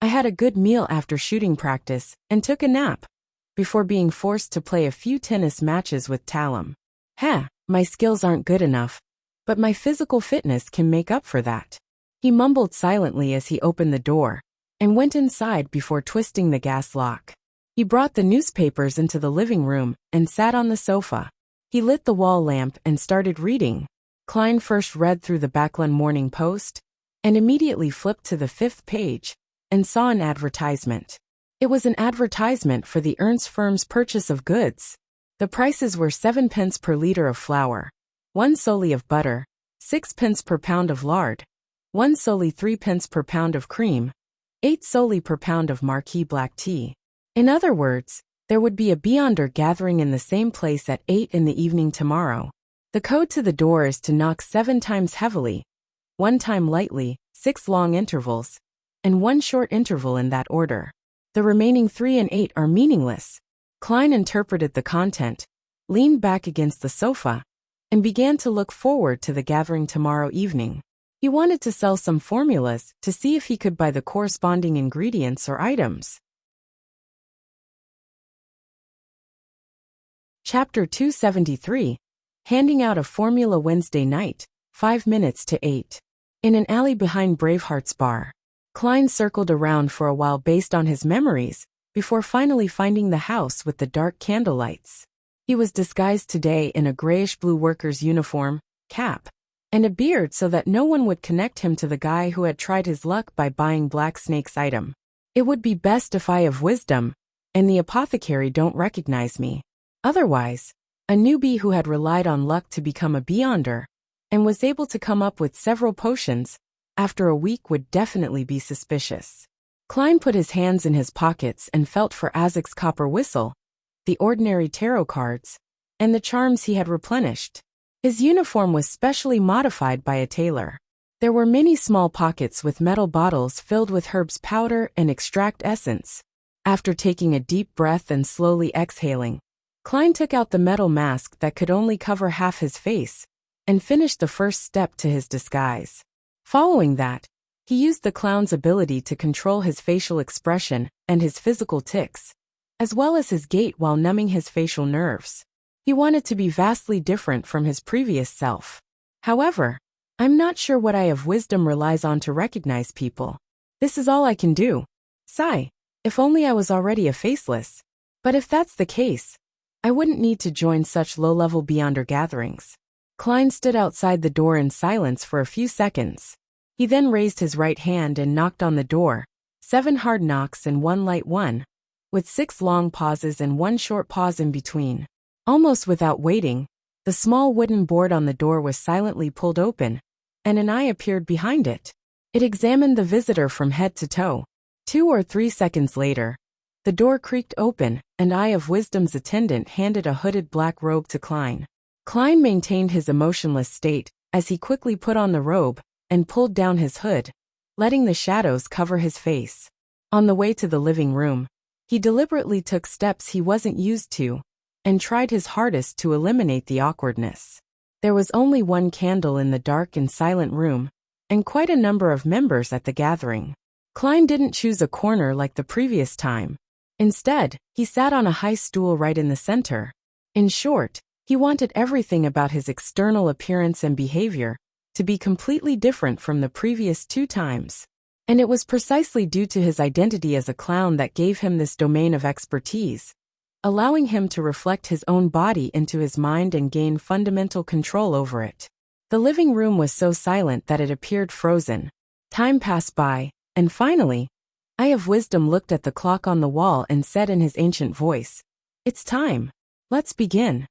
I had a good meal after shooting practice and took a nap before being forced to play a few tennis matches with Talum. My skills aren't good enough, but my physical fitness can make up for that. He mumbled silently as he opened the door and went inside before twisting the gas lock. He brought the newspapers into the living room and sat on the sofa. He lit the wall lamp and started reading. Klein first read through the Backlund Morning Post and immediately flipped to the 5th page and saw an advertisement. It was an advertisement for the Ernst firm's purchase of goods. The prices were 7 pence per liter of flour, 1 solely of butter, 6 pence per pound of lard, 1 solely 3 pence per pound of cream, 8 solely per pound of Marquis black tea. In other words, there would be a Beyonder gathering in the same place at 8 in the evening tomorrow. The code to the door is to knock 7 times heavily, 1 time lightly, 6 long intervals, and 1 short interval in that order. The remaining 3 and 8 are meaningless. Klein interpreted the content, leaned back against the sofa, and began to look forward to the gathering tomorrow evening. He wanted to sell some formulas to see if he could buy the corresponding ingredients or items. Chapter 273. Handing out a formula Wednesday night, 5 minutes to 8. In an alley behind Braveheart's bar, Klein circled around for a while based on his memories, before finally finding the house with the dark candlelights. He was disguised today in a grayish-blue worker's uniform, cap, and a beard so that no one would connect him to the guy who had tried his luck by buying Black Snake's item. It would be best if I have wisdom, and the apothecary don't recognize me. Otherwise, a newbie who had relied on luck to become a Beyonder, and was able to come up with several potions, after a week would definitely be suspicious. Klein put his hands in his pockets and felt for Azek's copper whistle, the ordinary tarot cards, and the charms he had replenished. His uniform was specially modified by a tailor. There were many small pockets with metal bottles filled with herbs powder and extract essence. After taking a deep breath and slowly exhaling, Klein took out the metal mask that could only cover half his face, and finished the first step to his disguise. Following that, he used the clown's ability to control his facial expression and his physical tics, as well as his gait while numbing his facial nerves. He wanted to be vastly different from his previous self. However, I'm not sure what Eye of Wisdom relies on to recognize people. This is all I can do. Sigh, if only I was already a faceless. But if that's the case, I wouldn't need to join such low-level Beyonder gatherings. Klein stood outside the door in silence for a few seconds. He then raised his right hand and knocked on the door, 7 hard knocks and 1 light one, with 6 long pauses and 1 short pause in between. Almost without waiting, the small wooden board on the door was silently pulled open, and an eye appeared behind it. It examined the visitor from head to toe. 2 or 3 seconds later, the door creaked open, and Eye of Wisdom's attendant handed a hooded black robe to Klein. Klein maintained his emotionless state as he quickly put on the robe and pulled down his hood, letting the shadows cover his face. On the way to the living room, he deliberately took steps he wasn't used to and tried his hardest to eliminate the awkwardness. There was only 1 candle in the dark and silent room, and quite a number of members at the gathering. Klein didn't choose a corner like the previous time. Instead, he sat on a high stool right in the center. In short, he wanted everything about his external appearance and behavior to be completely different from the previous 2 times. And it was precisely due to his identity as a clown that gave him this domain of expertise, allowing him to reflect his own body into his mind and gain fundamental control over it. The living room was so silent that it appeared frozen. Time passed by, and finally, Eye of Wisdom looked at the clock on the wall and said in his ancient voice, "It's time. Let's begin."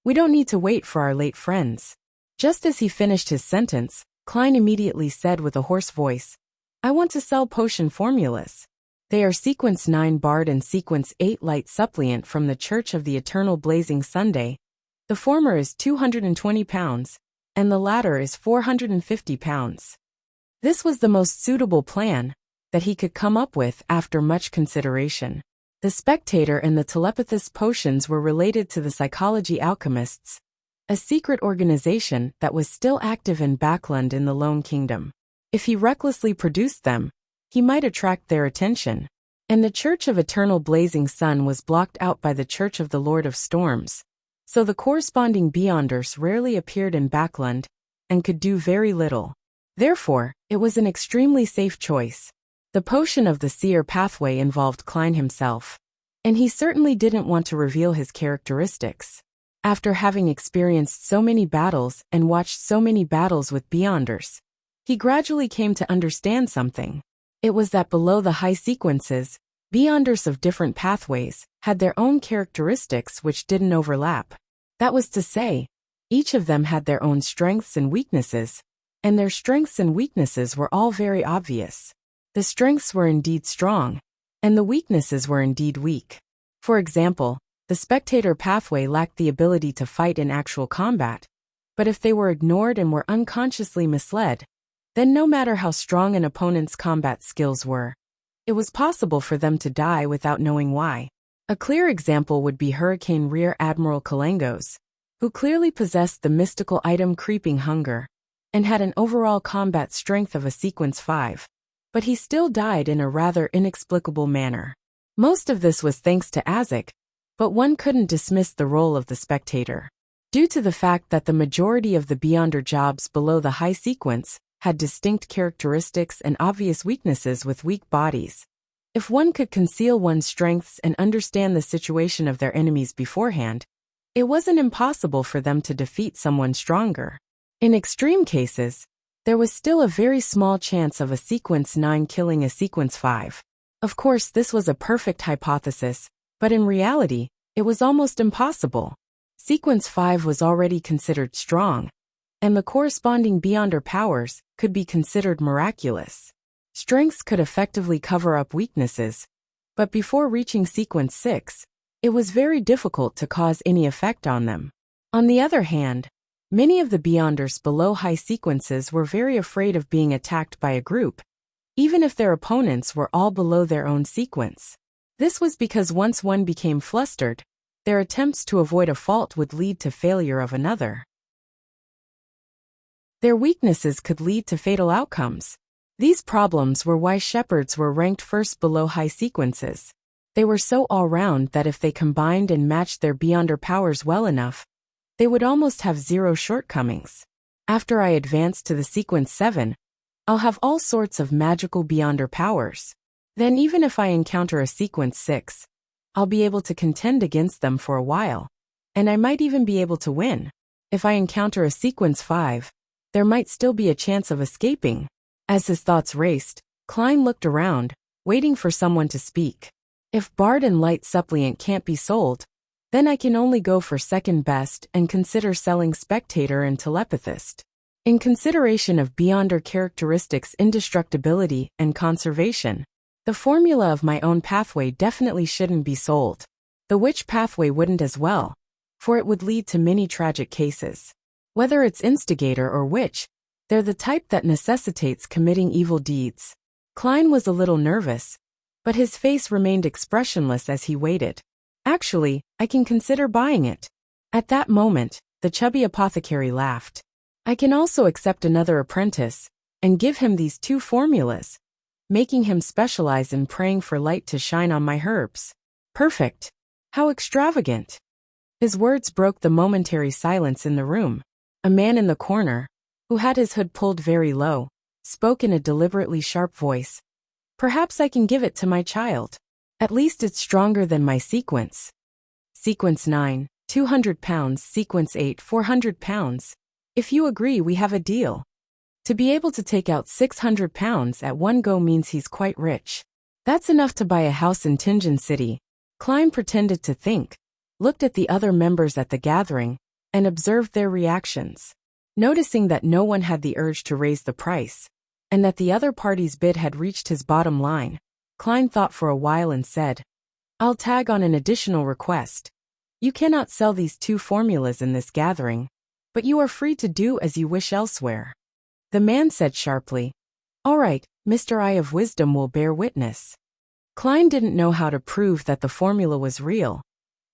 We don't need to wait for our late friends. Just as he finished his sentence, Klein immediately said with a hoarse voice, I want to sell potion formulas. They are Sequence 9 Bard and Sequence 8 Light Suppliant from the Church of the Eternal Blazing Sunday. The former is 220 pounds, and the latter is 450 pounds. This was the most suitable plan that he could come up with after much consideration. The Spectator and the Telepathist potions were related to the Psychology Alchemists, a secret organization that was still active in Backland in the Lone Kingdom. If he recklessly produced them, he might attract their attention. And the Church of Eternal Blazing Sun was blocked out by the Church of the Lord of Storms, so the corresponding Beyonders rarely appeared in Backland and could do very little. Therefore, it was an extremely safe choice. The potion of the seer pathway involved Klein himself, and he certainly didn't want to reveal his characteristics. After having experienced so many battles and watched so many battles with Beyonders, he gradually came to understand something. It was that below the high sequences, Beyonders of different pathways had their own characteristics which didn't overlap. That was to say, each of them had their own strengths and weaknesses, and their strengths and weaknesses were all very obvious. The strengths were indeed strong, and the weaknesses were indeed weak. For example, the Spectator pathway lacked the ability to fight in actual combat, but if they were ignored and were unconsciously misled, then no matter how strong an opponent's combat skills were, it was possible for them to die without knowing why. A clear example would be Hurricane Rear Admiral Kalengos, who clearly possessed the mystical item Creeping Hunger, and had an overall combat strength of a Sequence 5. But he still died in a rather inexplicable manner. Most of this was thanks to Azek, but one couldn't dismiss the role of the Spectator. Due to the fact that the majority of the Beyonder jobs below the high sequence had distinct characteristics and obvious weaknesses with weak bodies. If one could conceal one's strengths and understand the situation of their enemies beforehand, it wasn't impossible for them to defeat someone stronger. In extreme cases, there was still a very small chance of a Sequence 9 killing a Sequence 5. Of course, this was a perfect hypothesis, but in reality, it was almost impossible. Sequence 5 was already considered strong, and the corresponding Beyonder powers could be considered miraculous. Strengths could effectively cover up weaknesses, but before reaching Sequence 6, it was very difficult to cause any effect on them. On the other hand, many of the Beyonders below high sequences were very afraid of being attacked by a group, even if their opponents were all below their own sequence. This was because once one became flustered, their attempts to avoid a fault would lead to failure of another. Their weaknesses could lead to fatal outcomes. These problems were why shepherds were ranked first below high sequences. They were so all-round that if they combined and matched their Beyonder powers well enough, they would almost have zero shortcomings. After I advance to the Sequence 7, I'll have all sorts of magical Beyonder powers. Then even if I encounter a Sequence 6, I'll be able to contend against them for a while, and I might even be able to win. If I encounter a Sequence 5, there might still be a chance of escaping. As his thoughts raced, Klein looked around, waiting for someone to speak. If Bard and Light Suppliant can't be sold, then I can only go for second best and consider selling Spectator and Telepathist. In consideration of Beyonder characteristics, indestructibility, and conservation, the formula of my own pathway definitely shouldn't be sold. The Witch pathway wouldn't as well, for it would lead to many tragic cases. Whether it's Instigator or Witch, they're the type that necessitates committing evil deeds. Klein was a little nervous, but his face remained expressionless as he waited. Actually, I can consider buying it. At that moment, the chubby apothecary laughed. I can also accept another apprentice and give him these two formulas, making him specialize in praying for light to shine on my herbs. Perfect. How extravagant. His words broke the momentary silence in the room. A man in the corner, who had his hood pulled very low, spoke in a deliberately sharp voice. Perhaps I can give it to my child. At least it's stronger than my sequence. Sequence 9, 200 pounds, Sequence 8, 400 pounds. If you agree, we have a deal. To be able to take out 600 pounds at one go means he's quite rich. That's enough to buy a house in Tingen City. Klein pretended to think, looked at the other members at the gathering, and observed their reactions. Noticing that no one had the urge to raise the price, and that the other party's bid had reached his bottom line, Klein thought for a while and said, "I'll tag on an additional request. You cannot sell these 2 formulas in this gathering, but you are free to do as you wish elsewhere." The man said sharply, "All right, Mr. Eye of Wisdom will bear witness." Klein didn't know how to prove that the formula was real,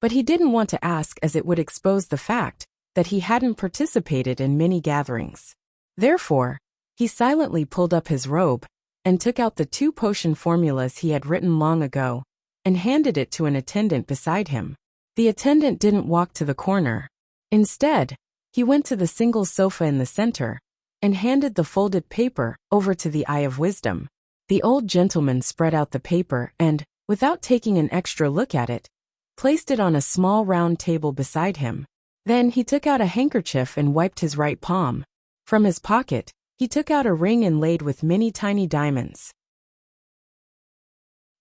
but he didn't want to ask as it would expose the fact that he hadn't participated in many gatherings. Therefore, he silently pulled up his robe and took out the 2 potion formulas he had written long ago and handed it to an attendant beside him. The attendant didn't walk to the corner. Instead, he went to the single sofa in the center and handed the folded paper over to the Eye of Wisdom. The old gentleman spread out the paper and, without taking an extra look at it, placed it on a small round table beside him. Then he took out a handkerchief and wiped his right palm. From his pocket, he took out a ring inlaid with many tiny diamonds.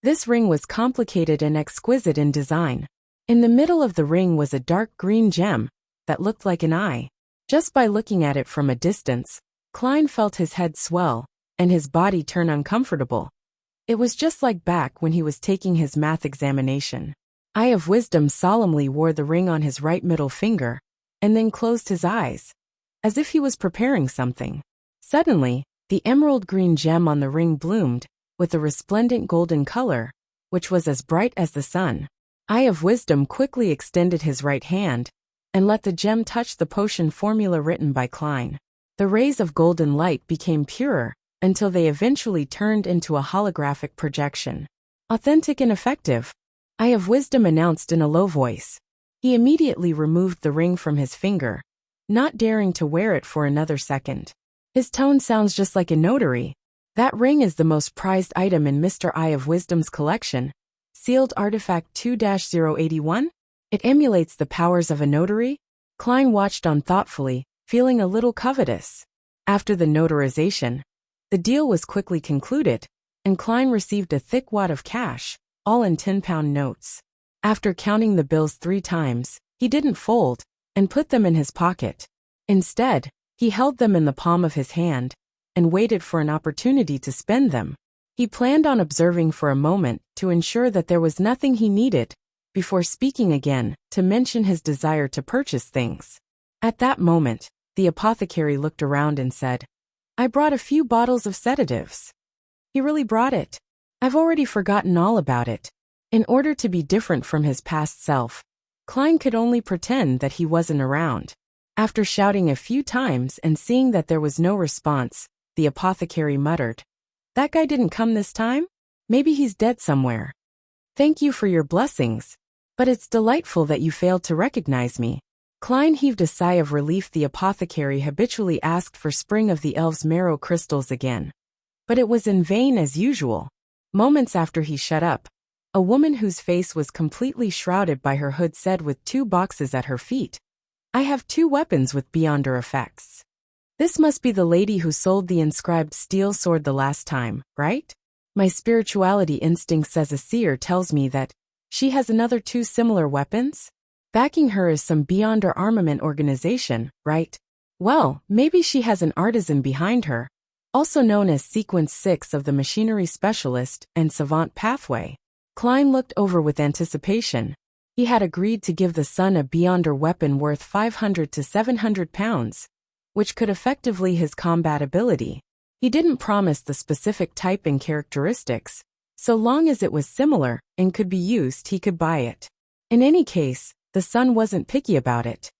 This ring was complicated and exquisite in design. In the middle of the ring was a dark green gem that looked like an eye. Just by looking at it from a distance, Klein felt his head swell and his body turn uncomfortable. It was just like back when he was taking his math examination. Eye of Wisdom solemnly wore the ring on his right middle finger and then closed his eyes, as if he was preparing something. Suddenly, the emerald green gem on the ring bloomed with a resplendent golden color, which was as bright as the sun. Eye of Wisdom quickly extended his right hand and let the gem touch the potion formula written by Klein. The rays of golden light became purer until they eventually turned into a holographic projection. "Authentic and effective," Eye of Wisdom announced in a low voice. He immediately removed the ring from his finger, not daring to wear it for another second. His tone sounds just like a notary. "That ring is the most prized item in Mr. Eye of Wisdom's collection. Sealed Artifact 2-081? It emulates the powers of a notary?" Klein watched on thoughtfully, feeling a little covetous. After the notarization, the deal was quickly concluded, and Klein received a thick wad of cash, all in 10-pound notes. After counting the bills 3 times, he didn't fold and put them in his pocket. Instead, he held them in the palm of his hand and waited for an opportunity to spend them. He planned on observing for a moment to ensure that there was nothing he needed before speaking again to mention his desire to purchase things. At that moment, the apothecary looked around and said, "I brought a few bottles of sedatives." He really brought it. I've already forgotten all about it. In order to be different from his past self, Klein could only pretend that he wasn't around. After shouting a few times and seeing that there was no response, the apothecary muttered, "That guy didn't come this time? Maybe he's dead somewhere. Thank you for your blessings, but it's delightful that you failed to recognize me." Klein heaved a sigh of relief. The apothecary habitually asked for Spring of the Elves marrow crystals again, but it was in vain as usual. Moments after he shut up, a woman whose face was completely shrouded by her hood said with 2 boxes at her feet, "I have 2 weapons with Beyonder effects. This must be the lady who sold the inscribed steel sword the last time, right? My spirituality instinct says a seer tells me that she has another 2 similar weapons. Backing her is some Beyonder armament organization, right? Well, maybe she has an artisan behind her, also known as Sequence 6 of the Machinery Specialist and Savant Pathway." Klein looked over with anticipation. He had agreed to give the son a Beyonder weapon worth 500 to 700 pounds, which could effectively his combat ability. He didn't promise the specific type and characteristics. So long as it was similar and could be used, he could buy it. In any case, the son wasn't picky about it.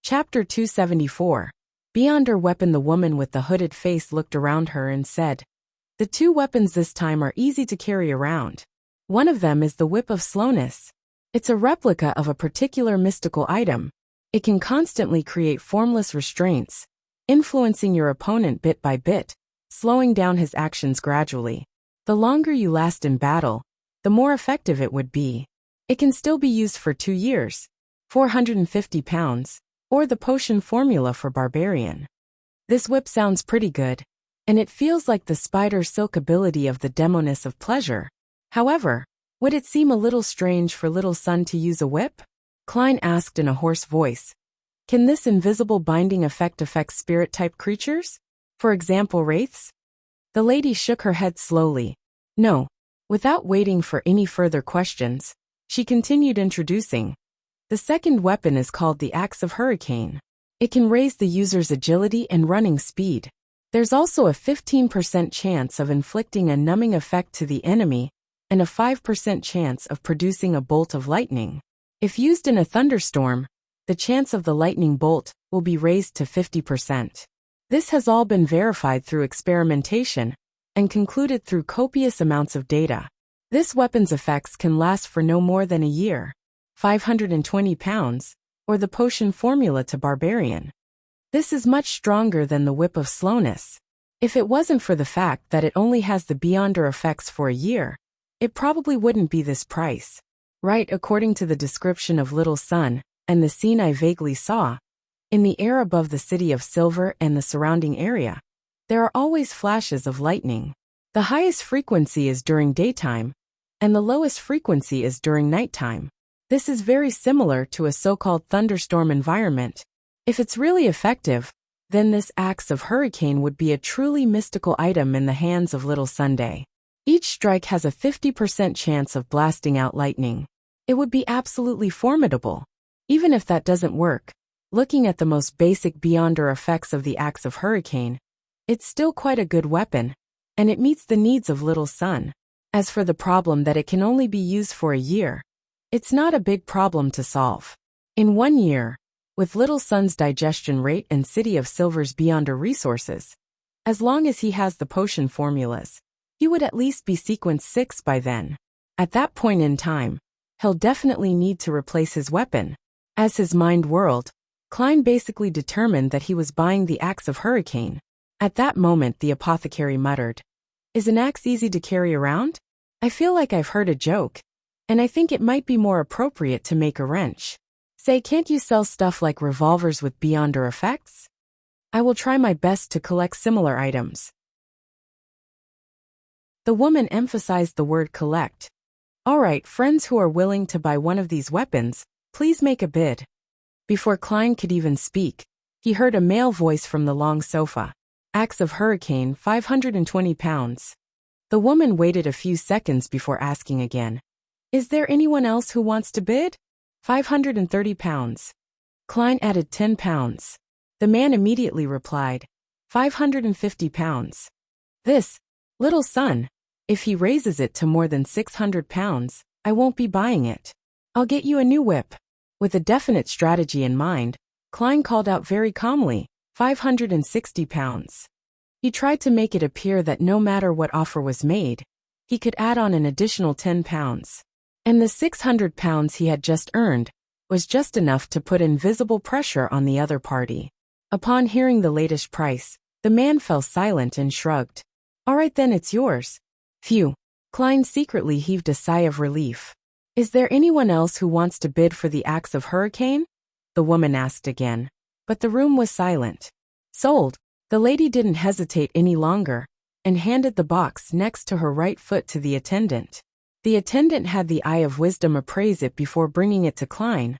Chapter 274. Beyonder weapon. The woman with the hooded face looked around her and said, "The 2 weapons this time are easy to carry around. One of them is the Whip of Slowness. It's a replica of a particular mystical item. It can constantly create formless restraints, influencing your opponent bit by bit, slowing down his actions gradually. The longer you last in battle, the more effective it would be. It can still be used for 2 years, 450 pounds, or the potion formula for Barbarian. This whip sounds pretty good, and it feels like the spider silk ability of the Demoness of Pleasure. However, Would it seem a little strange for little Sun to use a whip? Klein asked in a hoarse voice. Can this invisible binding effect affect spirit-type creatures? For example, wraiths? The lady shook her head slowly. No. Without waiting for any further questions, she continued introducing. The second weapon is called the Axe of Hurricane. It can raise the user's agility and running speed. There's also a 15% chance of inflicting a numbing effect to the enemy, and a 5% chance of producing a bolt of lightning. If used in a thunderstorm, the chance of the lightning bolt will be raised to 50%. This has all been verified through experimentation and concluded through copious amounts of data. This weapon's effects can last for no more than a year. 520 pounds, or the potion formula to Barbarian. This is much stronger than the Whip of Slowness. If it wasn't for the fact that it only has the Beyonder effects for a year, it probably wouldn't be this price. Right, according to the description of Little Sun, and the scene I vaguely saw, in the air above the city of Silver and the surrounding area, there are always flashes of lightning. The highest frequency is during daytime, and the lowest frequency is during nighttime. This is very similar to a so-called thunderstorm environment. If it's really effective, then this Axe of Hurricane would be a truly mystical item in the hands of Little Sunday. Each strike has a 50% chance of blasting out lightning. It would be absolutely formidable. Even if that doesn't work, looking at the most basic Beyonder effects of the Axe of Hurricane, it's still quite a good weapon, and it meets the needs of Little Sun. As for the problem that it can only be used for a year, it's not a big problem to solve. In 1 year, with Little Sun's digestion rate and City of Silver's Beyonder resources, as long as he has the potion formulas, he would at least be sequence 6 by then. At that point in time, he'll definitely need to replace his weapon. As his mind whirled, Klein basically determined that he was buying the Axe of Hurricane. At that moment the apothecary muttered, "Is an axe easy to carry around? I feel like I've heard a joke, and I think it might be more appropriate to make a wrench. Say, can't you sell stuff like revolvers with Beyonder effects? I will try my best to collect similar items." The woman emphasized the word collect. All right, friends who are willing to buy one of these weapons, please make a bid. Before Klein could even speak, he heard a male voice from the long sofa. Axe of Hurricane, 520 pounds. The woman waited a few seconds before asking again. Is there anyone else who wants to bid? 530 pounds. Klein added 10 pounds. The man immediately replied, 550 pounds. This, Little Sun, if he raises it to more than 600 pounds, I won't be buying it. I'll get you a new whip. With a definite strategy in mind, Klein called out very calmly, 560 pounds. He tried to make it appear that no matter what offer was made, he could add on an additional 10 pounds. And the 600 pounds he had just earned was just enough to put invisible pressure on the other party. Upon hearing the latest price, the man fell silent and shrugged. All right then, it's yours. Phew. Klein secretly heaved a sigh of relief. Is there anyone else who wants to bid for the Axe of Hurricane? The woman asked again. But the room was silent. Sold. The lady didn't hesitate any longer, and handed the box next to her right foot to the attendant. The attendant had the eye of wisdom appraise it before bringing it to Klein.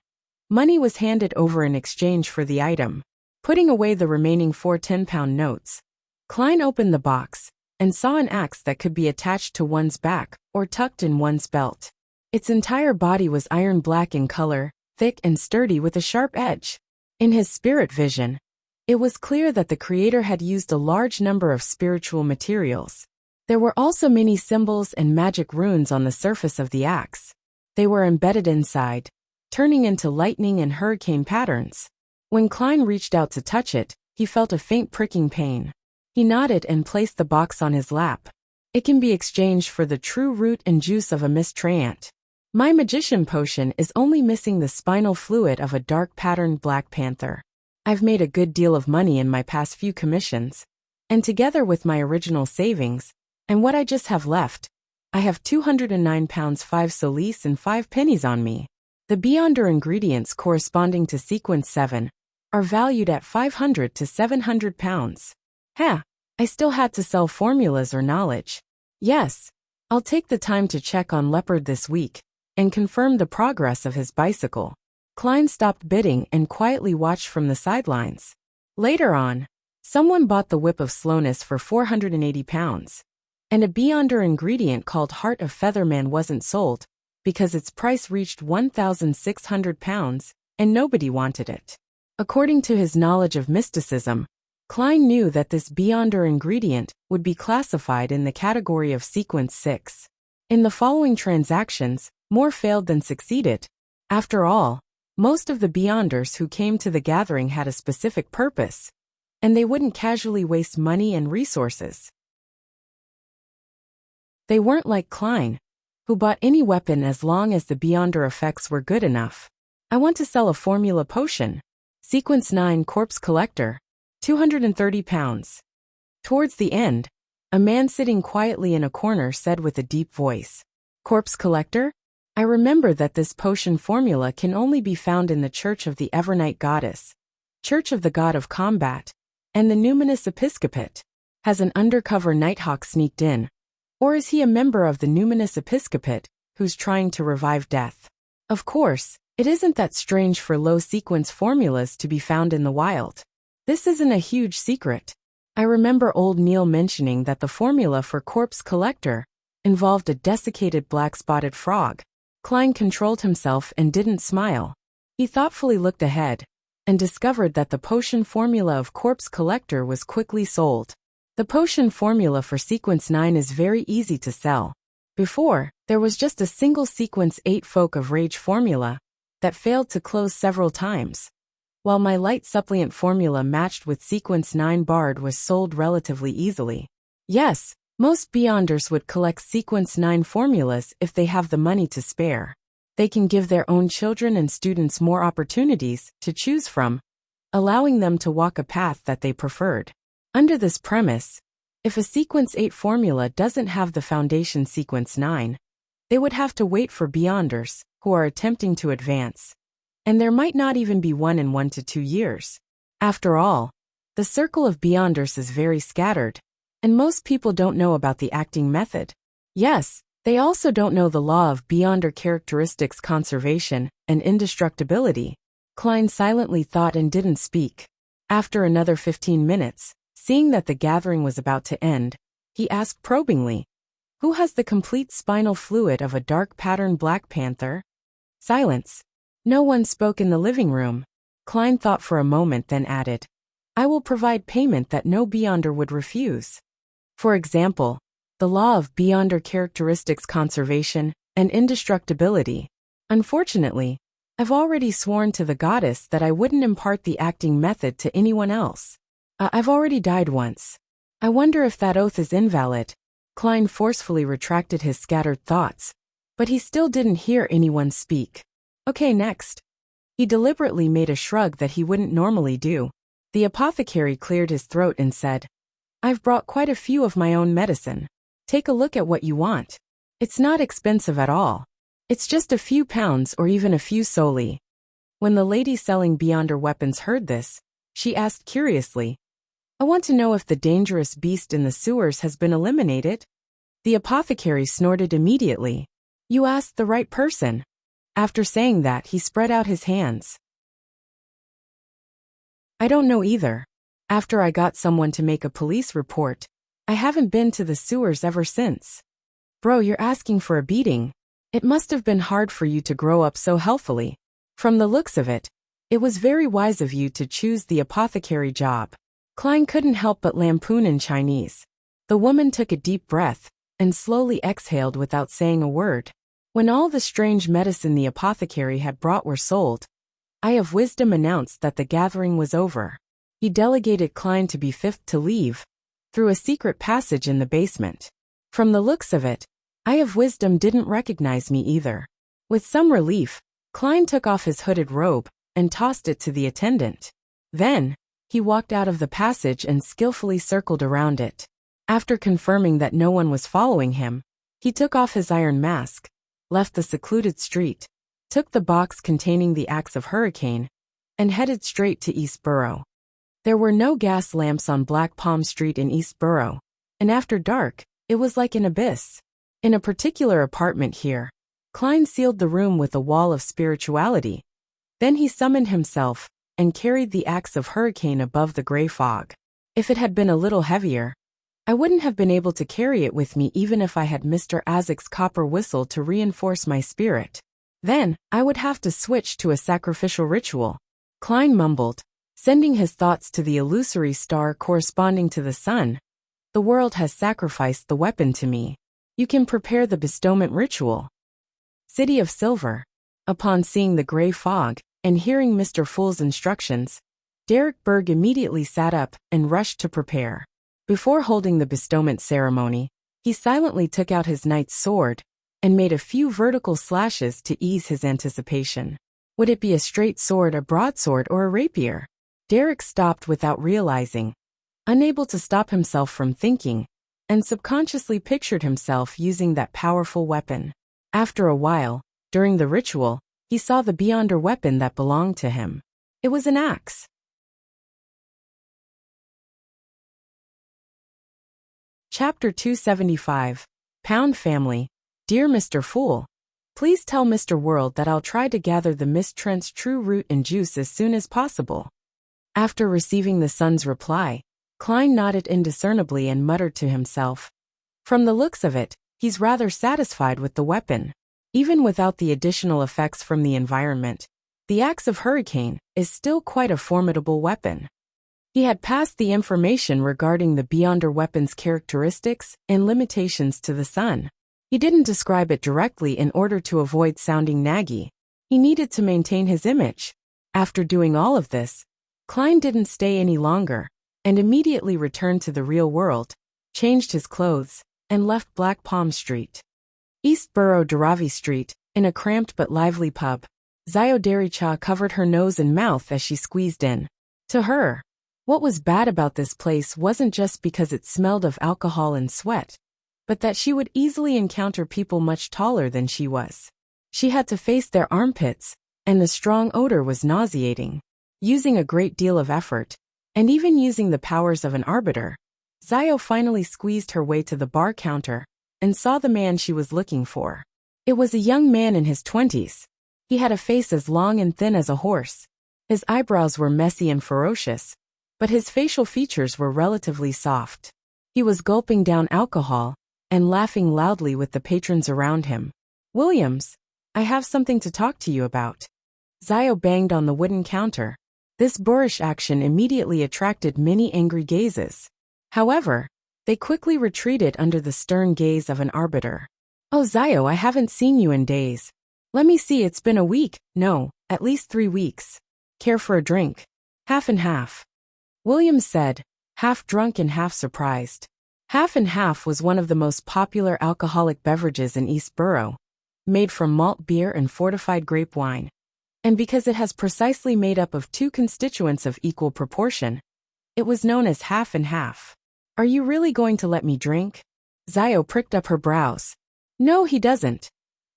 Money was handed over in exchange for the item. Putting away the remaining 4 10-pound notes, Klein opened the box and saw an axe that could be attached to one's back or tucked in one's belt. Its entire body was iron black in color, thick and sturdy with a sharp edge. In his spirit vision, it was clear that the creator had used a large number of spiritual materials. There were also many symbols and magic runes on the surface of the axe. They were embedded inside, turning into lightning and hurricane patterns. When Klein reached out to touch it, he felt a faint pricking pain. He nodded and placed the box on his lap. It can be exchanged for the true root and juice of a mistreant. My magician potion is only missing the spinal fluid of a dark patterned black panther. I've made a good deal of money in my past few commissions, and together with my original savings, and what I just have left, I have 209 pounds 5 solis and 5 pennies on me. The Beyonder ingredients corresponding to sequence 7 are valued at 500 to 700 pounds. I still had to sell formulas or knowledge. Yes, I'll take the time to check on Leopard this week and confirm the progress of his bicycle. Klein stopped bidding and quietly watched from the sidelines. Later on, someone bought the whip of slowness for £480, and a Beyonder ingredient called Heart of Featherman wasn't sold because its price reached £1,600 and nobody wanted it. According to his knowledge of mysticism, Klein knew that this Beyonder ingredient would be classified in the category of sequence 6. In the following transactions, more failed than succeeded. After all, most of the Beyonders who came to the gathering had a specific purpose, and they wouldn't casually waste money and resources. They weren't like Klein, who bought any weapon as long as the Beyonder effects were good enough. I want to sell a formula potion. Sequence 9 Corpse Collector, £230. Towards the end, a man sitting quietly in a corner said with a deep voice, "Corpse Collector? I remember that this potion formula can only be found in the Church of the Evernight Goddess, Church of the God of Combat, and the Numinous Episcopate. Has an undercover Nighthawk sneaked in? Or is he a member of the Numinous Episcopate who's trying to revive death? Of course, it isn't that strange for low-sequence formulas to be found in the wild. This isn't a huge secret. I remember old Neil mentioning that the formula for Corpse Collector involved a desiccated black-spotted frog." Klein controlled himself and didn't smile. He thoughtfully looked ahead and discovered that the potion formula of Corpse Collector was quickly sold. The potion formula for Sequence 9 is very easy to sell. Before, there was just a single Sequence 8 Folk of Rage formula that failed to close several times, while my light suppliant formula matched with Sequence 9 Bard was sold relatively easily. Yes, most Beyonders would collect Sequence 9 formulas if they have the money to spare. They can give their own children and students more opportunities to choose from, allowing them to walk a path that they preferred. Under this premise, if a Sequence 8 formula doesn't have the foundation Sequence 9, they would have to wait for Beyonders who are attempting to advance. And there might not even be one in 1 to 2 years. After all, the circle of Beyonders is very scattered, and most people don't know about the acting method. Yes, they also don't know the law of Beyonder characteristics conservation and indestructibility. Klein silently thought and didn't speak. After another 15 minutes, seeing that the gathering was about to end, he asked probingly, "Who has the complete spinal fluid of a dark pattern Black Panther?" Silence. No one spoke in the living room. Klein thought for a moment, then added, "I will provide payment that no Beyonder would refuse. For example, the law of Beyonder characteristics conservation and indestructibility. Unfortunately, I've already sworn to the goddess that I wouldn't impart the acting method to anyone else. I've already died once. I wonder if that oath is invalid." Klein forcefully retracted his scattered thoughts, but he still didn't hear anyone speak. "Okay, next." He deliberately made a shrug that he wouldn't normally do. The apothecary cleared his throat and said, "I've brought quite a few of my own medicine. Take a look at what you want. It's not expensive at all. It's just a few pounds or even a few soli." When the lady selling Beyonder weapons heard this, she asked curiously, "I want to know if the dangerous beast in the sewers has been eliminated?" The apothecary snorted immediately. "You asked the right person." After saying that, he spread out his hands. "I don't know either. After I got someone to make a police report, I haven't been to the sewers ever since." "Bro, you're asking for a beating. It must have been hard for you to grow up so healthily. From the looks of it, it was very wise of you to choose the apothecary job." Klein couldn't help but lampoon in Chinese. The woman took a deep breath and slowly exhaled without saying a word. When all the strange medicine the apothecary had brought were sold, Eye of Wisdom announced that the gathering was over. He delegated Klein to be fifth to leave, through a secret passage in the basement. From the looks of it, Eye of Wisdom didn't recognize me either. With some relief, Klein took off his hooded robe and tossed it to the attendant. Then, he walked out of the passage and skillfully circled around it. After confirming that no one was following him, he took off his iron mask, left the secluded street, took the box containing the axe of Hurricane, and headed straight to East Borough. There were no gas lamps on Black Palm Street in East Borough, and after dark, it was like an abyss. In a particular apartment here, Klein sealed the room with a wall of spirituality. Then he summoned himself and carried the axe of hurricane above the gray fog. If it had been a little heavier, I wouldn't have been able to carry it with me even if I had Mr. Azek's copper whistle to reinforce my spirit. Then, I would have to switch to a sacrificial ritual. Klein mumbled, sending his thoughts to the illusory star corresponding to the sun. The world has sacrificed the weapon to me. You can prepare the bestowment ritual. City of Silver. Upon seeing the gray fog and hearing Mr. Fool's instructions, Derek Berg immediately sat up and rushed to prepare. Before holding the bestowment ceremony, he silently took out his knight's sword and made a few vertical slashes to ease his anticipation. Would it be a straight sword, a broadsword, or a rapier? Derek stopped without realizing, unable to stop himself from thinking, and subconsciously pictured himself using that powerful weapon. After a while, during the ritual, he saw the beyonder weapon that belonged to him. It was an axe. Chapter 275. Pound Family. Dear Mr. Fool, please tell Mr. World that I'll try to gather the Miss Trent's true root and juice as soon as possible. After receiving the son's reply, Klein nodded indiscernibly and muttered to himself. From the looks of it, he's rather satisfied with the weapon. Even without the additional effects from the environment, the axe of hurricane is still quite a formidable weapon. He had passed the information regarding the beyonder weapon's characteristics and limitations to the son. He didn't describe it directly in order to avoid sounding naggy. He needed to maintain his image. After doing all of this, Klein didn't stay any longer, and immediately returned to the real world, changed his clothes, and left Black Palm Street. East Borough Dharavi Street, in a cramped but lively pub, Zio Dericha covered her nose and mouth as she squeezed in. To her, what was bad about this place wasn't just because it smelled of alcohol and sweat, but that she would easily encounter people much taller than she was. She had to face their armpits, and the strong odor was nauseating. Using a great deal of effort, and even using the powers of an arbiter, Zio finally squeezed her way to the bar counter and saw the man she was looking for. It was a young man in his 20s. He had a face as long and thin as a horse. His eyebrows were messy and ferocious, but his facial features were relatively soft. He was gulping down alcohol and laughing loudly with the patrons around him. Williams, I have something to talk to you about. Zio banged on the wooden counter. This boorish action immediately attracted many angry gazes. However, they quickly retreated under the stern gaze of an arbiter. Oh Zio, I haven't seen you in days. Let me see, it's been a week, no, at least 3 weeks. Care for a drink? Half and half. Williams said, half drunk and half surprised. Half and half was one of the most popular alcoholic beverages in East Borough, made from malt beer and fortified grape wine. And because it has precisely made up of 2 constituents of equal proportion, it was known as half and half. Are you really going to let me drink? Zio pricked up her brows. No, he doesn't.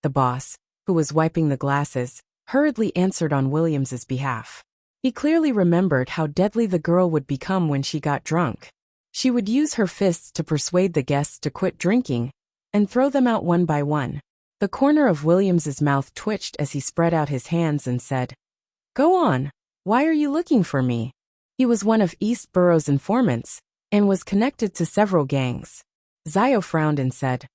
The boss, who was wiping the glasses, hurriedly answered on Williams's behalf. He clearly remembered how deadly the girl would become when she got drunk. She would use her fists to persuade the guests to quit drinking and throw them out one by one. The corner of Williams's mouth twitched as he spread out his hands and said, Go on, why are you looking for me? He was one of East Borough's informants and was connected to several gangs. Zio frowned and said,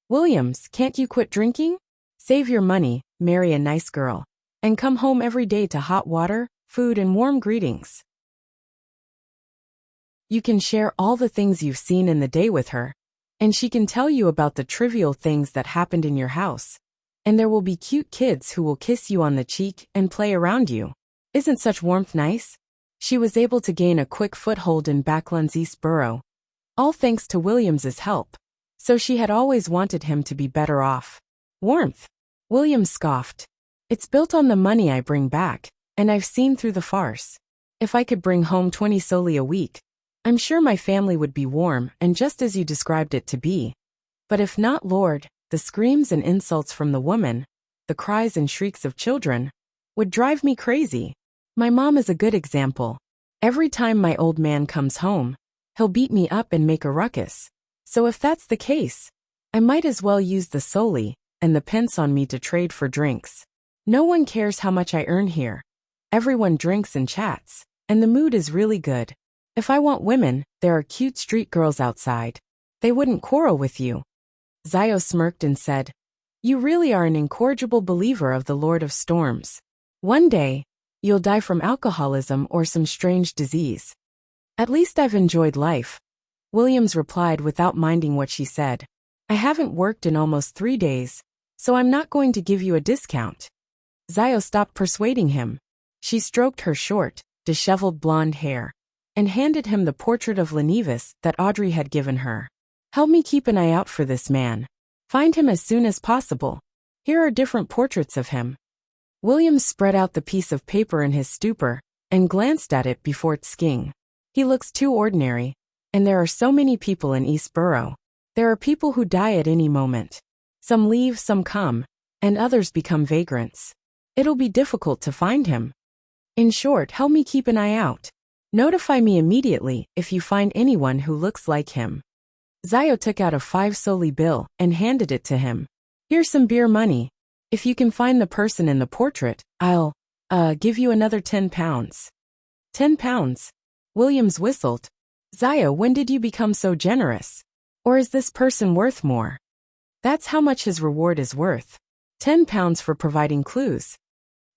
Williams, can't you quit drinking? Save your money, marry a nice girl, and come home every day to hot water, food, and warm greetings. You can share all the things you've seen in the day with her, and she can tell you about the trivial things that happened in your house. And there will be cute kids who will kiss you on the cheek and play around you. Isn't such warmth nice? She was able to gain a quick foothold in Backlands East Borough, all thanks to Williams's help. So she had always wanted him to be better off. Warmth? Williams scoffed. It's built on the money I bring back, and I've seen through the farce. If I could bring home 20 soli a week, I'm sure my family would be warm and just as you described it to be. But if not, Lord, the screams and insults from the woman, the cries and shrieks of children, would drive me crazy. My mom is a good example. Every time my old man comes home, he'll beat me up and make a ruckus. So if that's the case, I might as well use the solely and the pence on me to trade for drinks. No one cares how much I earn here. Everyone drinks and chats, and the mood is really good. If I want women, there are cute street girls outside. They wouldn't quarrel with you." Zio smirked and said, "You really are an incorrigible believer of the Lord of Storms. One day, you'll die from alcoholism or some strange disease." "At least I've enjoyed life," Williams replied without minding what she said. "I haven't worked in almost 3 days, so I'm not going to give you a discount." Zio stopped persuading him. She stroked her short, disheveled blonde hair, and handed him the portrait of Lenevis that Audrey had given her. "Help me keep an eye out for this man. Find him as soon as possible. Here are different portraits of him." Williams spread out the piece of paper in his stupor and glanced at it before thinking. "He looks too ordinary, and there are so many people in East Borough. There are people who die at any moment. Some leave, some come, and others become vagrants. It'll be difficult to find him. In short, help me keep an eye out. Notify me immediately if you find anyone who looks like him." Zio took out a 5 solely bill and handed it to him. "Here's some beer money. If you can find the person in the portrait, I'll, give you another £10. £10? Williams whistled. "Zio, when did you become so generous? Or is this person worth more?" "That's how much his reward is worth. £10 for providing clues."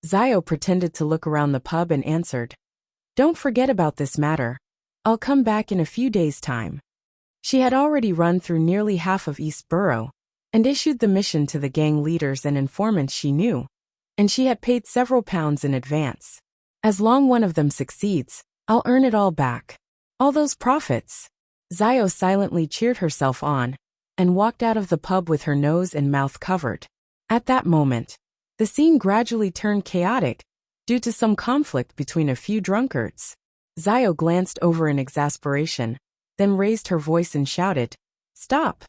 Zio pretended to look around the pub and answered, "Don't forget about this matter. I'll come back in a few days' time." She had already run through nearly half of East Borough and issued the mission to the gang leaders and informants she knew, and she had paid several pounds in advance. "As long one of them succeeds, I'll earn it all back. All those profits." Zio silently cheered herself on and walked out of the pub with her nose and mouth covered. At that moment, the scene gradually turned chaotic due to some conflict between a few drunkards. Zio glanced over in exasperation, then raised her voice and shouted, "Stop!"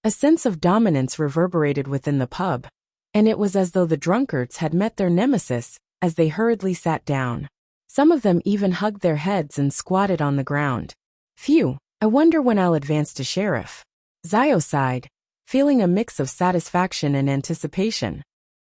A sense of dominance reverberated within the pub, and it was as though the drunkards had met their nemesis as they hurriedly sat down. Some of them even hugged their heads and squatted on the ground. "Phew, I wonder when I'll advance to sheriff." Zio sighed, feeling a mix of satisfaction and anticipation.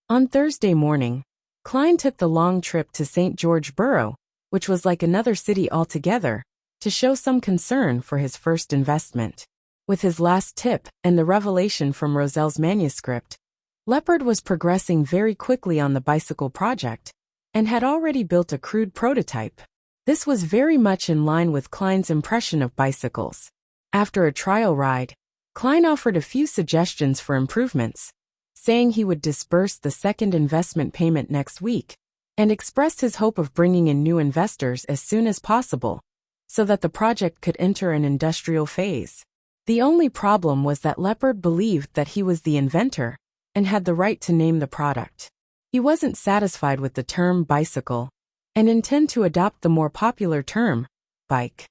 On Thursday morning, Klein took the long trip to St. George Borough, which was like another city altogether, to show some concern for his first investment. With his last tip and the revelation from Roselle's manuscript, Leopard was progressing very quickly on the bicycle project and had already built a crude prototype. This was very much in line with Klein's impression of bicycles. After a trial ride, Klein offered a few suggestions for improvements, saying he would disburse the second investment payment next week, and expressed his hope of bringing in new investors as soon as possible, so that the project could enter an industrial phase. The only problem was that Leopard believed that he was the inventor and had the right to name the product. He wasn't satisfied with the term bicycle and intended to adopt the more popular term, bike.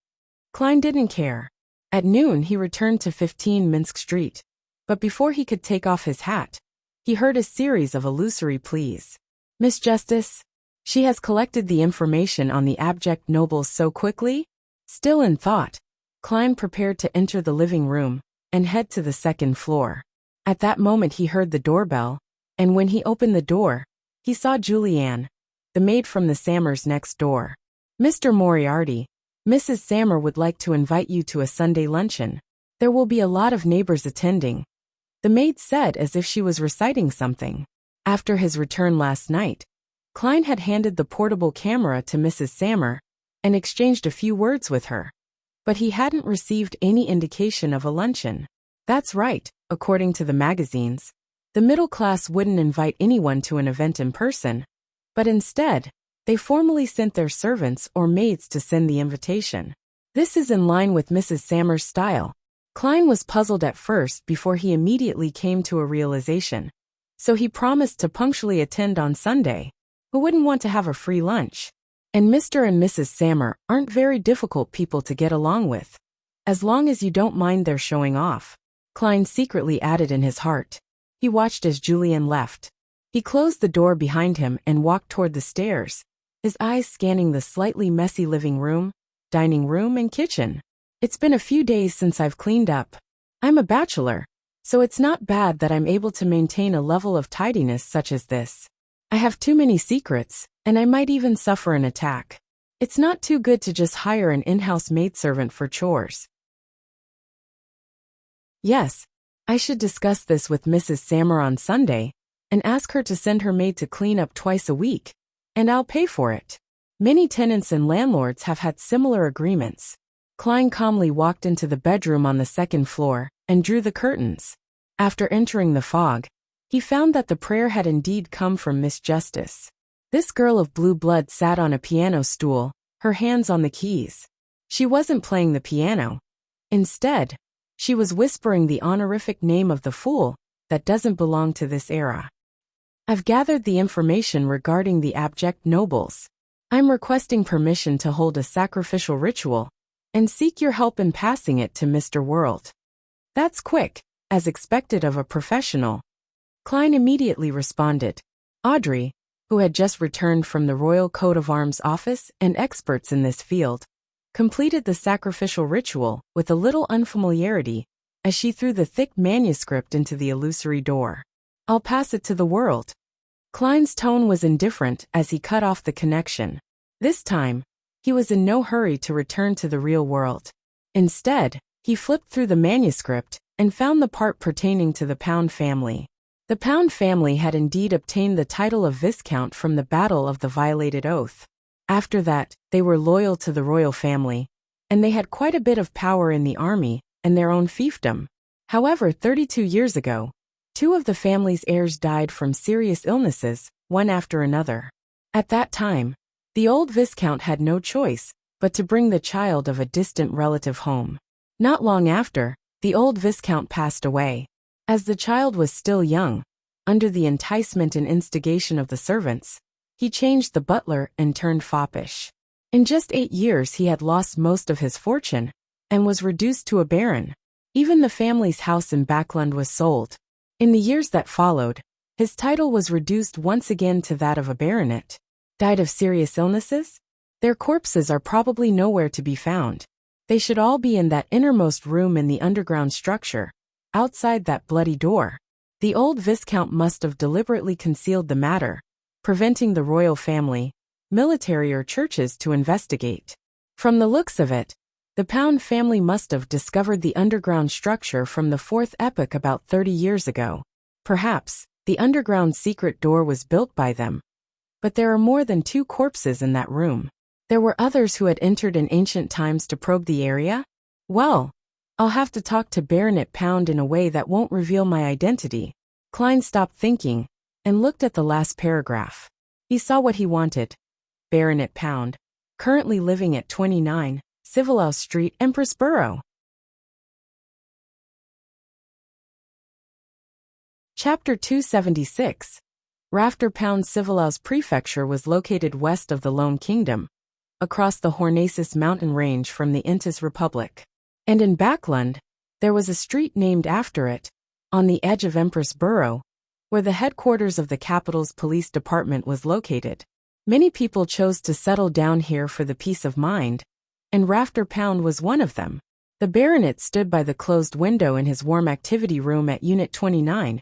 Klein didn't care. At noon he returned to 15 Minsk Street, but before he could take off his hat, he heard a series of illusory pleas. "Miss Justice, she has collected the information on the abject nobles so quickly?" Still in thought, Klein prepared to enter the living room and head to the second floor. At that moment he heard the doorbell, and when he opened the door, he saw Julianne, the maid from the Sammers next door. "Mr. Moriarty, Mrs. Sammer would like to invite you to a Sunday luncheon. There will be a lot of neighbors attending," the maid said as if she was reciting something. After his return last night, Klein had handed the portable camera to Mrs. Sammer and exchanged a few words with her. But he hadn't received any indication of a luncheon. That's right, according to the magazines. The middle class wouldn't invite anyone to an event in person, but instead, they formally sent their servants or maids to send the invitation. This is in line with Mrs. Sammer's style. Klein was puzzled at first before he immediately came to a realization. So he promised to punctually attend on Sunday. Who wouldn't want to have a free lunch? And Mr. and Mrs. Sammer aren't very difficult people to get along with. As long as you don't mind their showing off, Klein secretly added in his heart. He watched as Julian left. He closed the door behind him and walked toward the stairs, his eyes scanning the slightly messy living room, dining room, and kitchen. "It's been a few days since I've cleaned up," I'm a bachelor, so it's not bad that I'm able to maintain a level of tidiness such as this. I have too many secrets, and I might even suffer an attack. It's not too good to just hire an in-house maidservant for chores. Yes, I should discuss this with Mrs. Sammer on Sunday, and ask her to send her maid to clean up twice a week, and I'll pay for it. Many tenants and landlords have had similar agreements. Klein calmly walked into the bedroom on the second floor and drew the curtains. After entering the fog, he found that the prayer had indeed come from Miss Justice. This girl of blue blood sat on a piano stool, her hands on the keys. She wasn't playing the piano. Instead, she was whispering the honorific name of the fool that doesn't belong to this era. I've gathered the information regarding the abject nobles. I'm requesting permission to hold a sacrificial ritual, and seek your help in passing it to Mr. World. That's quick, as expected of a professional. Klein immediately responded. Audrey, who had just returned from the Royal Coat of Arms office and experts in this field, completed the sacrificial ritual with a little unfamiliarity as she threw the thick manuscript into the illusory door. I'll pass it to the World. Klein's tone was indifferent as he cut off the connection. This time, he was in no hurry to return to the real world. Instead, he flipped through the manuscript and found the part pertaining to the Pound family. The Pound family had indeed obtained the title of Viscount from the Battle of the Violated Oath. After that, they were loyal to the royal family, and they had quite a bit of power in the army and their own fiefdom. However, 32 years ago, two of the family's heirs died from serious illnesses, one after another. At that time, the old Viscount had no choice but to bring the child of a distant relative home. Not long after, the old Viscount passed away. As the child was still young, under the enticement and instigation of the servants, he changed the butler and turned foppish. In just 8 years he had lost most of his fortune, and was reduced to a baron. Even the family's house in Backlund was sold. In the years that followed, his title was reduced once again to that of a baronet. Died of serious illnesses? Their corpses are probably nowhere to be found. They should all be in that innermost room in the underground structure, outside that bloody door. The old Viscount must have deliberately concealed the matter, preventing the royal family, military or churches to investigate. From the looks of it, the Pound family must have discovered the underground structure from the fourth epoch about 30 years ago. Perhaps, the underground secret door was built by them. But there are more than 2 corpses in that room. There were others who had entered in ancient times to probe the area? Well, I'll have to talk to Baronet Pound in a way that won't reveal my identity. Klein stopped thinking and looked at the last paragraph. He saw what he wanted. Baronet Pound, currently living at 29, Civilouse Street, Empress Borough. Chapter 276. Rafter Pound Civilouse Prefecture was located west of the Lone Kingdom, across the Hornacis mountain range from the Intis Republic. And in Backlund, there was a street named after it, on the edge of Empress Borough, where the headquarters of the capital's police department was located. Many people chose to settle down here for the peace of mind, and Rafter Pound was one of them. The baronet stood by the closed window in his warm activity room at Unit 29,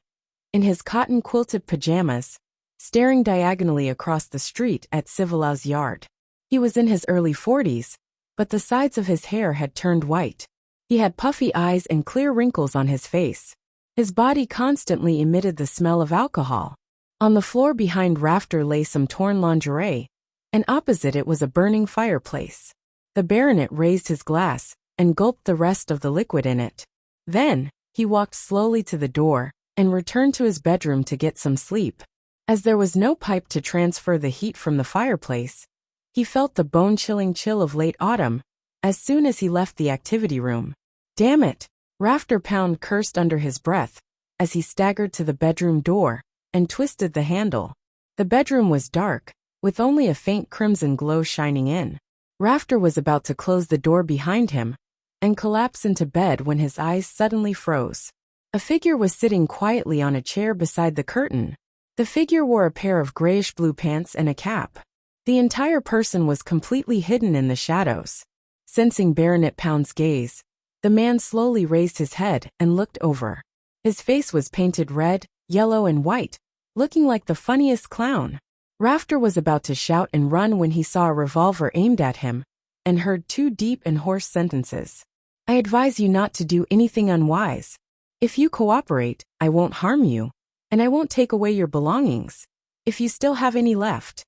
in his cotton-quilted pajamas, staring diagonally across the street at Civilouse's yard. He was in his early 40s, but the sides of his hair had turned white. He had puffy eyes and clear wrinkles on his face. His body constantly emitted the smell of alcohol. On the floor behind Rafter lay some torn lingerie, and opposite it was a burning fireplace. The baronet raised his glass and gulped the rest of the liquid in it. Then, he walked slowly to the door and returned to his bedroom to get some sleep. As there was no pipe to transfer the heat from the fireplace, he felt the bone-chilling chill of late autumn as soon as he left the activity room. Damn it! Rafter Pound cursed under his breath as he staggered to the bedroom door and twisted the handle. The bedroom was dark, with only a faint crimson glow shining in. Rafter was about to close the door behind him and collapse into bed when his eyes suddenly froze. A figure was sitting quietly on a chair beside the curtain. The figure wore a pair of grayish-blue pants and a cap. The entire person was completely hidden in the shadows. Sensing Baronet Pound's gaze, The man slowly raised his head and looked over. His face was painted red, yellow and white, looking like the funniest clown. Rafter was about to shout and run when he saw a revolver aimed at him, and heard two deep and hoarse sentences. I advise you not to do anything unwise. If you cooperate, I won't harm you, and I won't take away your belongings, if you still have any left.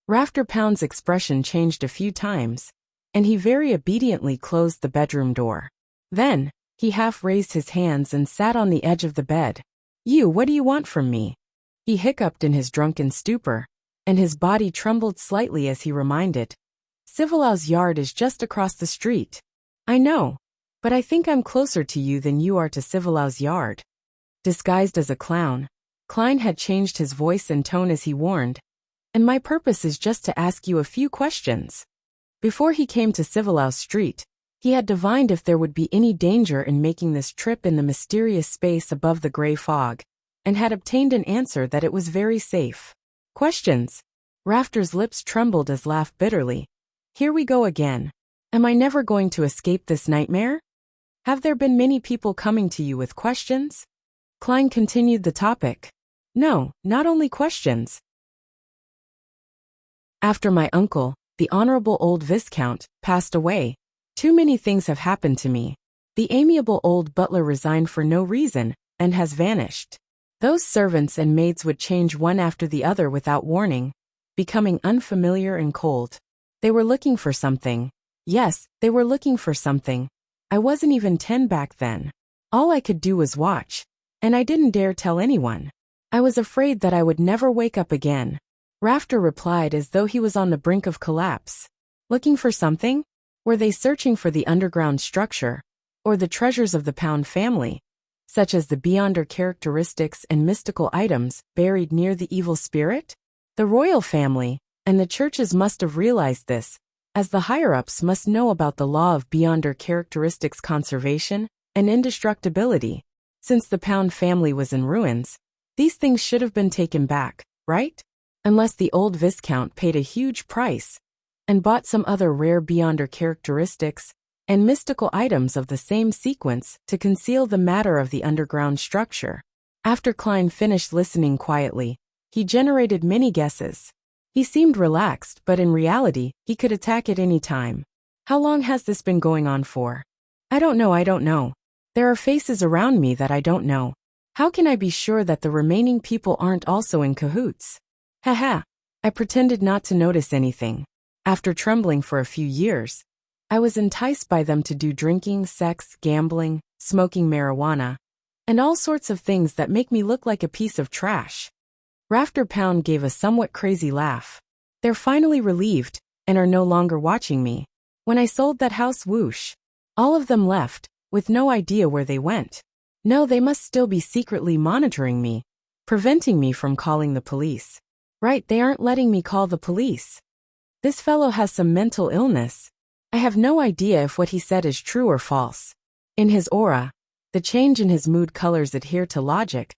Rafter Pound's expression changed a few times, and he very obediently closed the bedroom door. Then, he half raised his hands and sat on the edge of the bed. What do you want from me? He hiccuped in his drunken stupor, and his body trembled slightly as he reminded. Civilau's yard is just across the street. I know, but I think I'm closer to you than you are to Civilau's yard. Disguised as a clown, Klein had changed his voice and tone as he warned, and my purpose is just to ask you a few questions. Before he came to Civilau's street, he had divined if there would be any danger in making this trip in the mysterious space above the gray fog, and had obtained an answer that it was very safe. Questions? Rafter's lips trembled as laughed bitterly. Here we go again. Am I never going to escape this nightmare? Have there been many people coming to you with questions? Klein continued the topic. No, not only questions. After my uncle, the Honorable Old Viscount, passed away, too many things have happened to me. The amiable old butler resigned for no reason, and has vanished. Those servants and maids would change one after the other without warning, becoming unfamiliar and cold. They were looking for something. Yes, they were looking for something. I wasn't even 10 back then. All I could do was watch, and I didn't dare tell anyone. I was afraid that I would never wake up again. Rafter replied as though he was on the brink of collapse. Looking for something? Were they searching for the underground structure, or the treasures of the Pound family, such as the beyonder characteristics and mystical items buried near the evil spirit? The royal family and the churches must have realized this, as the higher-ups must know about the law of beyonder characteristics conservation and indestructibility. Since the Pound family was in ruins, these things should have been taken back, right? Unless the old Viscount paid a huge price and bought some other rare beyonder characteristics and mystical items of the same sequence to conceal the matter of the underground structure. After Klein finished listening quietly, he generated many guesses. He seemed relaxed, but in reality, he could attack at any time. How long has this been going on for? I don't know. There are faces around me that I don't know. How can I be sure that the remaining people aren't also in cahoots? Haha. I pretended not to notice anything. After trembling for a few years, I was enticed by them to do drinking, sex, gambling, smoking marijuana, and all sorts of things that make me look like a piece of trash. Rafter Pound gave a somewhat crazy laugh. They're finally relieved, and are no longer watching me. When I sold that house, whoosh. All of them left, with no idea where they went. No, they must still be secretly monitoring me, preventing me from calling the police. Right, they aren't letting me call the police. This fellow has some mental illness. I have no idea if what he said is true or false. In his aura, the change in his mood colors adhere to logic.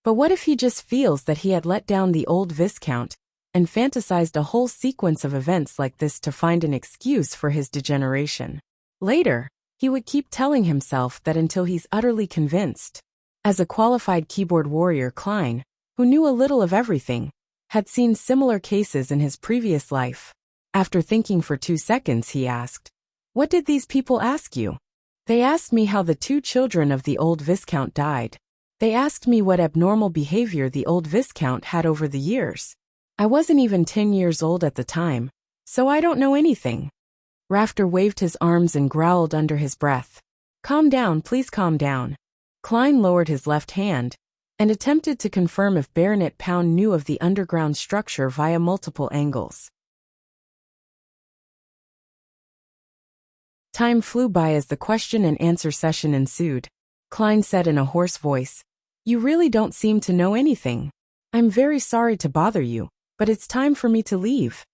But what if he just feels that he had let down the old Viscount and fantasized a whole sequence of events like this to find an excuse for his degeneration? Later, he would keep telling himself that until he's utterly convinced. As a qualified keyboard warrior, Klein, who knew a little of everything, had seen similar cases in his previous life. After thinking for 2 seconds, he asked, "What did these people ask you?" "They asked me how the 2 children of the old Viscount died. They asked me what abnormal behavior the old Viscount had over the years. I wasn't even 10 years old at the time, so I don't know anything." Rafter waved his arms and growled under his breath. "Calm down, please calm down." Klein lowered his left hand and attempted to confirm if Baronet Pound knew of the underground structure via multiple angles. Time flew by as the question and answer session ensued. Klein said in a hoarse voice, "You really don't seem to know anything. I'm very sorry to bother you, but it's time for me to leave."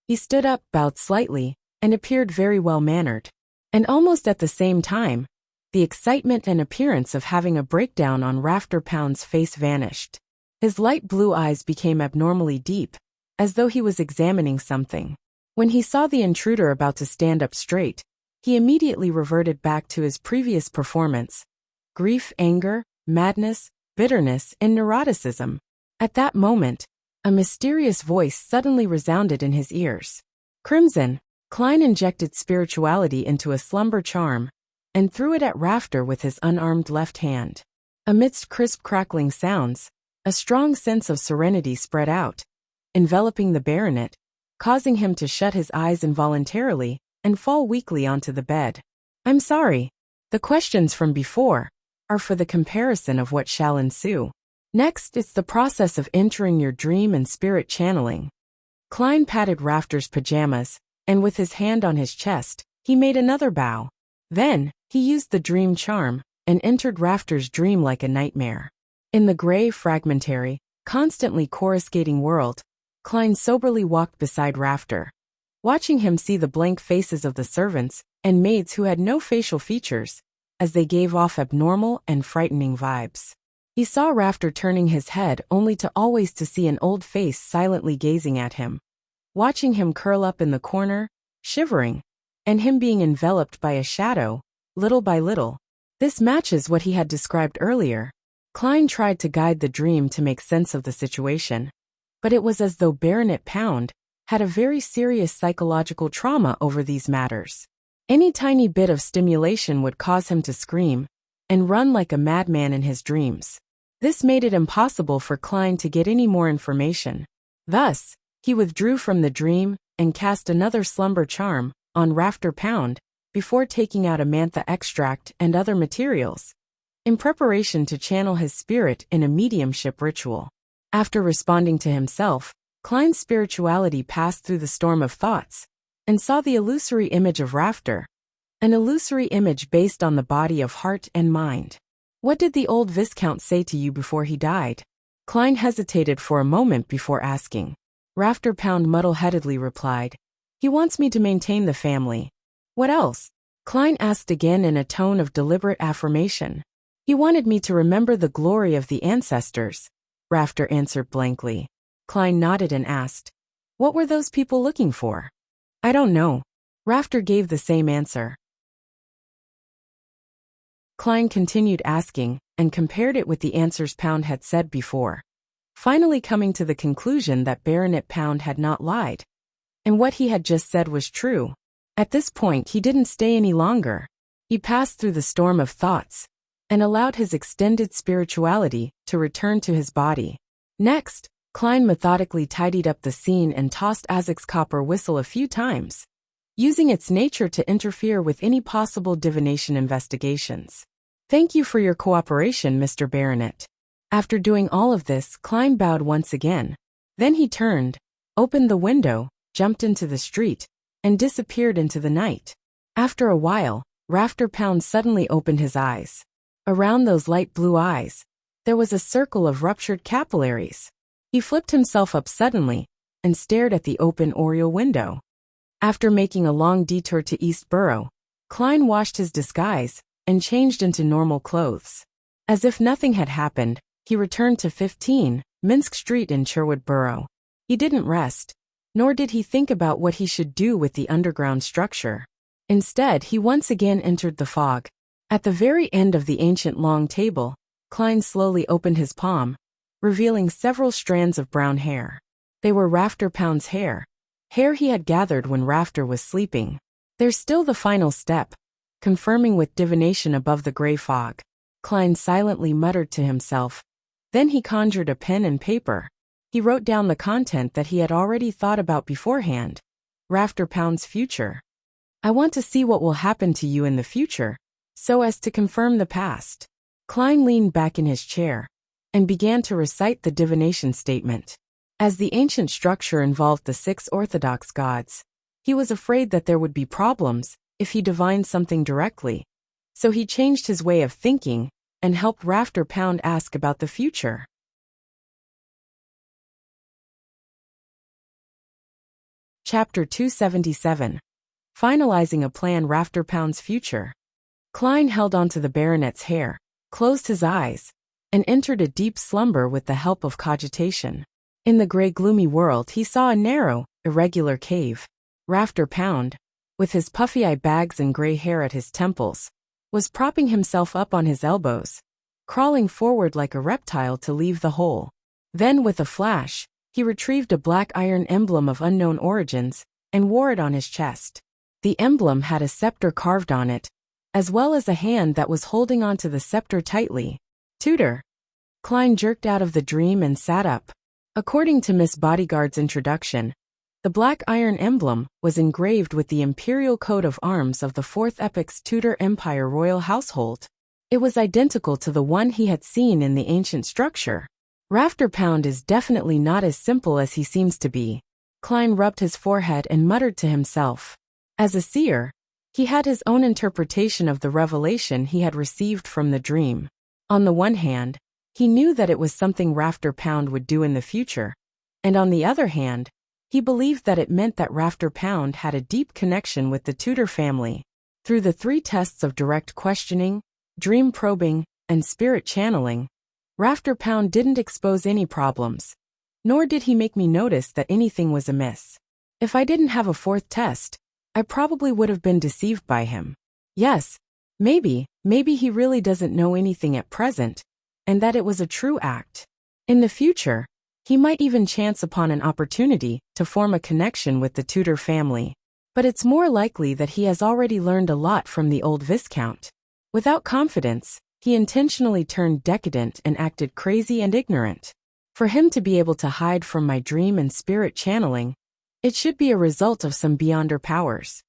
He stood up, bowed slightly, and appeared very well-mannered. And almost at the same time, the excitement and appearance of having a breakdown on Rafter Pound's face vanished. His light blue eyes became abnormally deep, as though he was examining something. When he saw the intruder about to stand up straight, he immediately reverted back to his previous performance: grief, anger, madness, bitterness, and neuroticism. At that moment, a mysterious voice suddenly resounded in his ears. Crimson. Klein injected spirituality into a slumber charm and threw it at Rafter with his unarmed left hand. Amidst crisp crackling sounds, a strong sense of serenity spread out, enveloping the baronet, causing him to shut his eyes involuntarily and fall weakly onto the bed. I'm sorry. The questions from before are for the comparison of what shall ensue. Next, it's the process of entering your dream and spirit channeling. Klein patted Rafter's pajamas, and with his hand on his chest, he made another bow. Then, he used the dream charm and entered Rafter's dream like a nightmare. In the gray, fragmentary, constantly coruscating world, Klein soberly walked beside Rafter, watching him see the blank faces of the servants and maids who had no facial features, as they gave off abnormal and frightening vibes. He saw Rafter turning his head only to always to see an old face silently gazing at him, watching him curl up in the corner, shivering, and him being enveloped by a shadow, little by little. This matches what he had described earlier. Klein tried to guide the dream to make sense of the situation, but it was as though Baronet Pound had a very serious psychological trauma over these matters. Any tiny bit of stimulation would cause him to scream and run like a madman in his dreams. This made it impossible for Klein to get any more information. Thus, he withdrew from the dream and cast another slumber charm on Rafter Pound before taking out a mantha extract and other materials, in preparation to channel his spirit in a mediumship ritual. After responding to himself, Klein's spirituality passed through the storm of thoughts and saw the illusory image of Rafter, an illusory image based on the body of heart and mind. What did the old Viscount say to you before he died? Klein hesitated for a moment before asking. Rafter Pound muddle-headedly replied, he wants me to maintain the family. What else? Klein asked again in a tone of deliberate affirmation. He wanted me to remember the glory of the ancestors, Rafter answered blankly. Klein nodded and asked, what were those people looking for? I don't know. Rafter gave the same answer. Klein continued asking and compared it with the answers Pound had said before, finally coming to the conclusion that Baronet Pound had not lied, and what he had just said was true. At this point he didn't stay any longer. He passed through the storm of thoughts and allowed his extended spirituality to return to his body. Next, Klein methodically tidied up the scene and tossed Azek's copper whistle a few times, using its nature to interfere with any possible divination investigations. Thank you for your cooperation, Mr. Baronet. After doing all of this, Klein bowed once again. Then he turned, opened the window, jumped into the street, and disappeared into the night. After a while, Rafter Pound suddenly opened his eyes. Around those light blue eyes, there was a circle of ruptured capillaries. He flipped himself up suddenly and stared at the open oriel window. After making a long detour to East Borough, Klein washed his disguise and changed into normal clothes. As if nothing had happened, he returned to 15 Minsk Street in Sherwood Borough. He didn't rest, nor did he think about what he should do with the underground structure. Instead, he once again entered the fog. At the very end of the ancient long table, Klein slowly opened his palm, revealing several strands of brown hair. They were Rafter Pound's hair he had gathered when Rafter was sleeping. There's still the final step, confirming with divination above the gray fog. Klein silently muttered to himself. Then he conjured a pen and paper. He wrote down the content that he had already thought about beforehand. Rafter Pound's future. I want to see what will happen to you in the future, so as to confirm the past. Klein leaned back in his chair and began to recite the divination statement. As the ancient structure involved the 6 Orthodox gods, he was afraid that there would be problems if he divined something directly, so he changed his way of thinking and helped Rafter Pound ask about the future. Chapter 277. Finalizing a plan. Rafter Pound's future. Klein held onto the baronet's hair, closed his eyes, and entered a deep slumber with the help of cogitation. In the gray gloomy world he saw a narrow, irregular cave. Rafter Pound, with his puffy eye bags and gray hair at his temples, was propping himself up on his elbows, crawling forward like a reptile to leave the hole. Then, with a flash, he retrieved a black iron emblem of unknown origins and wore it on his chest. The emblem had a scepter carved on it, as well as a hand that was holding onto the scepter tightly. Tutor. Klein jerked out of the dream and sat up. According to Miss Bodyguard's introduction, the black iron emblem was engraved with the imperial coat of arms of the Fourth Epoch's Tudor Empire royal household. It was identical to the one he had seen in the ancient structure. Rafter Pound is definitely not as simple as he seems to be. Klein rubbed his forehead and muttered to himself. As a seer, he had his own interpretation of the revelation he had received from the dream. On the one hand, he knew that it was something Rafter Pound would do in the future, and on the other hand, he believed that it meant that Rafter Pound had a deep connection with the Tudor family. Through the 3 tests of direct questioning, dream probing, and spirit channeling, Rafter Pound didn't expose any problems, nor did he make me notice that anything was amiss. If I didn't have a 4th test, I probably would have been deceived by him. Yes, maybe he really doesn't know anything at present, and that it was a true act. In the future, he might even chance upon an opportunity to form a connection with the Tudor family. But it's more likely that he has already learned a lot from the old Viscount. Without confidence, he intentionally turned decadent and acted crazy and ignorant. For him to be able to hide from my dream and spirit channeling, it should be a result of some beyonder powers.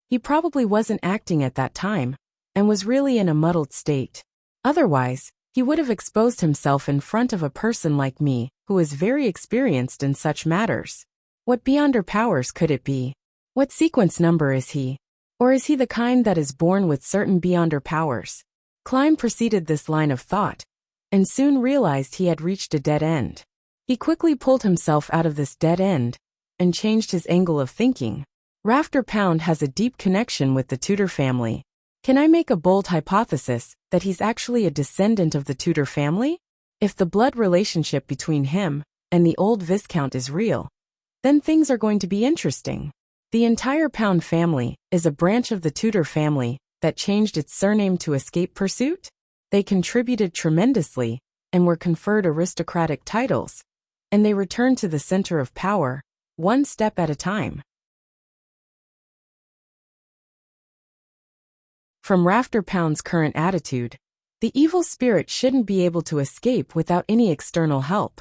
He probably wasn't acting at that time, and was really in a muddled state. Otherwise, he would have exposed himself in front of a person like me, who is very experienced in such matters. What beyonder powers could it be? What sequence number is he? Or is he the kind that is born with certain beyonder powers? Klein proceeded this line of thought, and soon realized he had reached a dead end. He quickly pulled himself out of this dead end, and changed his angle of thinking. Rafter Pound has a deep connection with the Tudor family. Can I make a bold hypothesis that he's actually a descendant of the Tudor family? If the blood relationship between him and the old Viscount is real, then things are going to be interesting. The entire Pound family is a branch of the Tudor family that changed its surname to escape pursuit. They contributed tremendously and were conferred aristocratic titles, and they returned to the center of power, one step at a time. From Rafter Pound's current attitude, the evil spirit shouldn't be able to escape without any external help.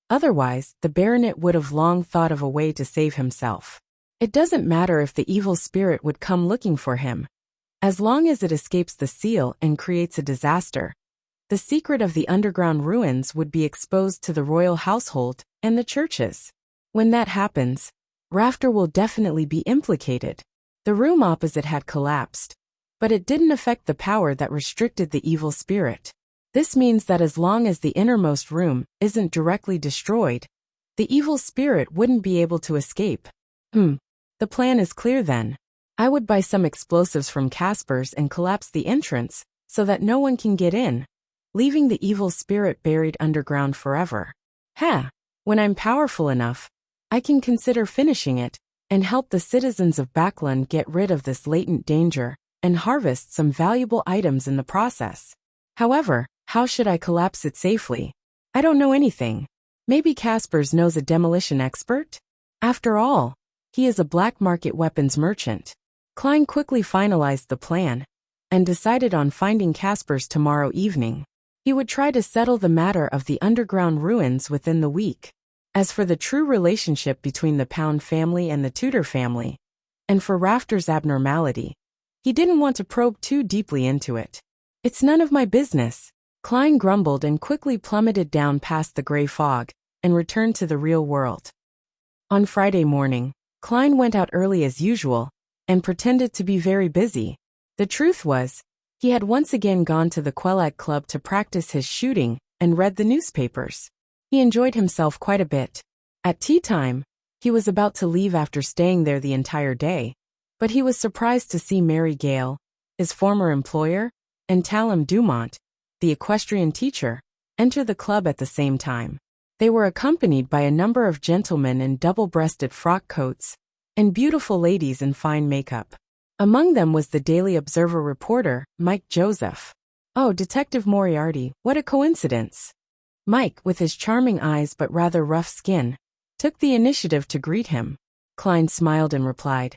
Otherwise, the baronet would have long thought of a way to save himself. It doesn't matter if the evil spirit would come looking for him. As long as it escapes the seal and creates a disaster, the secret of the underground ruins would be exposed to the royal household and the churches. When that happens, Rafter will definitely be implicated. The room opposite had collapsed, but it didn't affect the power that restricted the evil spirit. This means that as long as the innermost room isn't directly destroyed, the evil spirit wouldn't be able to escape. The plan is clear then. I would buy some explosives from Casper's and collapse the entrance so that no one can get in, leaving the evil spirit buried underground forever. When I'm powerful enough, I can consider finishing it and help the citizens of Backland get rid of this latent danger and harvest some valuable items in the process. However, how should I collapse it safely? I don't know anything. Maybe Casper's knows a demolition expert? After all, he is a black market weapons merchant. Klein quickly finalized the plan and decided on finding Casper's tomorrow evening. He would try to settle the matter of the underground ruins within the week. As for the true relationship between the Pound family and the Tudor family, and for Rafter's abnormality, he didn't want to probe too deeply into it. It's none of my business. Klein grumbled and quickly plummeted down past the gray fog and returned to the real world. On Friday morning, Klein went out early as usual and pretended to be very busy. The truth was, he had once again gone to the Quelag Club to practice his shooting and read the newspapers. He enjoyed himself quite a bit. At tea time, he was about to leave after staying there the entire day, but he was surprised to see Mary Gale, his former employer, and Talum Dumont, the equestrian teacher, enter the club at the same time. They were accompanied by a number of gentlemen in double-breasted frock coats, and beautiful ladies in fine makeup. Among them was the Daily Observer reporter, Mike Joseph. Oh, Detective Moriarty, what a coincidence. Mike, with his charming eyes but rather rough skin, took the initiative to greet him. Klein smiled and replied,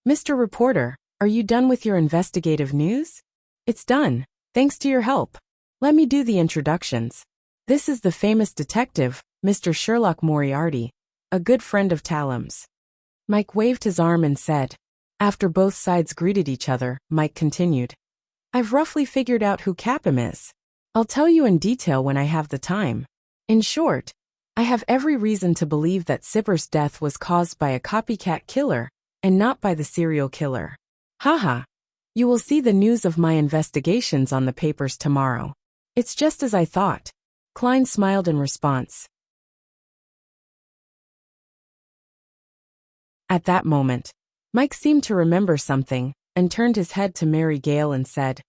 Mr. Reporter, are you done with your investigative news? It's done, thanks to your help. Let me do the introductions. This is the famous detective, Mr. Sherlock Moriarty, a good friend of Talam's. Mike waved his arm and said. After both sides greeted each other, Mike continued. I've roughly figured out who Capim is. I'll tell you in detail when I have the time. In short, I have every reason to believe that Sipper's death was caused by a copycat killer, and not by the serial killer. Haha. You will see the news of my investigations on the papers tomorrow. It's just as I thought. Klein smiled in response. At that moment, Mike seemed to remember something, and turned his head to Mary Gale and said,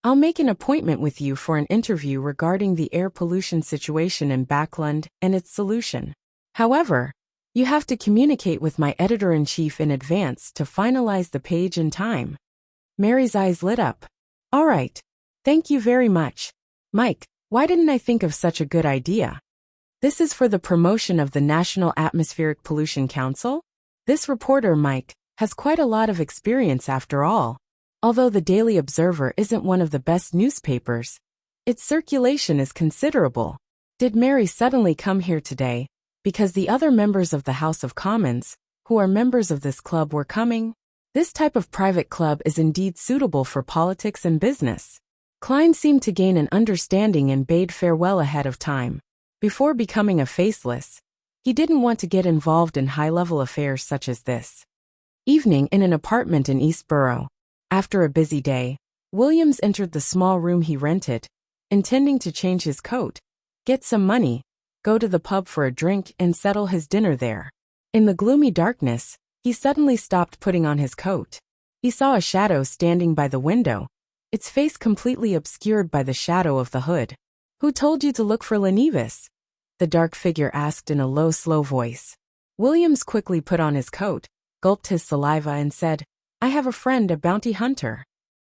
I'll make an appointment with you for an interview regarding the air pollution situation in Backland and its solution. However, you have to communicate with my editor-in-chief in advance to finalize the page in time. Mary's eyes lit up. All right. Thank you very much. Mike, why didn't I think of such a good idea? This is for the promotion of the National Atmospheric Pollution Council? This reporter, Mike, has quite a lot of experience after all. Although the Daily Observer isn't one of the best newspapers, its circulation is considerable. Did Mary suddenly come here today because the other members of the House of Commons, who are members of this club, were coming? This type of private club is indeed suitable for politics and business. Klein seemed to gain an understanding and bade farewell ahead of time. Before becoming a faceless, he didn't want to get involved in high-level affairs such as this. Evening in an apartment in East Borough. After a busy day, Williams entered the small room he rented, intending to change his coat, get some money, go to the pub for a drink and settle his dinner there. In the gloomy darkness, he suddenly stopped putting on his coat. He saw a shadow standing by the window, its face completely obscured by the shadow of the hood. Who told you to look for Lenivas? The dark figure asked in a low, slow voice. Williams quickly put on his coat, gulped his saliva and said, I have a friend, a bounty hunter.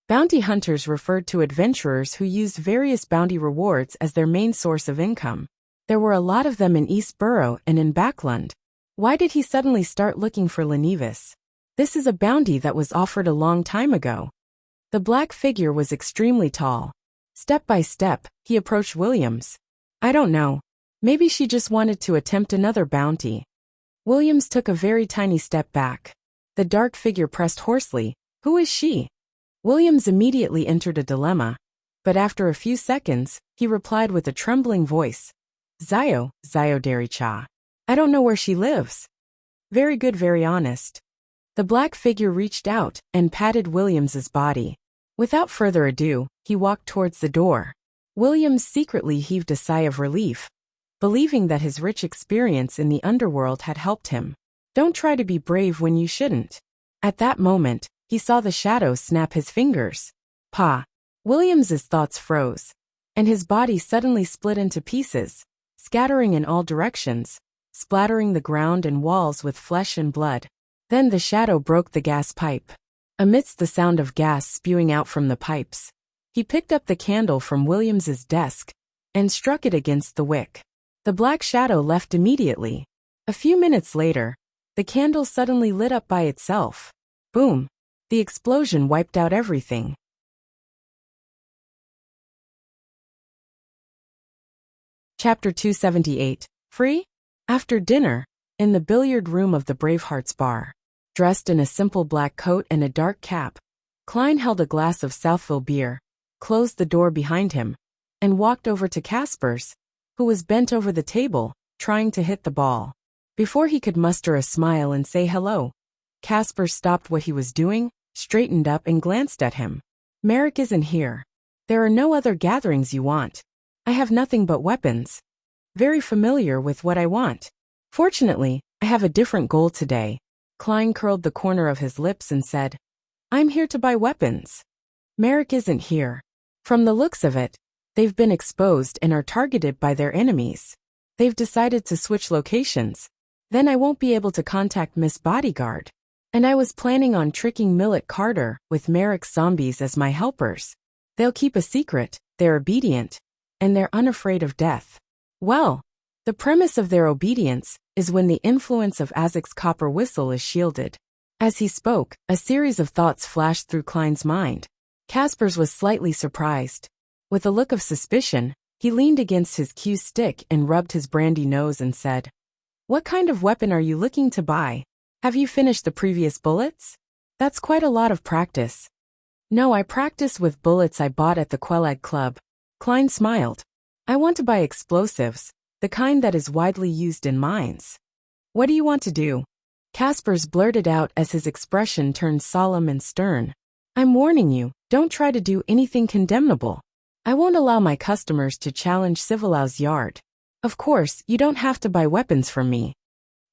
Bounty hunters referred to adventurers who used various bounty rewards as their main source of income. There were a lot of them in East Borough and in Backland. Why did he suddenly start looking for Lenivas? This is a bounty that was offered a long time ago. The black figure was extremely tall. Step by step, he approached Williams. I don't know. Maybe she just wanted to attempt another bounty. Williams took a very tiny step back. The dark figure pressed hoarsely, Who is she? Williams immediately entered a dilemma, but after a few seconds, he replied with a trembling voice. Zio Dericha. I don't know where she lives. Very good, very honest. The black figure reached out and patted Williams's body. Without further ado, he walked towards the door. Williams secretly heaved a sigh of relief, believing that his rich experience in the underworld had helped him. Don't try to be brave when you shouldn't. At that moment, he saw the shadow snap his fingers. Pa! Williams's thoughts froze, and his body suddenly split into pieces, scattering in all directions, splattering the ground and walls with flesh and blood. Then the shadow broke the gas pipe. Amidst the sound of gas spewing out from the pipes, he picked up the candle from Williams's desk and struck it against the wick. The black shadow left immediately. A few minutes later, the candle suddenly lit up by itself. Boom! The explosion wiped out everything. Chapter 278. Free? After dinner, in the billiard room of the Bravehearts bar, dressed in a simple black coat and a dark cap, Klein held a glass of Southville beer, closed the door behind him, and walked over to Casper's, who was bent over the table, trying to hit the ball. Before he could muster a smile and say hello, Casper stopped what he was doing, straightened up and glanced at him. Merrick isn't here. There are no other gatherings you want. I have nothing but weapons. Very familiar with what I want. Fortunately, I have a different goal today. Klein curled the corner of his lips and said, I'm here to buy weapons. Merrick isn't here. From the looks of it, they've been exposed and are targeted by their enemies. They've decided to switch locations. Then I won't be able to contact Miss Bodyguard. And I was planning on tricking Millet Carter with Merrick's zombies as my helpers. They'll keep a secret, they're obedient, and they're unafraid of death. Well, the premise of their obedience is when the influence of Azek's copper whistle is shielded. As he spoke, a series of thoughts flashed through Klein's mind. Caspers was slightly surprised. With a look of suspicion, he leaned against his cue stick and rubbed his brandy nose and said, "What kind of weapon are you looking to buy? Have you finished the previous bullets? That's quite a lot of practice." "No, I practice with bullets I bought at the Quelag Club." Klein smiled. "I want to buy explosives, the kind that is widely used in mines." "What do you want to do?" Caspers blurted out as his expression turned solemn and stern. "I'm warning you, don't try to do anything condemnable. I won't allow my customers to challenge Civilau's yard. Of course, you don't have to buy weapons from me.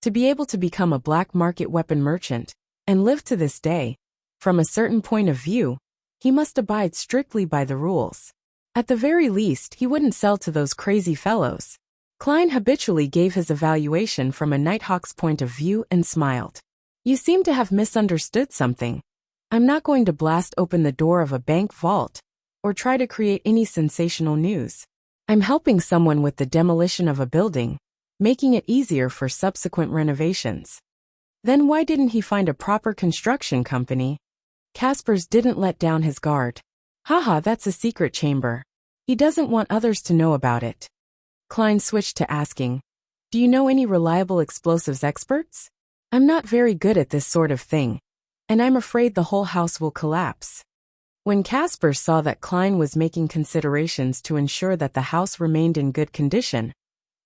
To be able to become a black market weapon merchant, and live to this day, from a certain point of view, he must abide strictly by the rules. At the very least, he wouldn't sell to those crazy fellows." Klein habitually gave his evaluation from a Nighthawk's point of view and smiled. "You seem to have misunderstood something. I'm not going to blast open the door of a bank vault, or try to create any sensational news. I'm helping someone with the demolition of a building, making it easier for subsequent renovations." "Then why didn't he find a proper construction company?" Caspers didn't let down his guard. "Haha, that's a secret chamber. He doesn't want others to know about it." Klein switched to asking, "Do you know any reliable explosives experts? I'm not very good at this sort of thing, and I'm afraid the whole house will collapse." When Caspers saw that Klein was making considerations to ensure that the house remained in good condition,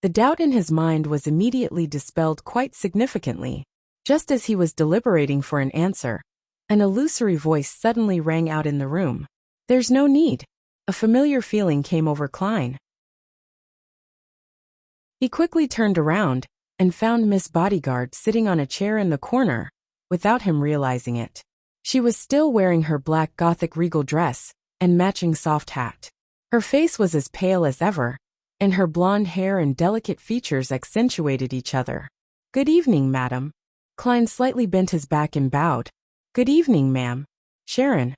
the doubt in his mind was immediately dispelled quite significantly. Just as he was deliberating for an answer, an illusory voice suddenly rang out in the room. "There's no need." A familiar feeling came over Klein. He quickly turned around and found Miss Bodyguard sitting on a chair in the corner, without him realizing it. She was still wearing her black Gothic regal dress and matching soft hat. Her face was as pale as ever, and her blonde hair and delicate features accentuated each other. "Good evening, madam." Klein slightly bent his back and bowed. "Good evening, ma'am. Sharon."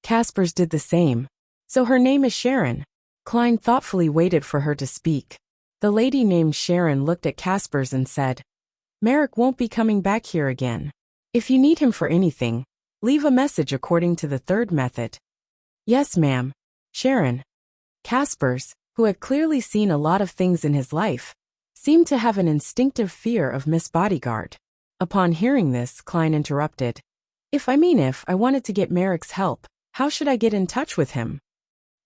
Caspers did the same. "So her name is Sharon." Klein thoughtfully waited for her to speak. The lady named Sharon looked at Caspers and said, "Merrick won't be coming back here again. If you need him for anything, leave a message according to the third method." "Yes, ma'am." Sharon. Caspers, who had clearly seen a lot of things in his life, seemed to have an instinctive fear of Miss Bodyguard. Upon hearing this, Klein interrupted. If I wanted to get Merrick's help, how should I get in touch with him?"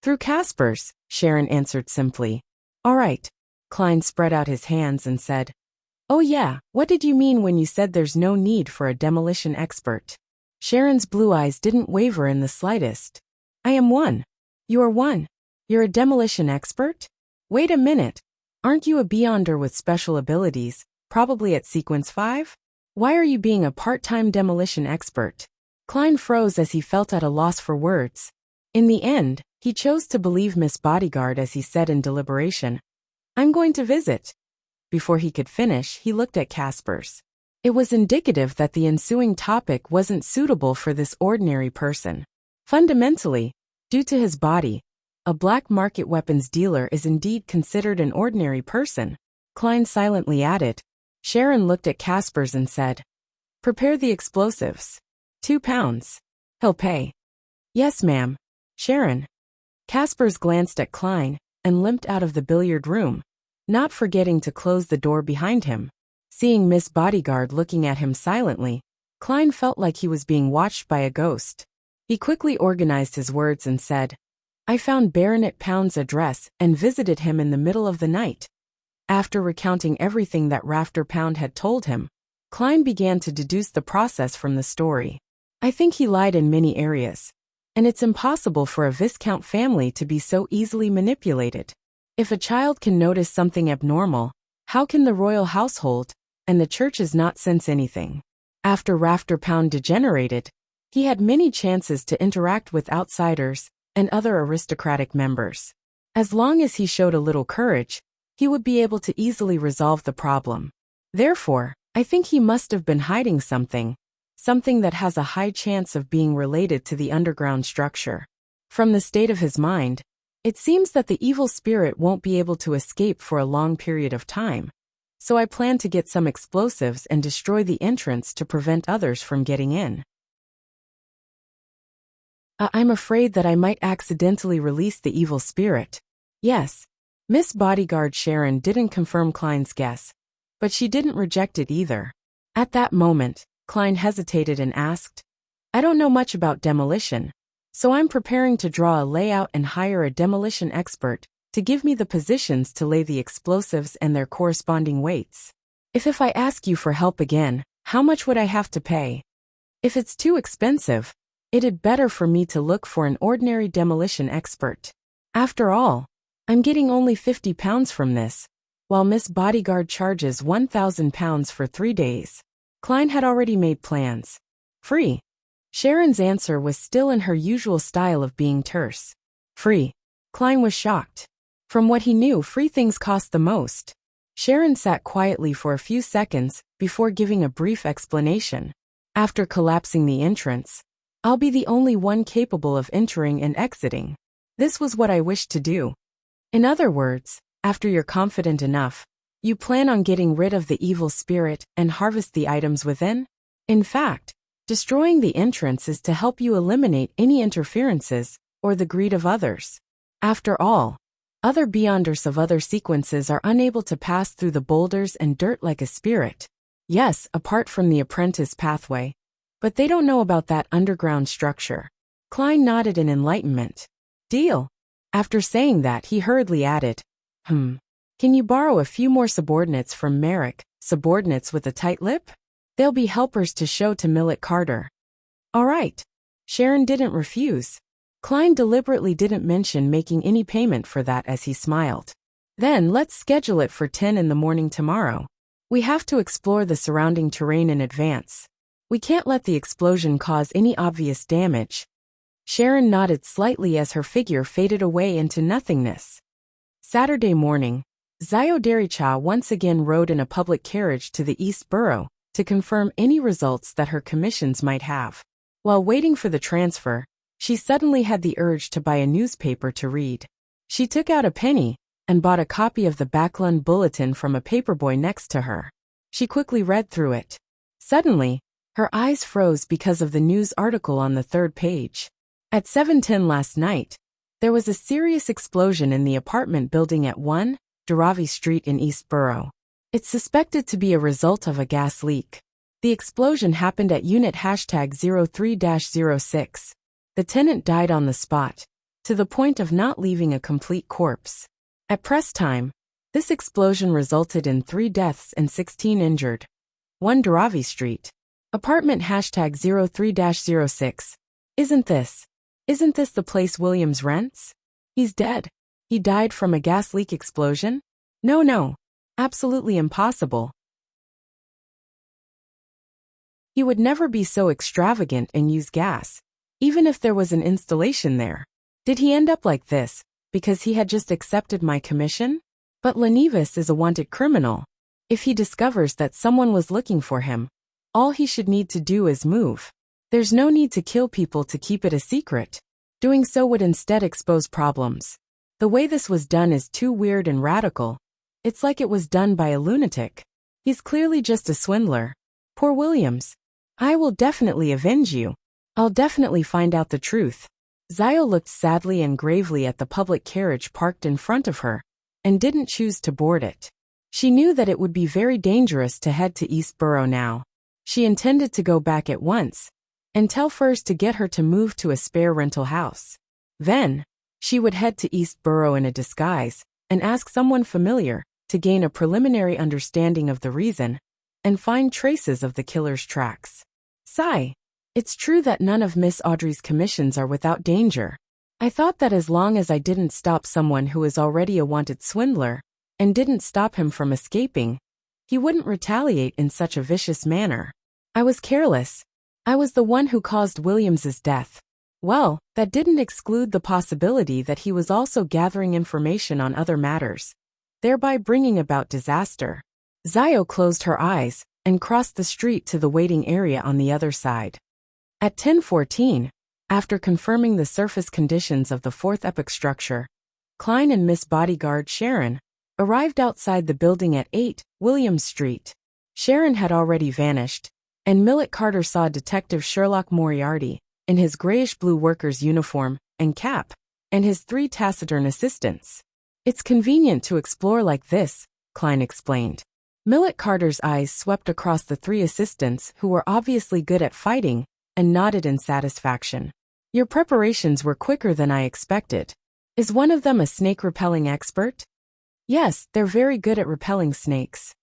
"Through Caspers," Sharon answered simply. "All right." Klein spread out his hands and said, "Oh yeah, what did you mean when you said there's no need for a demolition expert?" Sharon's blue eyes didn't waver in the slightest. "I am one." "You are one? You're a demolition expert? Wait a minute. Aren't you a Beyonder with special abilities, probably at Sequence 5? Why are you being a part-time demolition expert?" Klein froze as he felt at a loss for words. In the end, he chose to believe Miss Bodyguard as he said in deliberation, "I'm going to visit." Before he could finish, he looked at Caspers. It was indicative that the ensuing topic wasn't suitable for this ordinary person. Fundamentally, due to his body, a black market weapons dealer is indeed considered an ordinary person. Klein silently added. Sharon looked at Caspers and said, "Prepare the explosives. £2. He'll pay." "Yes, ma'am." Sharon. Caspers glanced at Klein and limped out of the billiard room, not forgetting to close the door behind him. Seeing Miss Bodyguard looking at him silently, Klein felt like he was being watched by a ghost. He quickly organized his words and said, "I found Baronet Pound's address and visited him in the middle of the night." After recounting everything that Rafter Pound had told him, Klein began to deduce the process from the story. "I think he lied in many areas, and it's impossible for a Viscount family to be so easily manipulated. If a child can notice something abnormal, how can the royal household and the churches not sense anything?" After Rafter Pound degenerated, he had many chances to interact with outsiders and other aristocratic members. As long as he showed a little courage, he would be able to easily resolve the problem. Therefore, I think he must have been hiding something, something that has a high chance of being related to the underground structure. From the state of his mind, it seems that the evil spirit won't be able to escape for a long period of time. So I plan to get some explosives and destroy the entrance to prevent others from getting in. I'm afraid that I might accidentally release the evil spirit. Yes, Miss Bodyguard Sharon didn't confirm Klein's guess, but she didn't reject it either. At that moment, Klein hesitated and asked, I don't know much about demolition, so I'm preparing to draw a layout and hire a demolition expert to give me the positions to lay the explosives and their corresponding weights. If I ask you for help again, how much would I have to pay? If it's too expensive, it'd better for me to look for an ordinary demolition expert. After all, I'm getting only £50 from this, while Miss Bodyguard charges £1,000 for 3 days. Klein had already made plans. Free. Sharon's answer was still in her usual style of being terse. Free. Klein was shocked. From what he knew, free things cost the most. Sharon sat quietly for a few seconds before giving a brief explanation. After collapsing the entrance, I'll be the only one capable of entering and exiting. This was what I wished to do. In other words, after you're confident enough, you plan on getting rid of the evil spirit and harvest the items within? In fact, destroying the entrance is to help you eliminate any interferences or the greed of others. After all, other beyonders of other sequences are unable to pass through the boulders and dirt like a spirit. Yes, apart from the apprentice pathway. But they don't know about that underground structure. Klein nodded in enlightenment. Deal. After saying that, he hurriedly added, Can you borrow a few more subordinates from Merrick, subordinates with a tight lip? They'll be helpers to show to Millet Carter. All right. Sharon didn't refuse. Klein deliberately didn't mention making any payment for that as he smiled. Then let's schedule it for 10 in the morning tomorrow. We have to explore the surrounding terrain in advance. We can't let the explosion cause any obvious damage. Sharon nodded slightly as her figure faded away into nothingness. Saturday morning, Zio Dericha once again rode in a public carriage to the East Borough to confirm any results that her commissions might have. While waiting for the transfer, she suddenly had the urge to buy a newspaper to read. She took out a penny and bought a copy of the Backlund Bulletin from a paperboy next to her. She quickly read through it. Suddenly, her eyes froze because of the news article on the 3rd page. At 7:10 last night, there was a serious explosion in the apartment building at 1 Dharavi Street in East Borough. It's suspected to be a result of a gas leak. The explosion happened at unit #03-06. The tenant died on the spot, to the point of not leaving a complete corpse. At press time, this explosion resulted in 3 deaths and 16 injured. 1 Dharavi Street. Apartment #03-06. Isn't this the place Williams rents? He's dead. He died from a gas leak explosion? No. Absolutely impossible. He would never be so extravagant and use gas, even if there was an installation there. Did he end up like this because he had just accepted my commission? But Lenevis is a wanted criminal. If he discovers that someone was looking for him, all he should need to do is move. There's no need to kill people to keep it a secret. Doing so would instead expose problems. The way this was done is too weird and radical. It's like it was done by a lunatic. He's clearly just a swindler. Poor Williams. I will definitely avenge you. I'll definitely find out the truth. Zio looked sadly and gravely at the public carriage parked in front of her, and didn't choose to board it. She knew that it would be very dangerous to head to East Borough now. She intended to go back at once, and tell Furs to get her to move to a spare rental house. Then, she would head to East Borough in a disguise, and ask someone familiar to gain a preliminary understanding of the reason, and find traces of the killer's tracks. Sigh. It's true that none of Miss Audrey's commissions are without danger. I thought that as long as I didn't stop someone who is already a wanted swindler, and didn't stop him from escaping, he wouldn't retaliate in such a vicious manner. I was careless. I was the one who caused Williams's death. Well, that didn't exclude the possibility that he was also gathering information on other matters, thereby bringing about disaster. Zio closed her eyes, and crossed the street to the waiting area on the other side. At 10:14, after confirming the surface conditions of the fourth epoch structure, Klein and Miss Bodyguard Sharon arrived outside the building at 8 Williams Street. Sharon had already vanished, and Millet Carter saw Detective Sherlock Moriarty, in his grayish-blue worker's uniform and cap, and his 3 taciturn assistants. "It's convenient to explore like this," Klein explained. Millet Carter's eyes swept across the 3 assistants who were obviously good at fighting and nodded in satisfaction. "Your preparations were quicker than I expected. Is one of them a snake-repelling expert?" "Yes, they're very good at repelling snakes."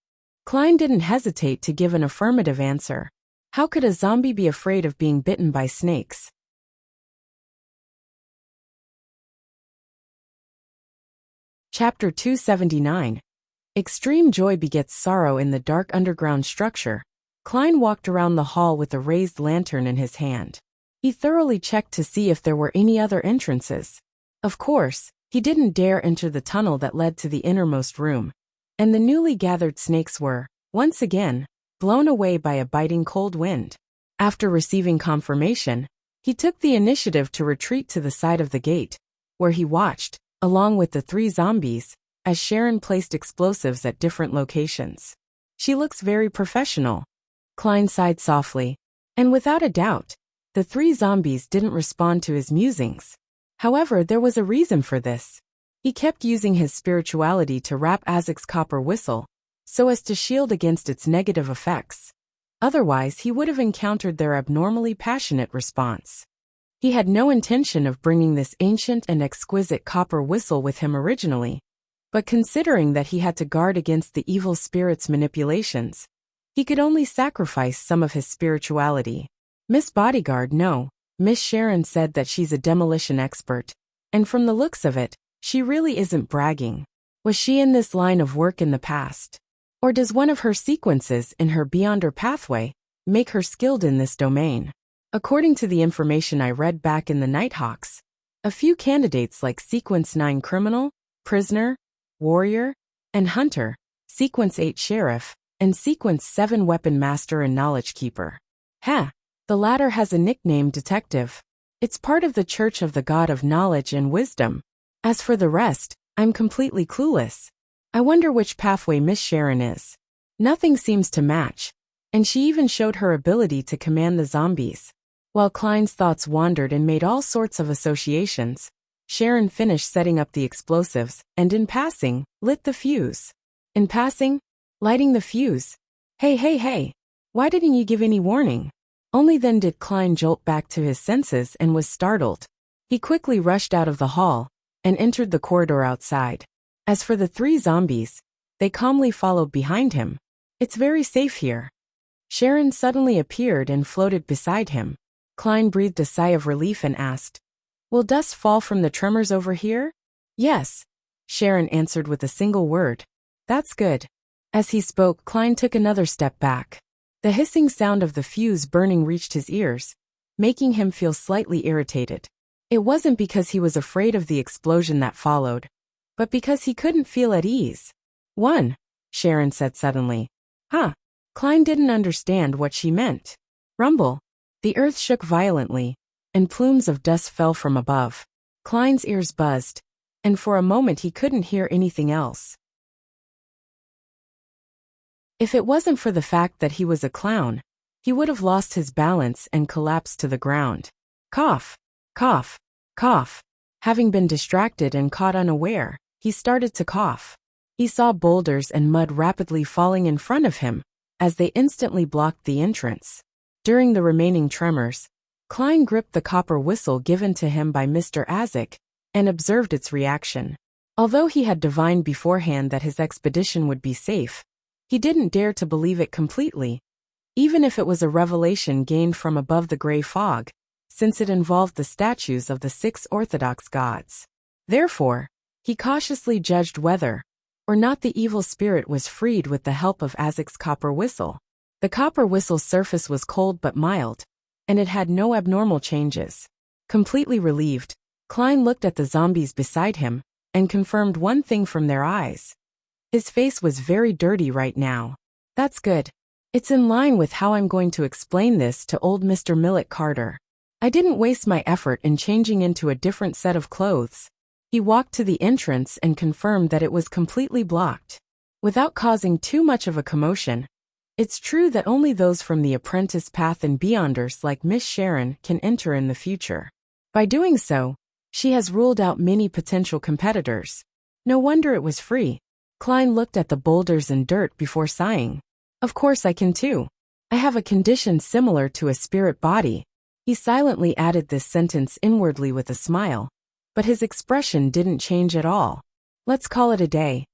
Klein didn't hesitate to give an affirmative answer. How could a zombie be afraid of being bitten by snakes? Chapter 279. Extreme joy begets sorrow in the dark underground structure. Klein walked around the hall with a raised lantern in his hand. He thoroughly checked to see if there were any other entrances. Of course, he didn't dare enter the tunnel that led to the innermost room, and the newly gathered snakes were, once again, blown away by a biting cold wind. After receiving confirmation, he took the initiative to retreat to the side of the gate, where he watched, along with the 3 zombies, as Sharon placed explosives at different locations. "She looks very professional," Klein sighed softly, and without a doubt, the 3 zombies didn't respond to his musings. However, there was a reason for this. He kept using his spirituality to wrap Azek's copper whistle, so as to shield against its negative effects. Otherwise, he would have encountered their abnormally passionate response. He had no intention of bringing this ancient and exquisite copper whistle with him originally, but considering that he had to guard against the evil spirit's manipulations, he could only sacrifice some of his spirituality. "Miss Bodyguard, no. Miss Sharon said that she's a demolition expert, and from the looks of it, she really isn't bragging. Was she in this line of work in the past? Or does one of her sequences in her Beyonder pathway make her skilled in this domain?" According to the information I read back in the Nighthawks, a few candidates like Sequence 9 Criminal, Prisoner, Warrior, and Hunter, Sequence 8 Sheriff, and Sequence 7 Weapon Master and Knowledge Keeper. The latter has a nickname Detective. It's part of the Church of the God of Knowledge and Wisdom. As for the rest, I'm completely clueless. I wonder which pathway Miss Sharon is. Nothing seems to match, and she even showed her ability to command the zombies. While Klein's thoughts wandered and made all sorts of associations, Sharon finished setting up the explosives and, in passing, lit the fuse. In passing? Lighting the fuse? Hey, why didn't you give any warning? Only then did Klein jolt back to his senses and was startled. He quickly rushed out of the hall and entered the corridor outside. As for the 3 zombies, they calmly followed behind him. "It's very safe here." Sharon suddenly appeared and floated beside him. Klein breathed a sigh of relief and asked, "Will dust fall from the tremors over here?" "Yes," Sharon answered with a single word. "That's good." As he spoke, Klein took another step back. The hissing sound of the fuse burning reached his ears, making him feel slightly irritated. It wasn't because he was afraid of the explosion that followed, but because he couldn't feel at ease. "One," Sharon said suddenly. Klein didn't understand what she meant. Rumble. The earth shook violently, and plumes of dust fell from above. Klein's ears buzzed, and for a moment he couldn't hear anything else. If it wasn't for the fact that he was a clown, he would have lost his balance and collapsed to the ground. Cough, cough, cough. Having been distracted and caught unaware, he started to cough. He saw boulders and mud rapidly falling in front of him, as they instantly blocked the entrance. During the remaining tremors, Klein gripped the copper whistle given to him by Mr. Azek and observed its reaction. Although he had divined beforehand that his expedition would be safe, he didn't dare to believe it completely, even if it was a revelation gained from above the gray fog, since it involved the statues of the 6 Orthodox gods. Therefore, he cautiously judged whether or not the evil spirit was freed with the help of Azek's copper whistle. The copper whistle's surface was cold but mild, and it had no abnormal changes. Completely relieved, Klein looked at the zombies beside him and confirmed one thing from their eyes. His face was very dirty right now. "That's good. It's in line with how I'm going to explain this to old Mr. Millet Carter. I didn't waste my effort in changing into a different set of clothes. He walked to the entrance and confirmed that it was completely blocked. Without causing too much of a commotion, it's true that only those from the apprentice path and beyonders like Miss Sharon can enter in the future. By doing so, she has ruled out many potential competitors. No wonder it was free. Klein looked at the boulders and dirt before sighing. Of course I can too. I have a condition similar to a spirit body. He silently added this sentence inwardly with a smile, but his expression didn't change at all. Let's call it a day.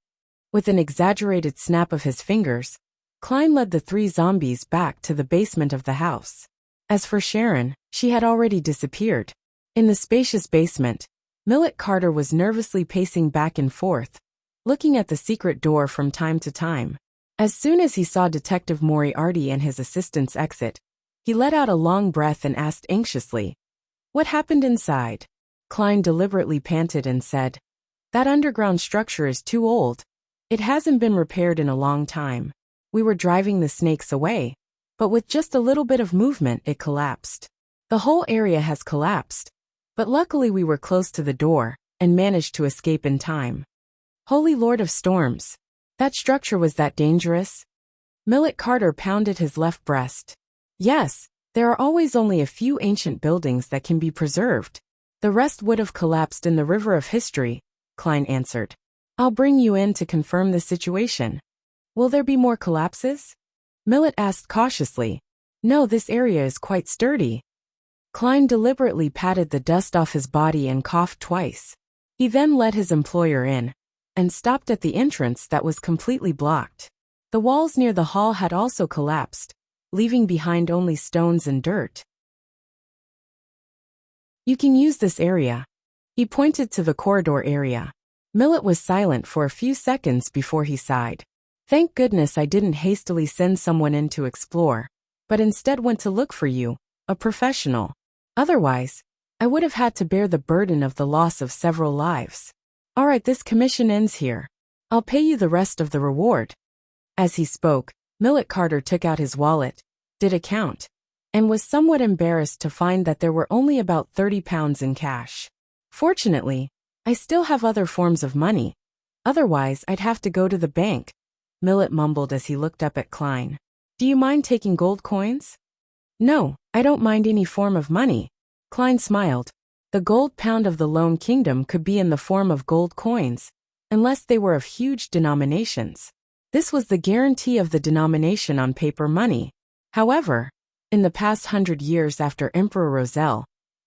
With an exaggerated snap of his fingers, Klein led the 3 zombies back to the basement of the house. As for Sharon, she had already disappeared. In the spacious basement, Millet Carter was nervously pacing back and forth, looking at the secret door from time to time. As soon as he saw Detective Moriarty and his assistants exit, he let out a long breath and asked anxiously, "What happened inside?" Klein deliberately panted and said, "That underground structure is too old. It hasn't been repaired in a long time. We were driving the snakes away, but with just a little bit of movement it collapsed. The whole area has collapsed, but luckily we were close to the door and managed to escape in time." Holy Lord of Storms! That structure was that dangerous? Millet Carter pounded his left breast. Yes, there are always only a few ancient buildings that can be preserved. The rest would have collapsed in the river of history, Klein answered. I'll bring you in to confirm the situation. Will there be more collapses? Millet asked cautiously. No, this area is quite sturdy. Klein deliberately patted the dust off his body and coughed twice. He then led his employer in, and stopped at the entrance that was completely blocked. The walls near the hall had also collapsed, leaving behind only stones and dirt. You can use this area. He pointed to the corridor area. Millet was silent for a few seconds before he sighed. Thank goodness I didn't hastily send someone in to explore, but instead went to look for you, a professional. Otherwise, I would have had to bear the burden of the loss of several lives. All right, this commission ends here. I'll pay you the rest of the reward. As he spoke, Millet Carter took out his wallet, did a count, and was somewhat embarrassed to find that there were only about £30 in cash. Fortunately, I still have other forms of money. Otherwise, I'd have to go to the bank, Millet mumbled as he looked up at Klein. Do you mind taking gold coins? No, I don't mind any form of money. Klein smiled. The gold pound of the Lone Kingdom could be in the form of gold coins, unless they were of huge denominations. This was the guarantee of the denomination on paper money. However, in the past 100 years after Emperor Roselle,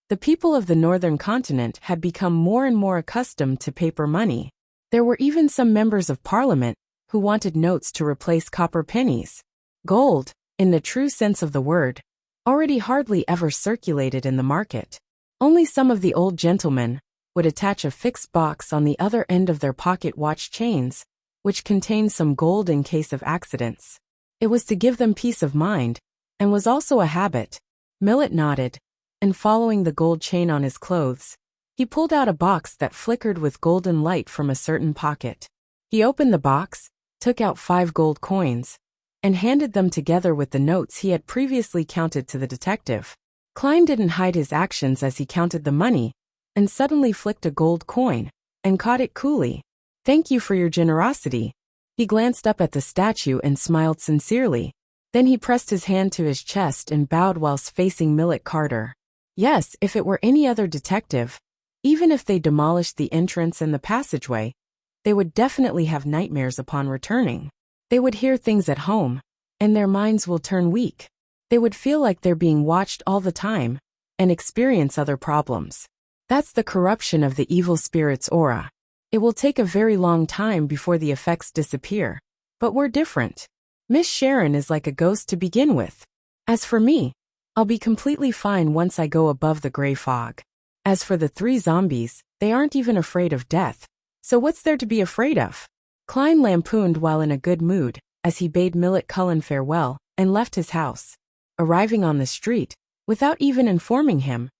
the people of the northern continent had become more and more accustomed to paper money. There were even some members of parliament who wanted notes to replace copper pennies. Gold, in the true sense of the word, already hardly ever circulated in the market. Only some of the old gentlemen would attach a fixed box on the other end of their pocket watch chains, which contained some gold in case of accidents. It was to give them peace of mind, and was also a habit. Millet nodded, and following the gold chain on his clothes, he pulled out a box that flickered with golden light from a certain pocket. He opened the box, took out 5 gold coins, and handed them together with the notes he had previously counted to the detective. Klein didn't hide his actions as he counted the money, and suddenly flicked a gold coin, and caught it coolly. Thank you for your generosity. He glanced up at the statue and smiled sincerely. Then he pressed his hand to his chest and bowed whilst facing Millet Carter. Yes, if it were any other detective, even if they demolished the entrance and the passageway, they would definitely have nightmares upon returning. They would hear things at home, and their minds will turn weak. They would feel like they're being watched all the time, and experience other problems. That's the corruption of the evil spirit's aura. It will take a very long time before the effects disappear. But we're different. Miss Sharon is like a ghost to begin with. As for me, I'll be completely fine once I go above the gray fog. As for the 3 zombies, they aren't even afraid of death. So what's there to be afraid of? Klein lampooned while in a good mood, as he bade Millet Cullen farewell, and left his house. Arriving on the street, without even informing him,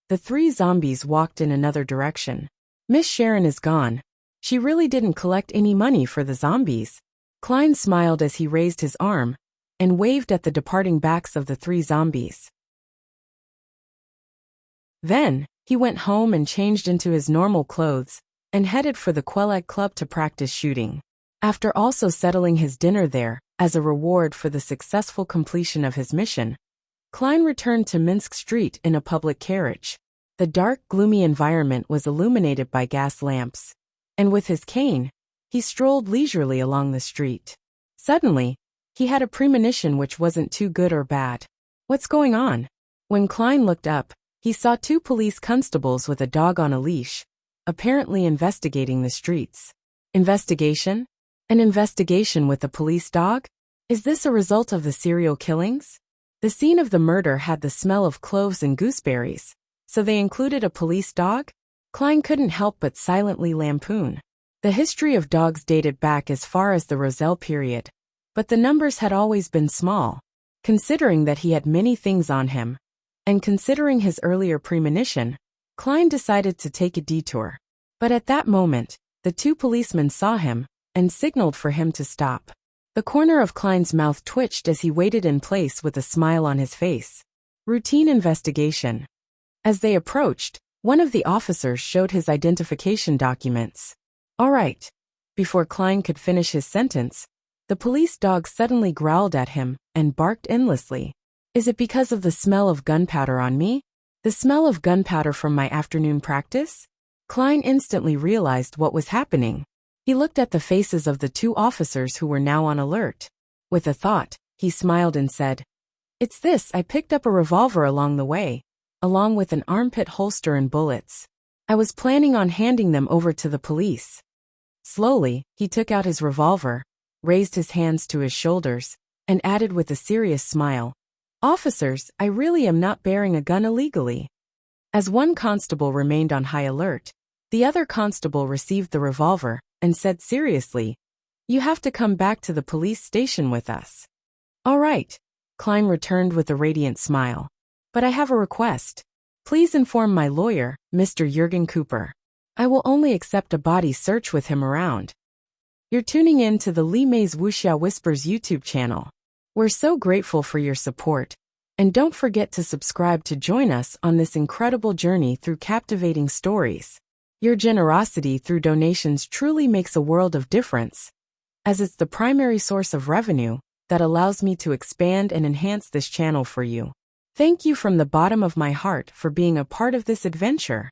the 3 zombies walked in another direction. Miss Sharon is gone. She really didn't collect any money for the zombies. Klein smiled as he raised his arm, and waved at the departing backs of the 3 zombies. Then, he went home and changed into his normal clothes, and headed for the Quelag Club to practice shooting. After also settling his dinner there, as a reward for the successful completion of his mission, Klein returned to Minsk Street in a public carriage. The dark, gloomy environment was illuminated by gas lamps, and with his cane, he strolled leisurely along the street. Suddenly, he had a premonition which wasn't too good or bad. What's going on? When Klein looked up, he saw 2 police constables with a dog on a leash, apparently investigating the streets. Investigation? An investigation with a police dog? Is this a result of the serial killings? The scene of the murder had the smell of cloves and gooseberries, so they included a police dog? Klein couldn't help but silently lampoon. The history of dogs dated back as far as the Roselle period, but the numbers had always been small. Considering that he had many things on him, and considering his earlier premonition, Klein decided to take a detour. But at that moment, the 2 policemen saw him and signaled for him to stop. The corner of Klein's mouth twitched as he waited in place with a smile on his face. Routine investigation. As they approached, one of the officers showed his identification documents. All right. Before Klein could finish his sentence, the police dog suddenly growled at him and barked endlessly. Is it because of the smell of gunpowder on me? The smell of gunpowder from my afternoon practice? Klein instantly realized what was happening. He looked at the faces of the 2 officers who were now on alert. With a thought, he smiled and said, "It's this, I picked up a revolver along the way, along with an armpit holster and bullets. I was planning on handing them over to the police." Slowly, he took out his revolver, raised his hands to his shoulders, and added with a serious smile, "Officers, I really am not bearing a gun illegally." As one constable remained on high alert, the other constable received the revolver and said seriously, "You have to come back to the police station with us." "All right," Klein returned with a radiant smile. "But I have a request. Please inform my lawyer, Mr. Jürgen Cooper. I will only accept a body search with him around." You're tuning in to the Li Mei's Wuxia Whispers YouTube channel. We're so grateful for your support, and don't forget to subscribe to join us on this incredible journey through captivating stories. Your generosity through donations truly makes a world of difference, as it's the primary source of revenue that allows me to expand and enhance this channel for you. Thank you from the bottom of my heart for being a part of this adventure.